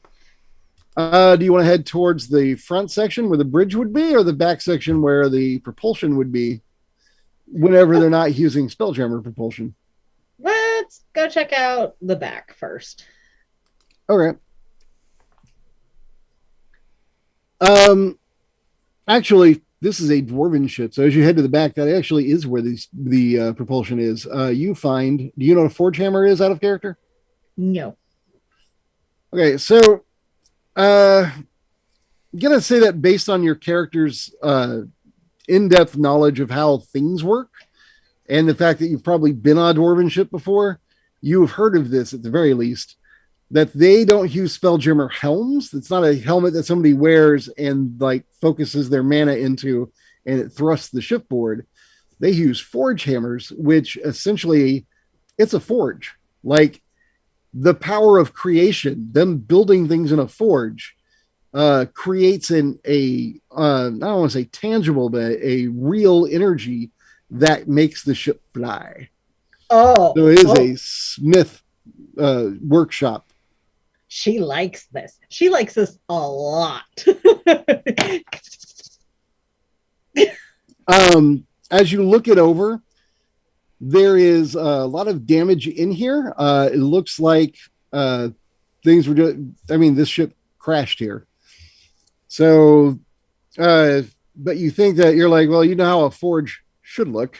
Do you want to head towards the front section where the bridge would be, or the back section where the propulsion would be whenever they're not using Spelljammer propulsion? Let's go check out the back first. Okay. Actually, this is a dwarven ship, so as you head to the back, that actually is where the propulsion is. Do you know what a forge hammer is out of character? No. Okay, so I'm gonna say that based on your character's in-depth knowledge of how things work, and the fact that you've probably been on a dwarven ship before, you have heard of this at the very least, that they don't use Spelljammer helms. It's not a helmet that somebody wears and focuses their mana into and it thrusts the shipboard. They use forge hammers, which essentially it's a forge. The power of creation, them building things in a forge, creates I don't want to say tangible, but a real energy that makes the ship fly. Oh. So it is a smith workshop. She likes this. She likes this a lot. As you look it over, there is a lot of damage in here. It looks like things were just, this ship crashed here. So, but you think that you're like, well, you know how a forge should look.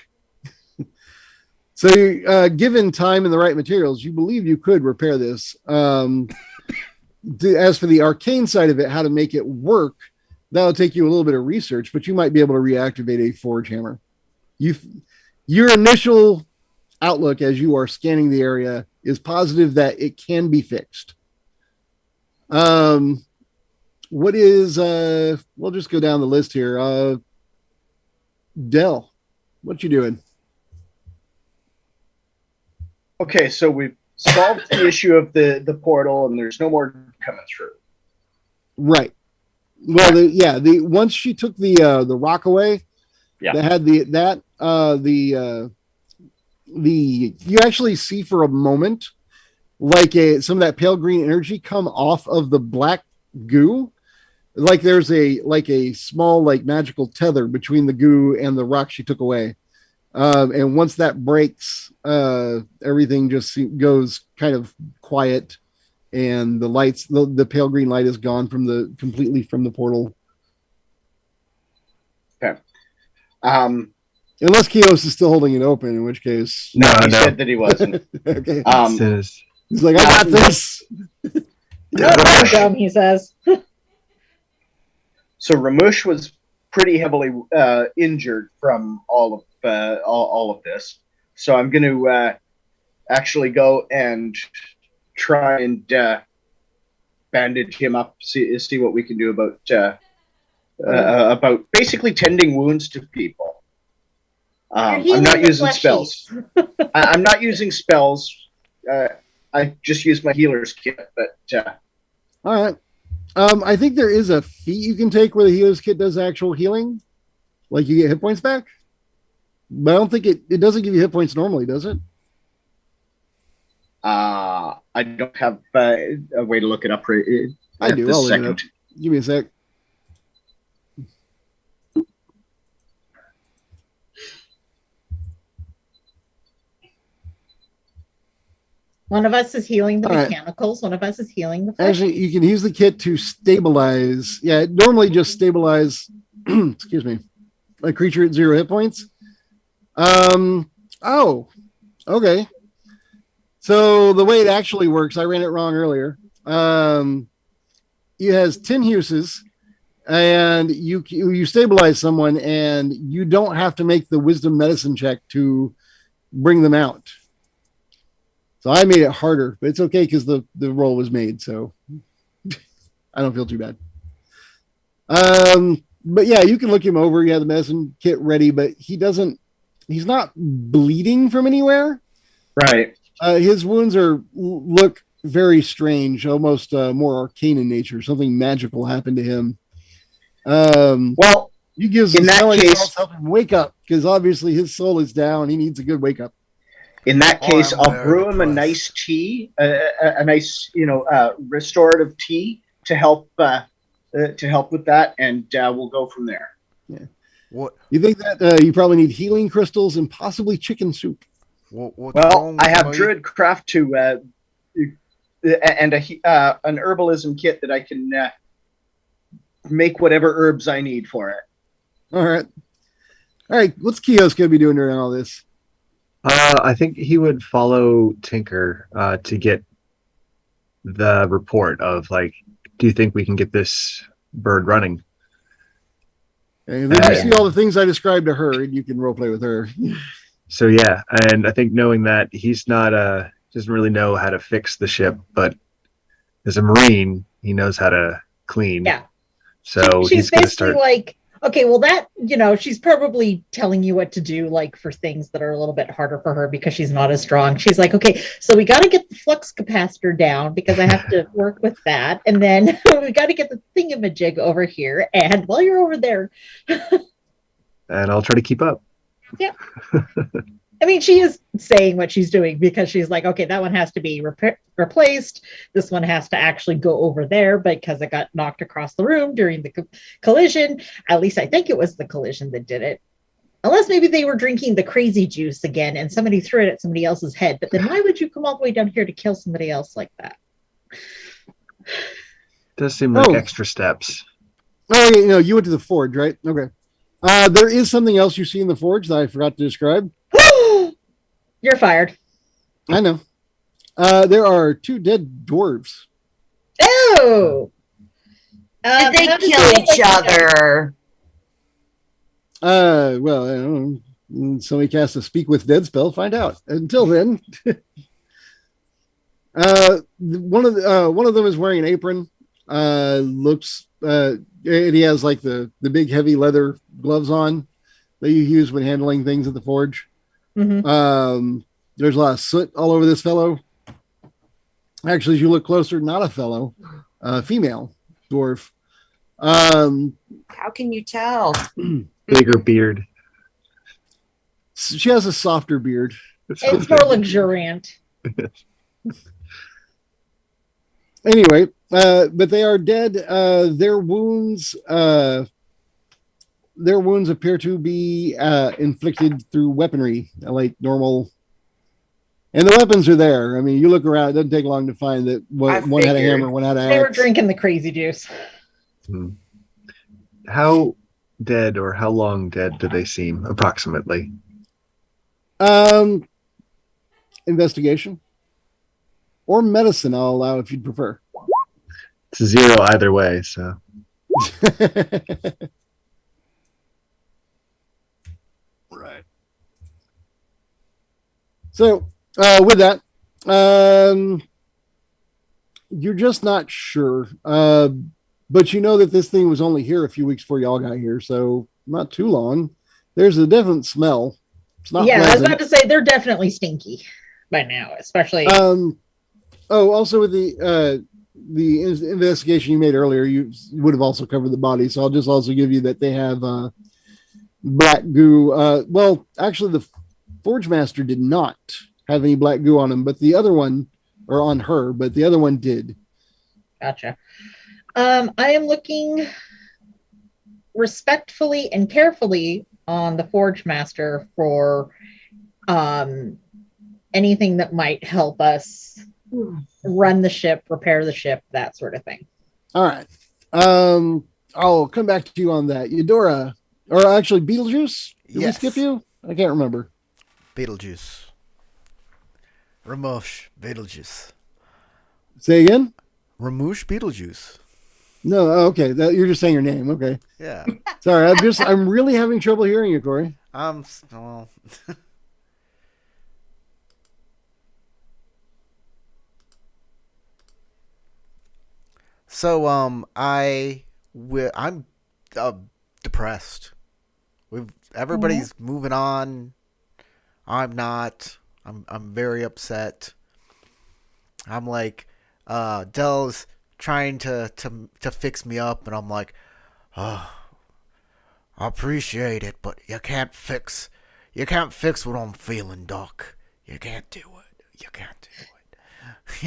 So, given time and the right materials, you believe you could repair this. As for the arcane side of it, how to make it work, that'll take you a little bit of research, but you might be able to reactivate a forge hammer. Your initial outlook as you are scanning the area is positive that it can be fixed. What is we'll just go down the list here. Dell, what you doing? Okay, so we've solved the issue of the portal, and there's no more coming through. Right. Well, the once she took the rock away, that had you actually see for a moment like some of that pale green energy come off of the black goo. Like there's a small like magical tether between the goo and the rock she took away. And once that breaks, everything just goes kind of quiet, and the lights, the pale green light is gone completely from the portal. Okay. Unless Kios is still holding it open, in which case, no, he said that he wasn't. Okay. He's like, I got this. Not so dumb, he says. So Ramush was pretty heavily injured from all of this. So I'm going to actually go and try and bandage him up. See what we can do about basically tending wounds to people. I'm not using spells. I'm not using spells. I just use my healer's kit. But all right. I think there is a feat you can take where the healer's kit does actual healing, like you get hit points back. But I don't think it doesn't give you hit points normally, does it? I don't have a way to look it up. I do. I'll look it up. Give me a sec. One of us is healing the mechanicals. One of us is healing the flesh. Actually, you can use the kit to stabilize. Yeah, it normally just stabilize, excuse me, a creature at 0 hit points. Oh, okay. So the way it actually works, I ran it wrong earlier. It has 10 uses, and you stabilize someone, and you don't have to make the wisdom medicine check to bring them out. So I made it harder, but it's okay because the roll was made, so I don't feel too bad. But yeah, you can look him over. You have the medicine kit ready, but he's not bleeding from anywhere. Right. His wounds look very strange, almost more arcane in nature. Something magical happened to him. Well, you give in that case, help him wake up, because obviously his soul is down. He needs a good wake up. In that case, I'll brew him a nice tea, a nice, restorative tea to help with that, and we'll go from there. Yeah. What you think that you probably need healing crystals and possibly chicken soup? Well, I have druid craft to and an herbalism kit that I can make whatever herbs I need for it. All right. What's Kios gonna be doing during all this? I think he would follow Tinker to get the report of, like, do you think we can get this bird running? And then you see all the things I described to her, and you can roleplay with her. So yeah, and I think knowing that he's not doesn't really know how to fix the ship, but as a Marine, he knows how to clean. Yeah. So she's he's going to basically start. like, okay, well, that, she's probably telling you what to do, like, for things that are a little bit harder for her because she's not as strong. She's like, okay, so we got to get the flux capacitor down because I have to work with that. And then we got to get the thingamajig over here. And while you're over there. And I'll try to keep up. Yeah. I mean, she is saying what she's doing because she's like, okay, that one has to be replaced. This one has to actually go over there because it got knocked across the room during the collision. At least I think it was the collision that did it. Unless maybe they were drinking the crazy juice again and somebody threw it at somebody else's head. But then why would you come all the way down here to kill somebody else like that? Does seem like extra steps. Oh, yeah, you went to the forge, right? Okay. There is something else you see in the forge that I forgot to describe. You're fired. I know. There are 2 dead dwarves. Oh. Did they how does kill it look each like other? Well, I don't know. Somebody cast a speak with dead spell. Find out. Until then, one of them is wearing an apron. Looks. And he has like the big heavy leather gloves on that you use when handling things at the forge. Mm-hmm. There's a lot of soot all over this fellow. Actually, as you look closer, not a fellow, female dwarf. How can you tell? Bigger beard. She has a softer beard. It's more luxuriant. Anyway, but they are dead. Their wounds appear to be inflicted through weaponry, like normal. And the weapons are there. I mean, you look around; it doesn't take long to find that one had a hammer, one had an They were axe. drinking the crazy juice. How dead or how long dead do they seem, approximately? Investigation or medicine, I'll allow if you'd prefer. It's a 0 either way, so. Right. So, with that, you're just not sure. But you know that this thing was only here a few weeks before y'all got here, so not too long. There's a definite smell. It's not Yeah, I was pleasant. about to say they're definitely stinky by now, especially. Also with the investigation you made earlier, you would have also covered the body. So I'll just also give you that they have black goo. Well, actually, the Forge Master did not have any black goo on him, but the other one, or on her, but the other one did. Gotcha. I am looking respectfully and carefully on the Forge Master for anything that might help us run the ship, repair the ship, that sort of thing. All right. I'll come back to you on that. Eudora, or actually Beetlejuice? Did we skip you? I can't remember. Beetlejuice. Ramosh Beetlejuice. Say again? Ramosh Beetlejuice. No, okay. You're just saying your name. Okay. Yeah. Sorry, I'm really having trouble hearing you, Corey. Well. So, I'm depressed. Everybody's moving on. I'm not. I'm very upset. I'm like, Dell's trying to fix me up, and I'm like, oh, I appreciate it, but you can't fix what I'm feeling, Doc. You can't do it. You can't do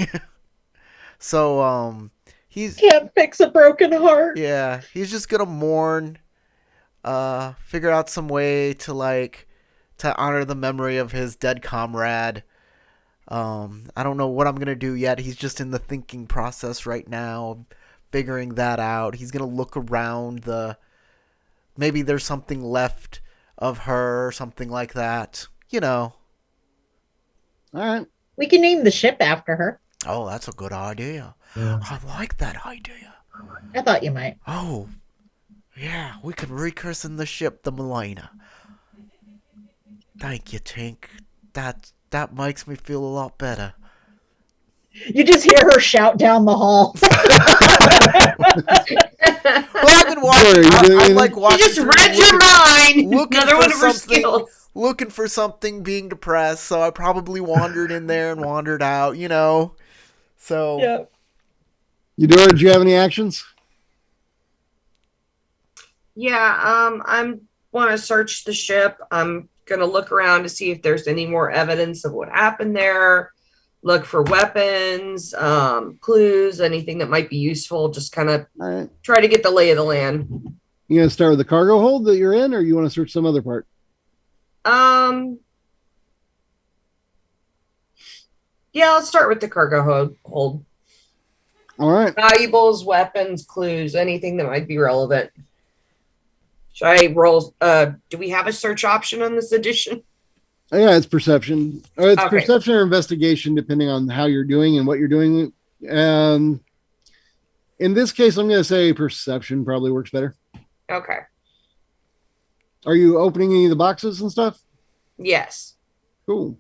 it. So, he's Can't fix a broken heart. yeah, he's just gonna mourn, figure out some way to honor the memory of his dead comrade. I don't know what I'm gonna do yet. He's just in the thinking process right now, figuring that out. He's gonna look around maybe there's something left of her or something like that. All right. We can name the ship after her. Oh, that's a good idea. Yeah. I like that idea. I thought you might. Oh, yeah, we can recursion the ship, the Melina. Thank you, Tink. That makes me feel a lot better. You just hear her shout down the hall. Well, I've been watching. I'm like You watching. just read your mind. looking Another for one of her something. skills. Looking for something, being depressed. So I probably wandered in there and wandered out. So Yeah. Eudora, do you have any actions? Yeah, I'm want to search the ship. I'm gonna look around to see if there's any more evidence of what happened there. Look for weapons, clues, anything that might be useful. Just kind of All right. try to get the lay of the land. You going to start with the cargo hold that you're in, or you want to search some other part? Yeah, I'll start with the cargo hold. All right. Valuables, weapons, clues, anything that might be relevant. Should I roll? Do we have a search option on this edition? Yeah, it's perception. It's Okay. perception or investigation, depending on how you're doing and what you're doing. In this case, I'm going to say perception probably works better. Okay. Are you opening any of the boxes and stuff? Yes. Cool.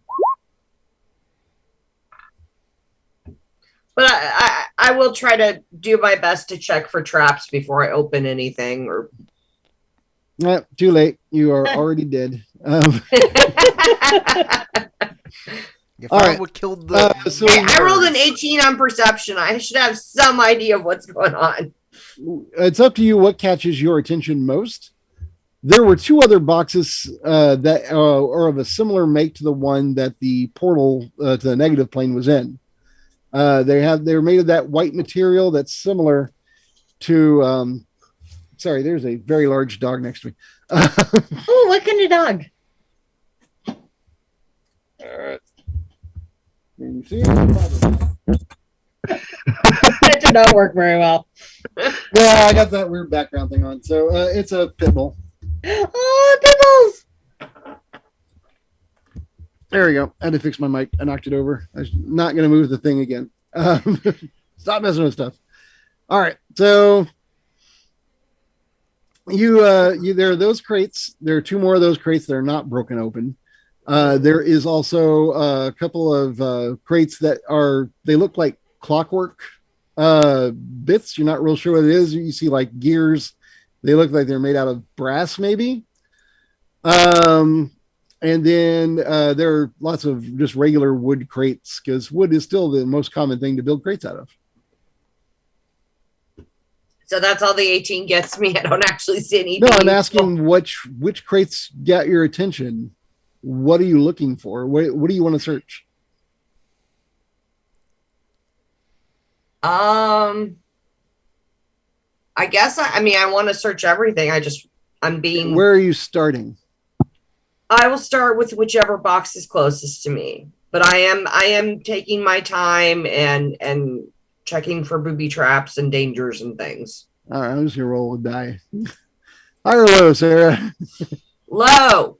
But I will try to do my best to check for traps before I open anything. Or Too late. You are already dead. You All found right. what killed the. So Hey, I rolled an 18 on perception. I should have some idea of what's going on. it's up to you what catches your attention most. There were two other boxes that are of a similar make to the one that the portal to the negative plane was in. They're made of that white material that's similar to. Sorry, there's a very large dog next to me. Oh, what kind of dog? Can you see? That did not work very well. Yeah, I got that weird background thing on. So it's a pit bull. Oh, Pibbles! There we go. I had to fix my mic. I knocked it over. I'm not going to move the thing again. Stop messing with stuff. All right. So there are those crates. There are two more of those crates that are not broken open. There is also a couple of crates that they look like clockwork bits. You're not real sure what it is. You see like gears. They look like they're made out of brass, maybe. And then there are lots of just regular wood crates because wood is still the most common thing to build crates out of. So that's all the 18 gets me. I don't actually see anything. No, I'm asking which crates got your attention. What are you looking for? What do you want to search? I guess I want to search everything. Where are you starting? I will start with whichever box is closest to me. But I am taking my time and checking for booby traps and dangers and things. All right, I'm just gonna roll a die. High or low, Sarah? Low.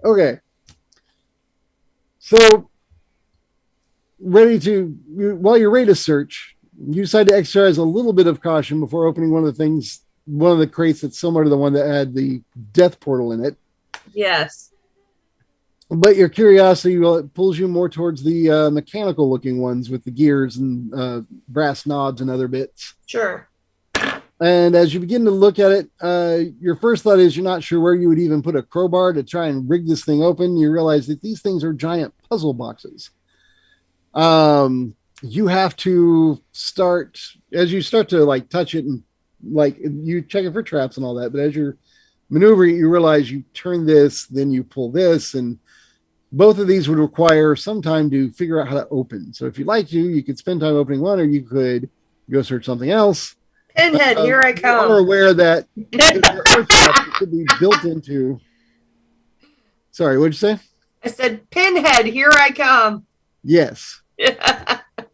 Okay. So while you're ready to search, you decide to exercise a little bit of caution before opening one of the crates that's similar to the one that had the death portal in it. Yes. But your curiosity pulls you more towards the mechanical looking ones with the gears and brass knobs and other bits. Sure. And as you begin to look at it, your first thought is you're not sure where you would even put a crowbar to try and rig this thing open. You realize that these things are giant puzzle boxes. You have to start, as you start to like touch it and like you check it for traps and all that, but as you're maneuvering, you realize you turn this, then you pull this, and both of these would require some time to figure out how to open. So if you'd like to, you could spend time opening one, or you could go search something else. Pinhead, here I You come. are aware that if there are traps, it could be built into. Sorry, what'd you say? I said, Pinhead, here I come. Yes.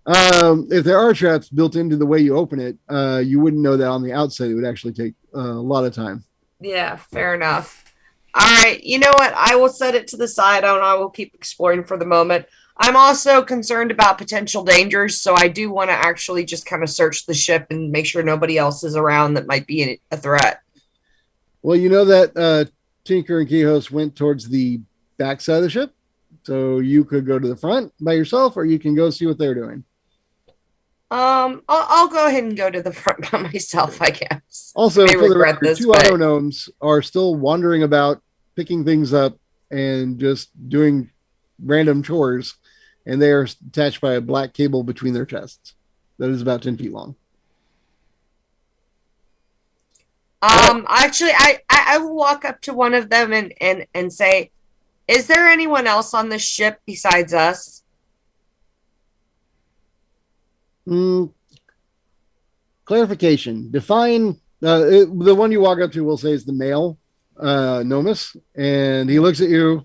If there are traps built into the way you open it, you wouldn't know that on the outside. It would actually take a lot of time. Yeah, fair enough. All right, you know what? I will set it to the side and I will keep exploring for the moment. I'm also concerned about potential dangers, so I do want to actually just kind of search the ship and make sure nobody else is around that might be a threat. Well, you know that Tinker and Quijos went towards the back side of the ship, so you could go to the front by yourself, or you can go see what they're doing. I'll go ahead and go to the front by myself, I guess. Also, May for the regret record, this, two but- auto gnomes are still wandering about, picking things up, and just doing random chores, and they are attached by a black cable between their chests that is about 10 feet long. Actually, I will walk up to one of them and say, is there anyone else on this ship besides us? Clarification. Define the one you walk up to will say is the male Nomus, and he looks at you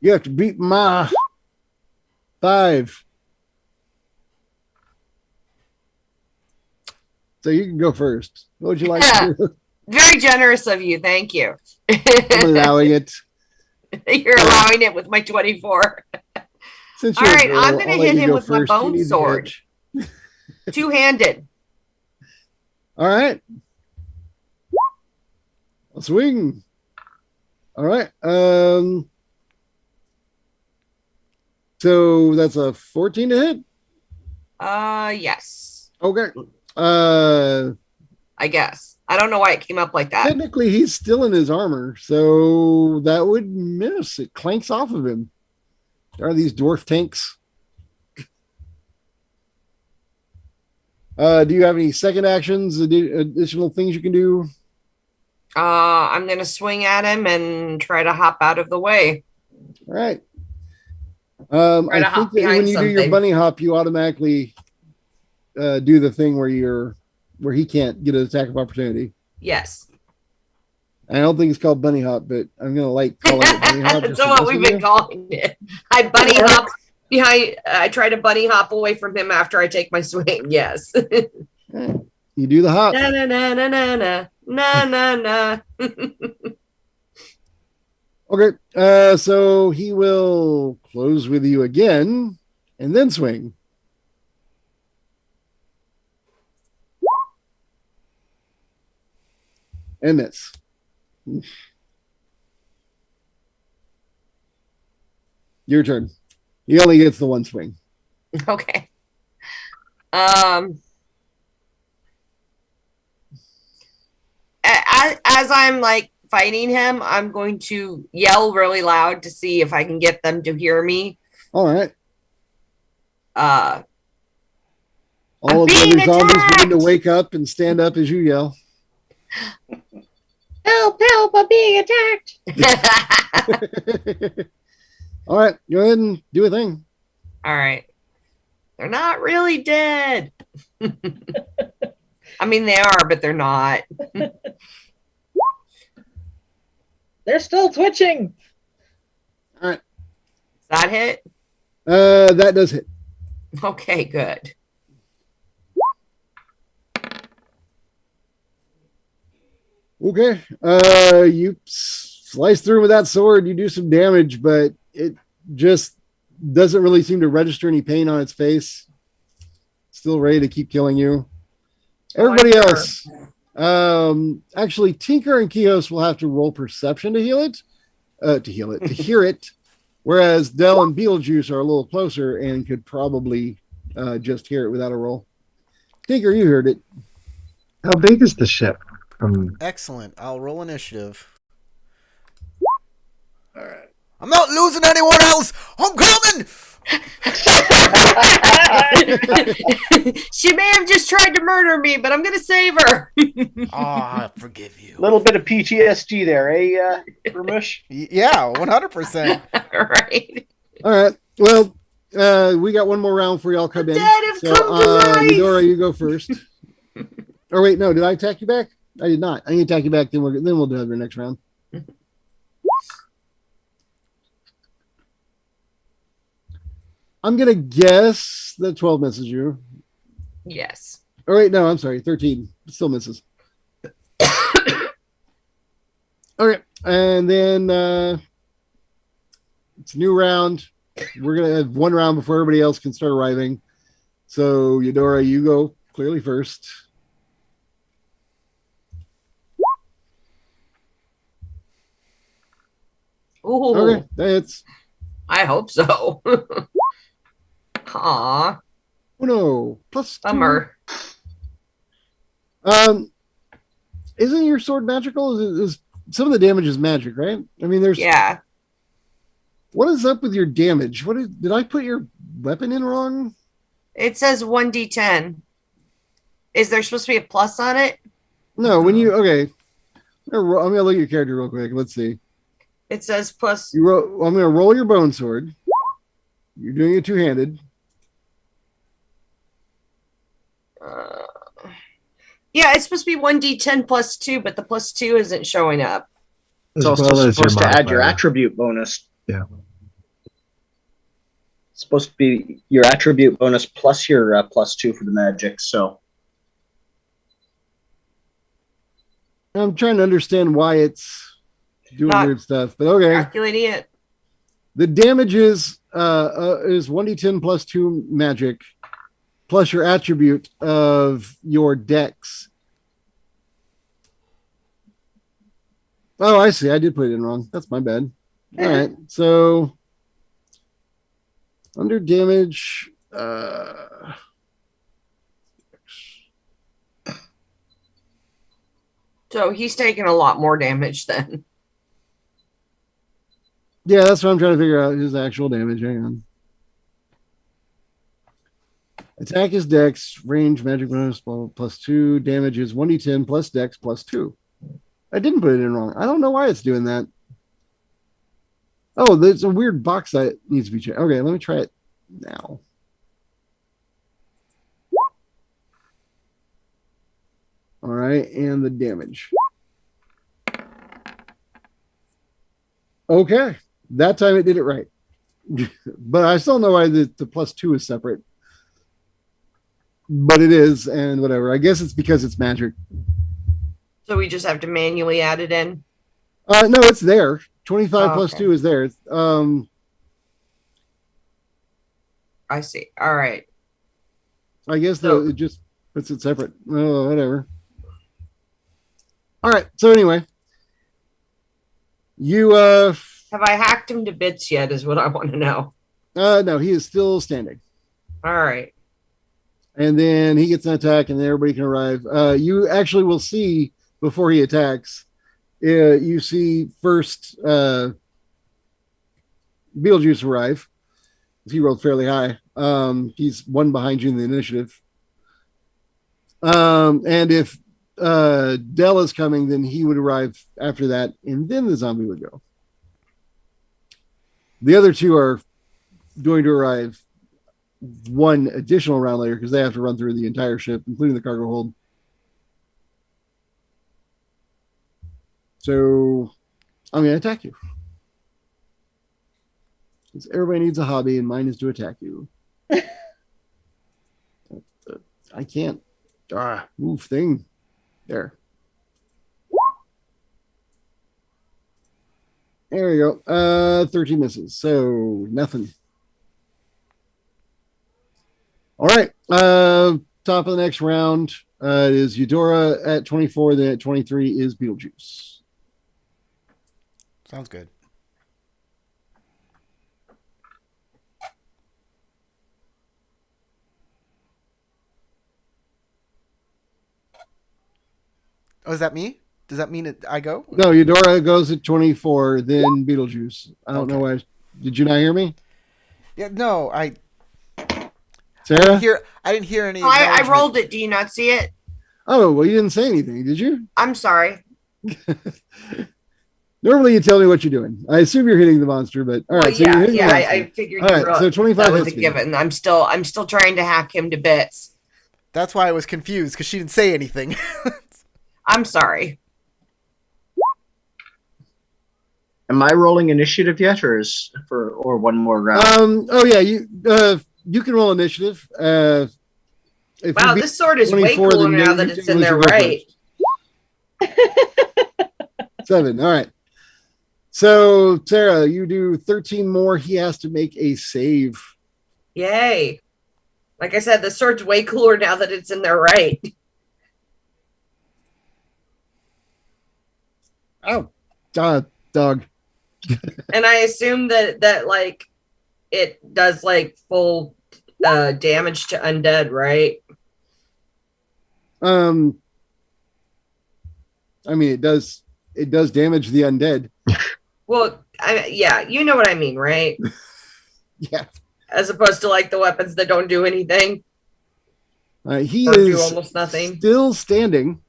You have to beat my 5. So you can go first. What would you like to do? Very generous of you. Thank you. I'm allowing it. You're allowing it with my 24. Since All you're a right, girl, I'm going I'll to let hit you him go with my first. You bone need the sword. edge. Two-handed. All right. I'll swing. All right. So that's a 14 to hit. Yes. Okay. I guess. I don't know why it came up like that. Technically, he's still in his armor, so that would miss. It clanks off of him. There are these dwarf tanks. Do you have any second actions, additional things you can do? I'm going to swing at him and try to hop out of the way. All right. Try to I hop think that when you do your something. bunny hop, you automatically do the thing where he can't get an attack of opportunity. Yes. I don't think it's called bunny hop, but I'm gonna like calling it bunny hop. That's what we've been calling it. I bunny hop behind. I try to bunny hop away from him after I take my swing. Yes. Right. You do the hop. Na na na na na na na na na. Okay. So he will close with you again and then swing. And miss. Your turn. He only gets the one swing. Okay. As I'm like fighting him, I'm going to yell really loud to see if I can get them to hear me. All right. Uh, All of the being other zombies begin to attacked! wake up and stand up as you yell. Help, help, I'm being attacked. All right. Go ahead and do a thing. All right. They're not really dead. I mean, they are, but they're not. They're still twitching. All right. Does that hit? That does hit. Okay, good. Okay. You slice through with that sword. You do some damage, but it just doesn't really seem to register any pain on its face. Still ready to keep killing you. Everybody Oh, I'm else. Actually, Tinker and Kios will have to roll perception to heal it. To hear it. Whereas Dell and Beetlejuice are a little closer and could probably just hear it without a roll. Tinker, you heard it. How big is the ship? From Excellent. I'll roll initiative. All right. I'm not losing anyone else. I'm coming. She may have just tried to murder me, but I'm going to save her. I forgive you. Little bit of PTSD there, eh, Ramush? Yeah, 100%. Right. All right. Well, we got one more round for y'all come in. Dead have So, come to life. Eudora, you go first. Or wait, no, did I attack you back? I did not. I need to attack you back. Then we'll do it the next round. I'm gonna guess that 12 misses you. Yes. Oh wait, no, I'm sorry, 13 still misses. Okay, and then it's a new round. We're gonna have one round before everybody else can start arriving. So Eudora, you go clearly first. Ooh, Okay, that's I hope so. Aw, oh no, plus 2. bummer. Isn't your sword magical? Is some of the damage is magic, right? I mean, there's Yeah. what is up with your damage? Did I put your weapon in wrong? It says 1d10. Is there supposed to be a plus on it? No, when you okay. I'm gonna look at your character real quick. Let's see. It says plus. I'm gonna roll your bone sword. You're doing it two-handed. Yeah, it's supposed to be 1d10 plus 2, but the plus 2 isn't showing up. It's as also well as supposed to add your modifier. attribute bonus. Yeah. It's supposed to be your attribute bonus plus your +2 for the magic. So I'm trying to understand why it's doing Not- weird stuff, but okay. Calculating it. The damage is 1d10 plus 2 magic plus your attribute of your dex. Oh, I see. I did put it in wrong. That's my bad. All right. So under damage, So he's taking a lot more damage then. yeah, that's what I'm trying to figure out his actual damage. Hang on. Attack is dex, range, magic bonus, +2, damage is 1d10 plus dex +2. I didn't put it in wrong. I don't know why it's doing that. Oh, there's a weird box that needs to be checked. Okay, let me try it now. All right, and the damage. Okay, that time it did it right. But I still know why the +2 is separate. But it is, and whatever. I guess it's because it's magic. So we just have to manually add it in. No, it's there. 25 Oh, plus okay. 2 is there. I see. All right. I guess So- it just puts it separate. Oh, whatever. All right. So anyway, you Have I hacked him to bits yet? Is what I want to know. no, he is still standing. All right. And then he gets an attack, and then everybody can arrive. You actually will see before he attacks. You see first Beetlejuice arrive. He rolled fairly high. He's one behind you in the initiative. And if Dell is coming, then he would arrive after that, and then the zombie would go. The other two are going to arrive one additional round later because they have to run through the entire ship, including the cargo hold. So I'm going to attack you. Because everybody needs a hobby, and mine is to attack you. I can't move thing. There. There we go. 13 misses. So nothing. All right. Top of the next round is Eudora at 24. Then at 23 is Beetlejuice. Sounds good. Oh, is that me? Does that mean I go? No, Eudora goes at 24, then Beetlejuice. I don't know why. Did you not hear me? Yeah, no, I Sarah? didn't hear any. I acknowledgement. rolled it. Do you not see it? Oh, well, you didn't say anything, did you? I'm sorry. Normally you tell me what you're doing. I assume you're hitting the monster, but all right. Well, So you're hitting the yeah. monster. I figured All you right, wrote, so 25 that was a hits me. given. I'm still trying to hack him to bits. That's why I was confused because she didn't say anything. I'm sorry. am I rolling initiative yet, or one more round? Oh yeah, you can roll initiative. If you Wow, beat this sword is way 24, cooler then now you that can it's in lose there, your go right? first. 7. All right. So Sarah, you do 13 more. He has to make a save. Yay. Like I said, the sword's way cooler now that it's in there, right? Oh, dog. And I assume that like it does like full damage to undead, right? I mean, it does damage the undead. Well, yeah, you know what I mean, right? Yeah. As opposed to like the weapons that don't do anything. He Or do is almost nothing. still standing.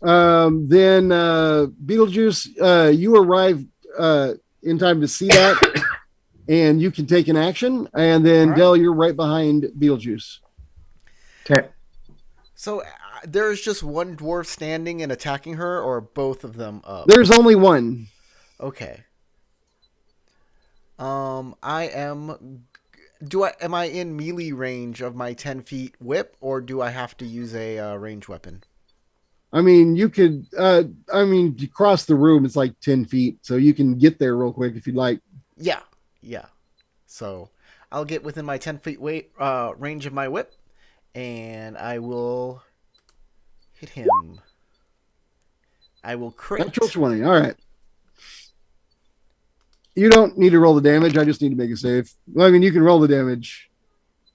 Then Beetlejuice, you arrive in time to see that, and you can take an action. And then All right. Dell, you're right behind Beetlejuice. Okay. So there's just one dwarf standing and attacking her, or both of them up? There's only one. Okay. I am. Am I in melee range of my 10 feet whip, or do I have to use a range weapon? I mean, you could. You cross the room. It's like 10 feet, so you can get there real quick if you'd like. Yeah, yeah. So I'll get within my 10 feet range of my whip, and I will hit him. I will crit. Natural 20. All right. You don't need to roll the damage. I just need to make a save. Well, I mean, you can roll the damage.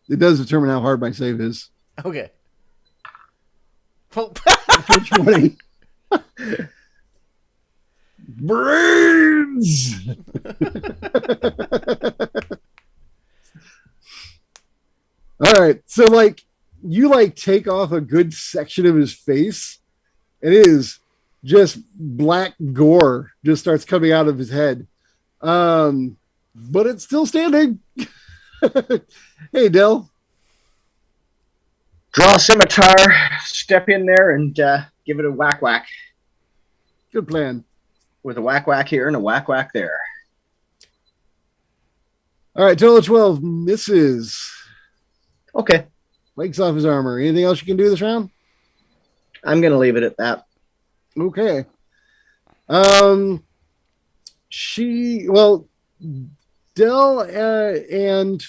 It does determine how hard my save is. Okay. Well, Natural 20. Brains. All right. So you take off a good section of his face. It is just black gore just starts coming out of his head. But it's still standing. Hey, Dell. Draw a scimitar, step in there, and give it a whack whack. Good plan. With a whack whack here and a whack whack there. All right, total of 12 misses. Okay, Wakes off his armor. Anything else you can do this round? I'm gonna leave it at that. Okay. Dell and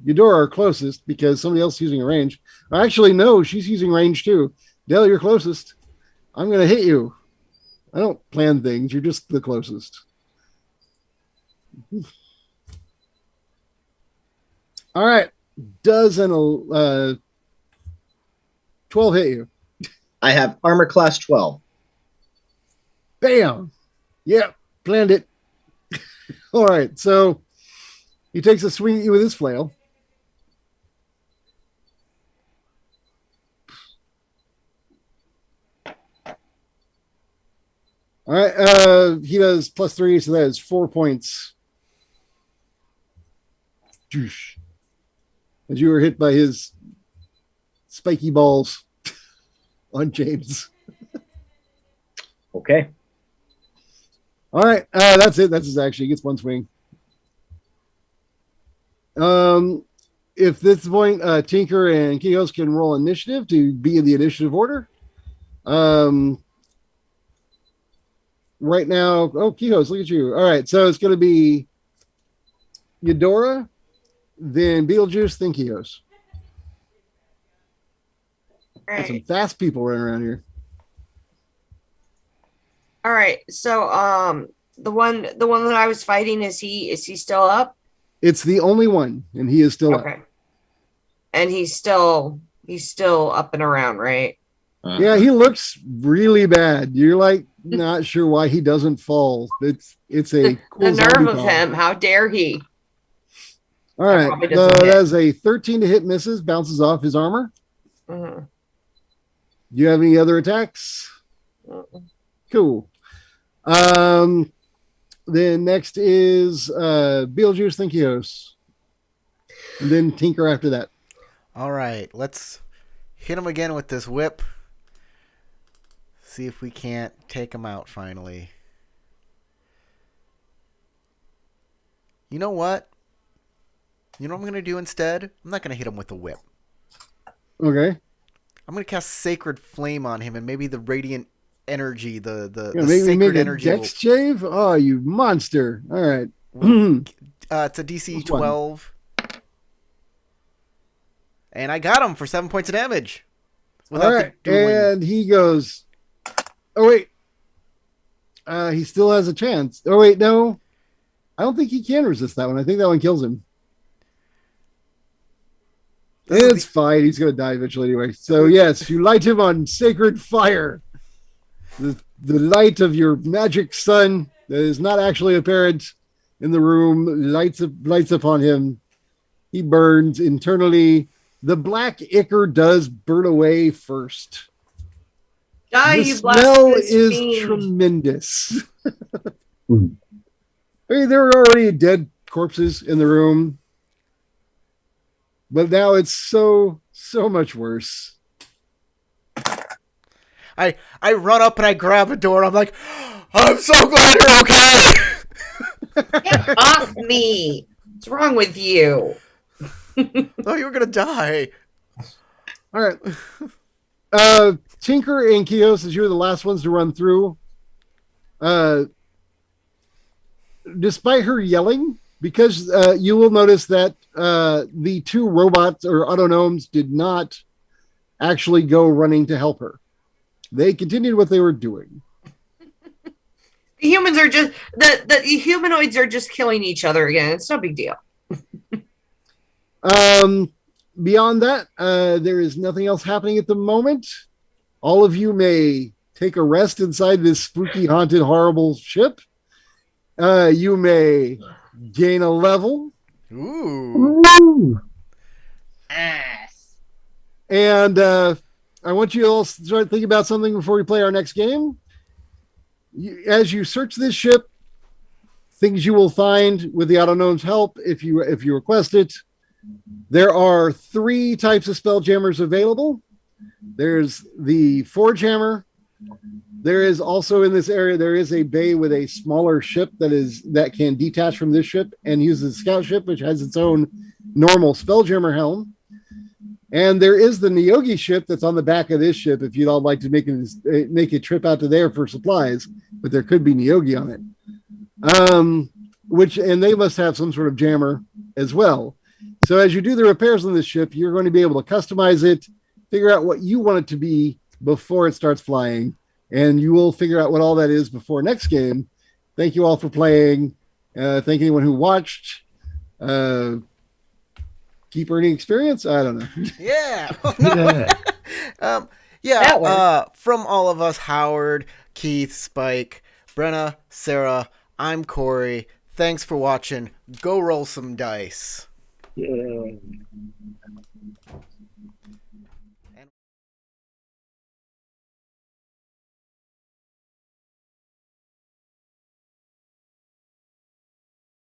Eudora are closest because somebody else is using a range. Actually, no, she's using range too. Dell, you're closest. I'm going to hit you. I don't plan things. You're just the closest. All right. Does an 12 hit you? I have armor class 12. Bam. Yeah, planned it. All right. So he takes a swing at you with his flail. All right. He does +3, so that is 4 points. As you were hit by his spiky balls on James. Okay. All right. That's it. That's his action. He gets one swing. If this point, Tinker and Kios can roll initiative to be in the initiative order. Right now, Kios, look at you. All right, so it's going to be Eudora, then Beetlejuice, then Kios. All Got some right. fast people running around here. All right. So the one that I was fighting, is he still up? It's the only one, and he is still Okay. And he's still up and around, right? up. Yeah, he looks really bad. You're like not sure why he doesn't fall. It's a cool The nerve zombie of fall. him. How dare he? All right, probably so doesn't hit. that's a 13 to hit, misses, bounces off his armor. Mhm. Do you have any other attacks? Mhm. Cool. Then next is Beetlejuice, then Kios. And then Tinker after that. all right, let's hit him again with this whip. See if we can't take him out finally. You know what? You know what I'm going to do instead? I'm not going to hit him with the whip. Okay. I'm going to cast Sacred Flame on him, and maybe the radiant energy, the Yeah, make sacred a energy will... dex shave? Oh, you monster. All right. It's a DC Which one? 12. And I got him for 7 points of damage. All right. the dueling. And he goes, oh, wait. He still has a chance. Oh, wait, no. I don't think he can resist that one. I think that one kills him. This is It's fine. He's going to die eventually anyway. So, yes, you light him on sacred fire. The light of your magic sun that is not actually apparent in the room lights upon him. He burns internally. The black ichor does burn away first. Die, The you smell blasphemous is fiend. tremendous. I mean, there were already dead corpses in the room, but now it's so much worse. I run up and I grab a door. I'm like, I'm so glad you're okay. Get off me! What's wrong with you? Oh, you were gonna die. All right. Tinker and Kios, as you were the last ones to run through. Despite her yelling, because you will notice that the two robots or autonomes did not actually go running to help her. They continued what they were doing. The humans are just the humanoids are just killing each other again. It's no big deal. Beyond that, there is nothing else happening at the moment. All of you may take a rest inside this spooky, haunted, horrible ship. You may gain a level. Ooh. Nice. And I want you all to start thinking about something before we play our next game. As you search this ship, things you will find with the autonome's help, if you request it. There are 3 types of spelljammers available. There's the Forge Hammer. There is also in this area, there is a bay with a smaller ship that can detach from this ship and uses a scout ship, which has its own normal Spelljammer helm. And there is the Neogi ship that's on the back of this ship if you'd all like to make a trip out to there for supplies, but there could be Neogi on it. And they must have some sort of jammer as well. So as you do the repairs on this ship, you're going to be able to customize it, figure out what you want it to be before it starts flying, and you will figure out what all that is before next game. Thank you all for playing. Thank anyone who watched. Keep earning experience. I don't know. Yeah. That worked. From all of us, Howard, Keith, Spike, Brenna, Sarah, I'm Corey. Thanks for watching. Go roll some dice. Yeah.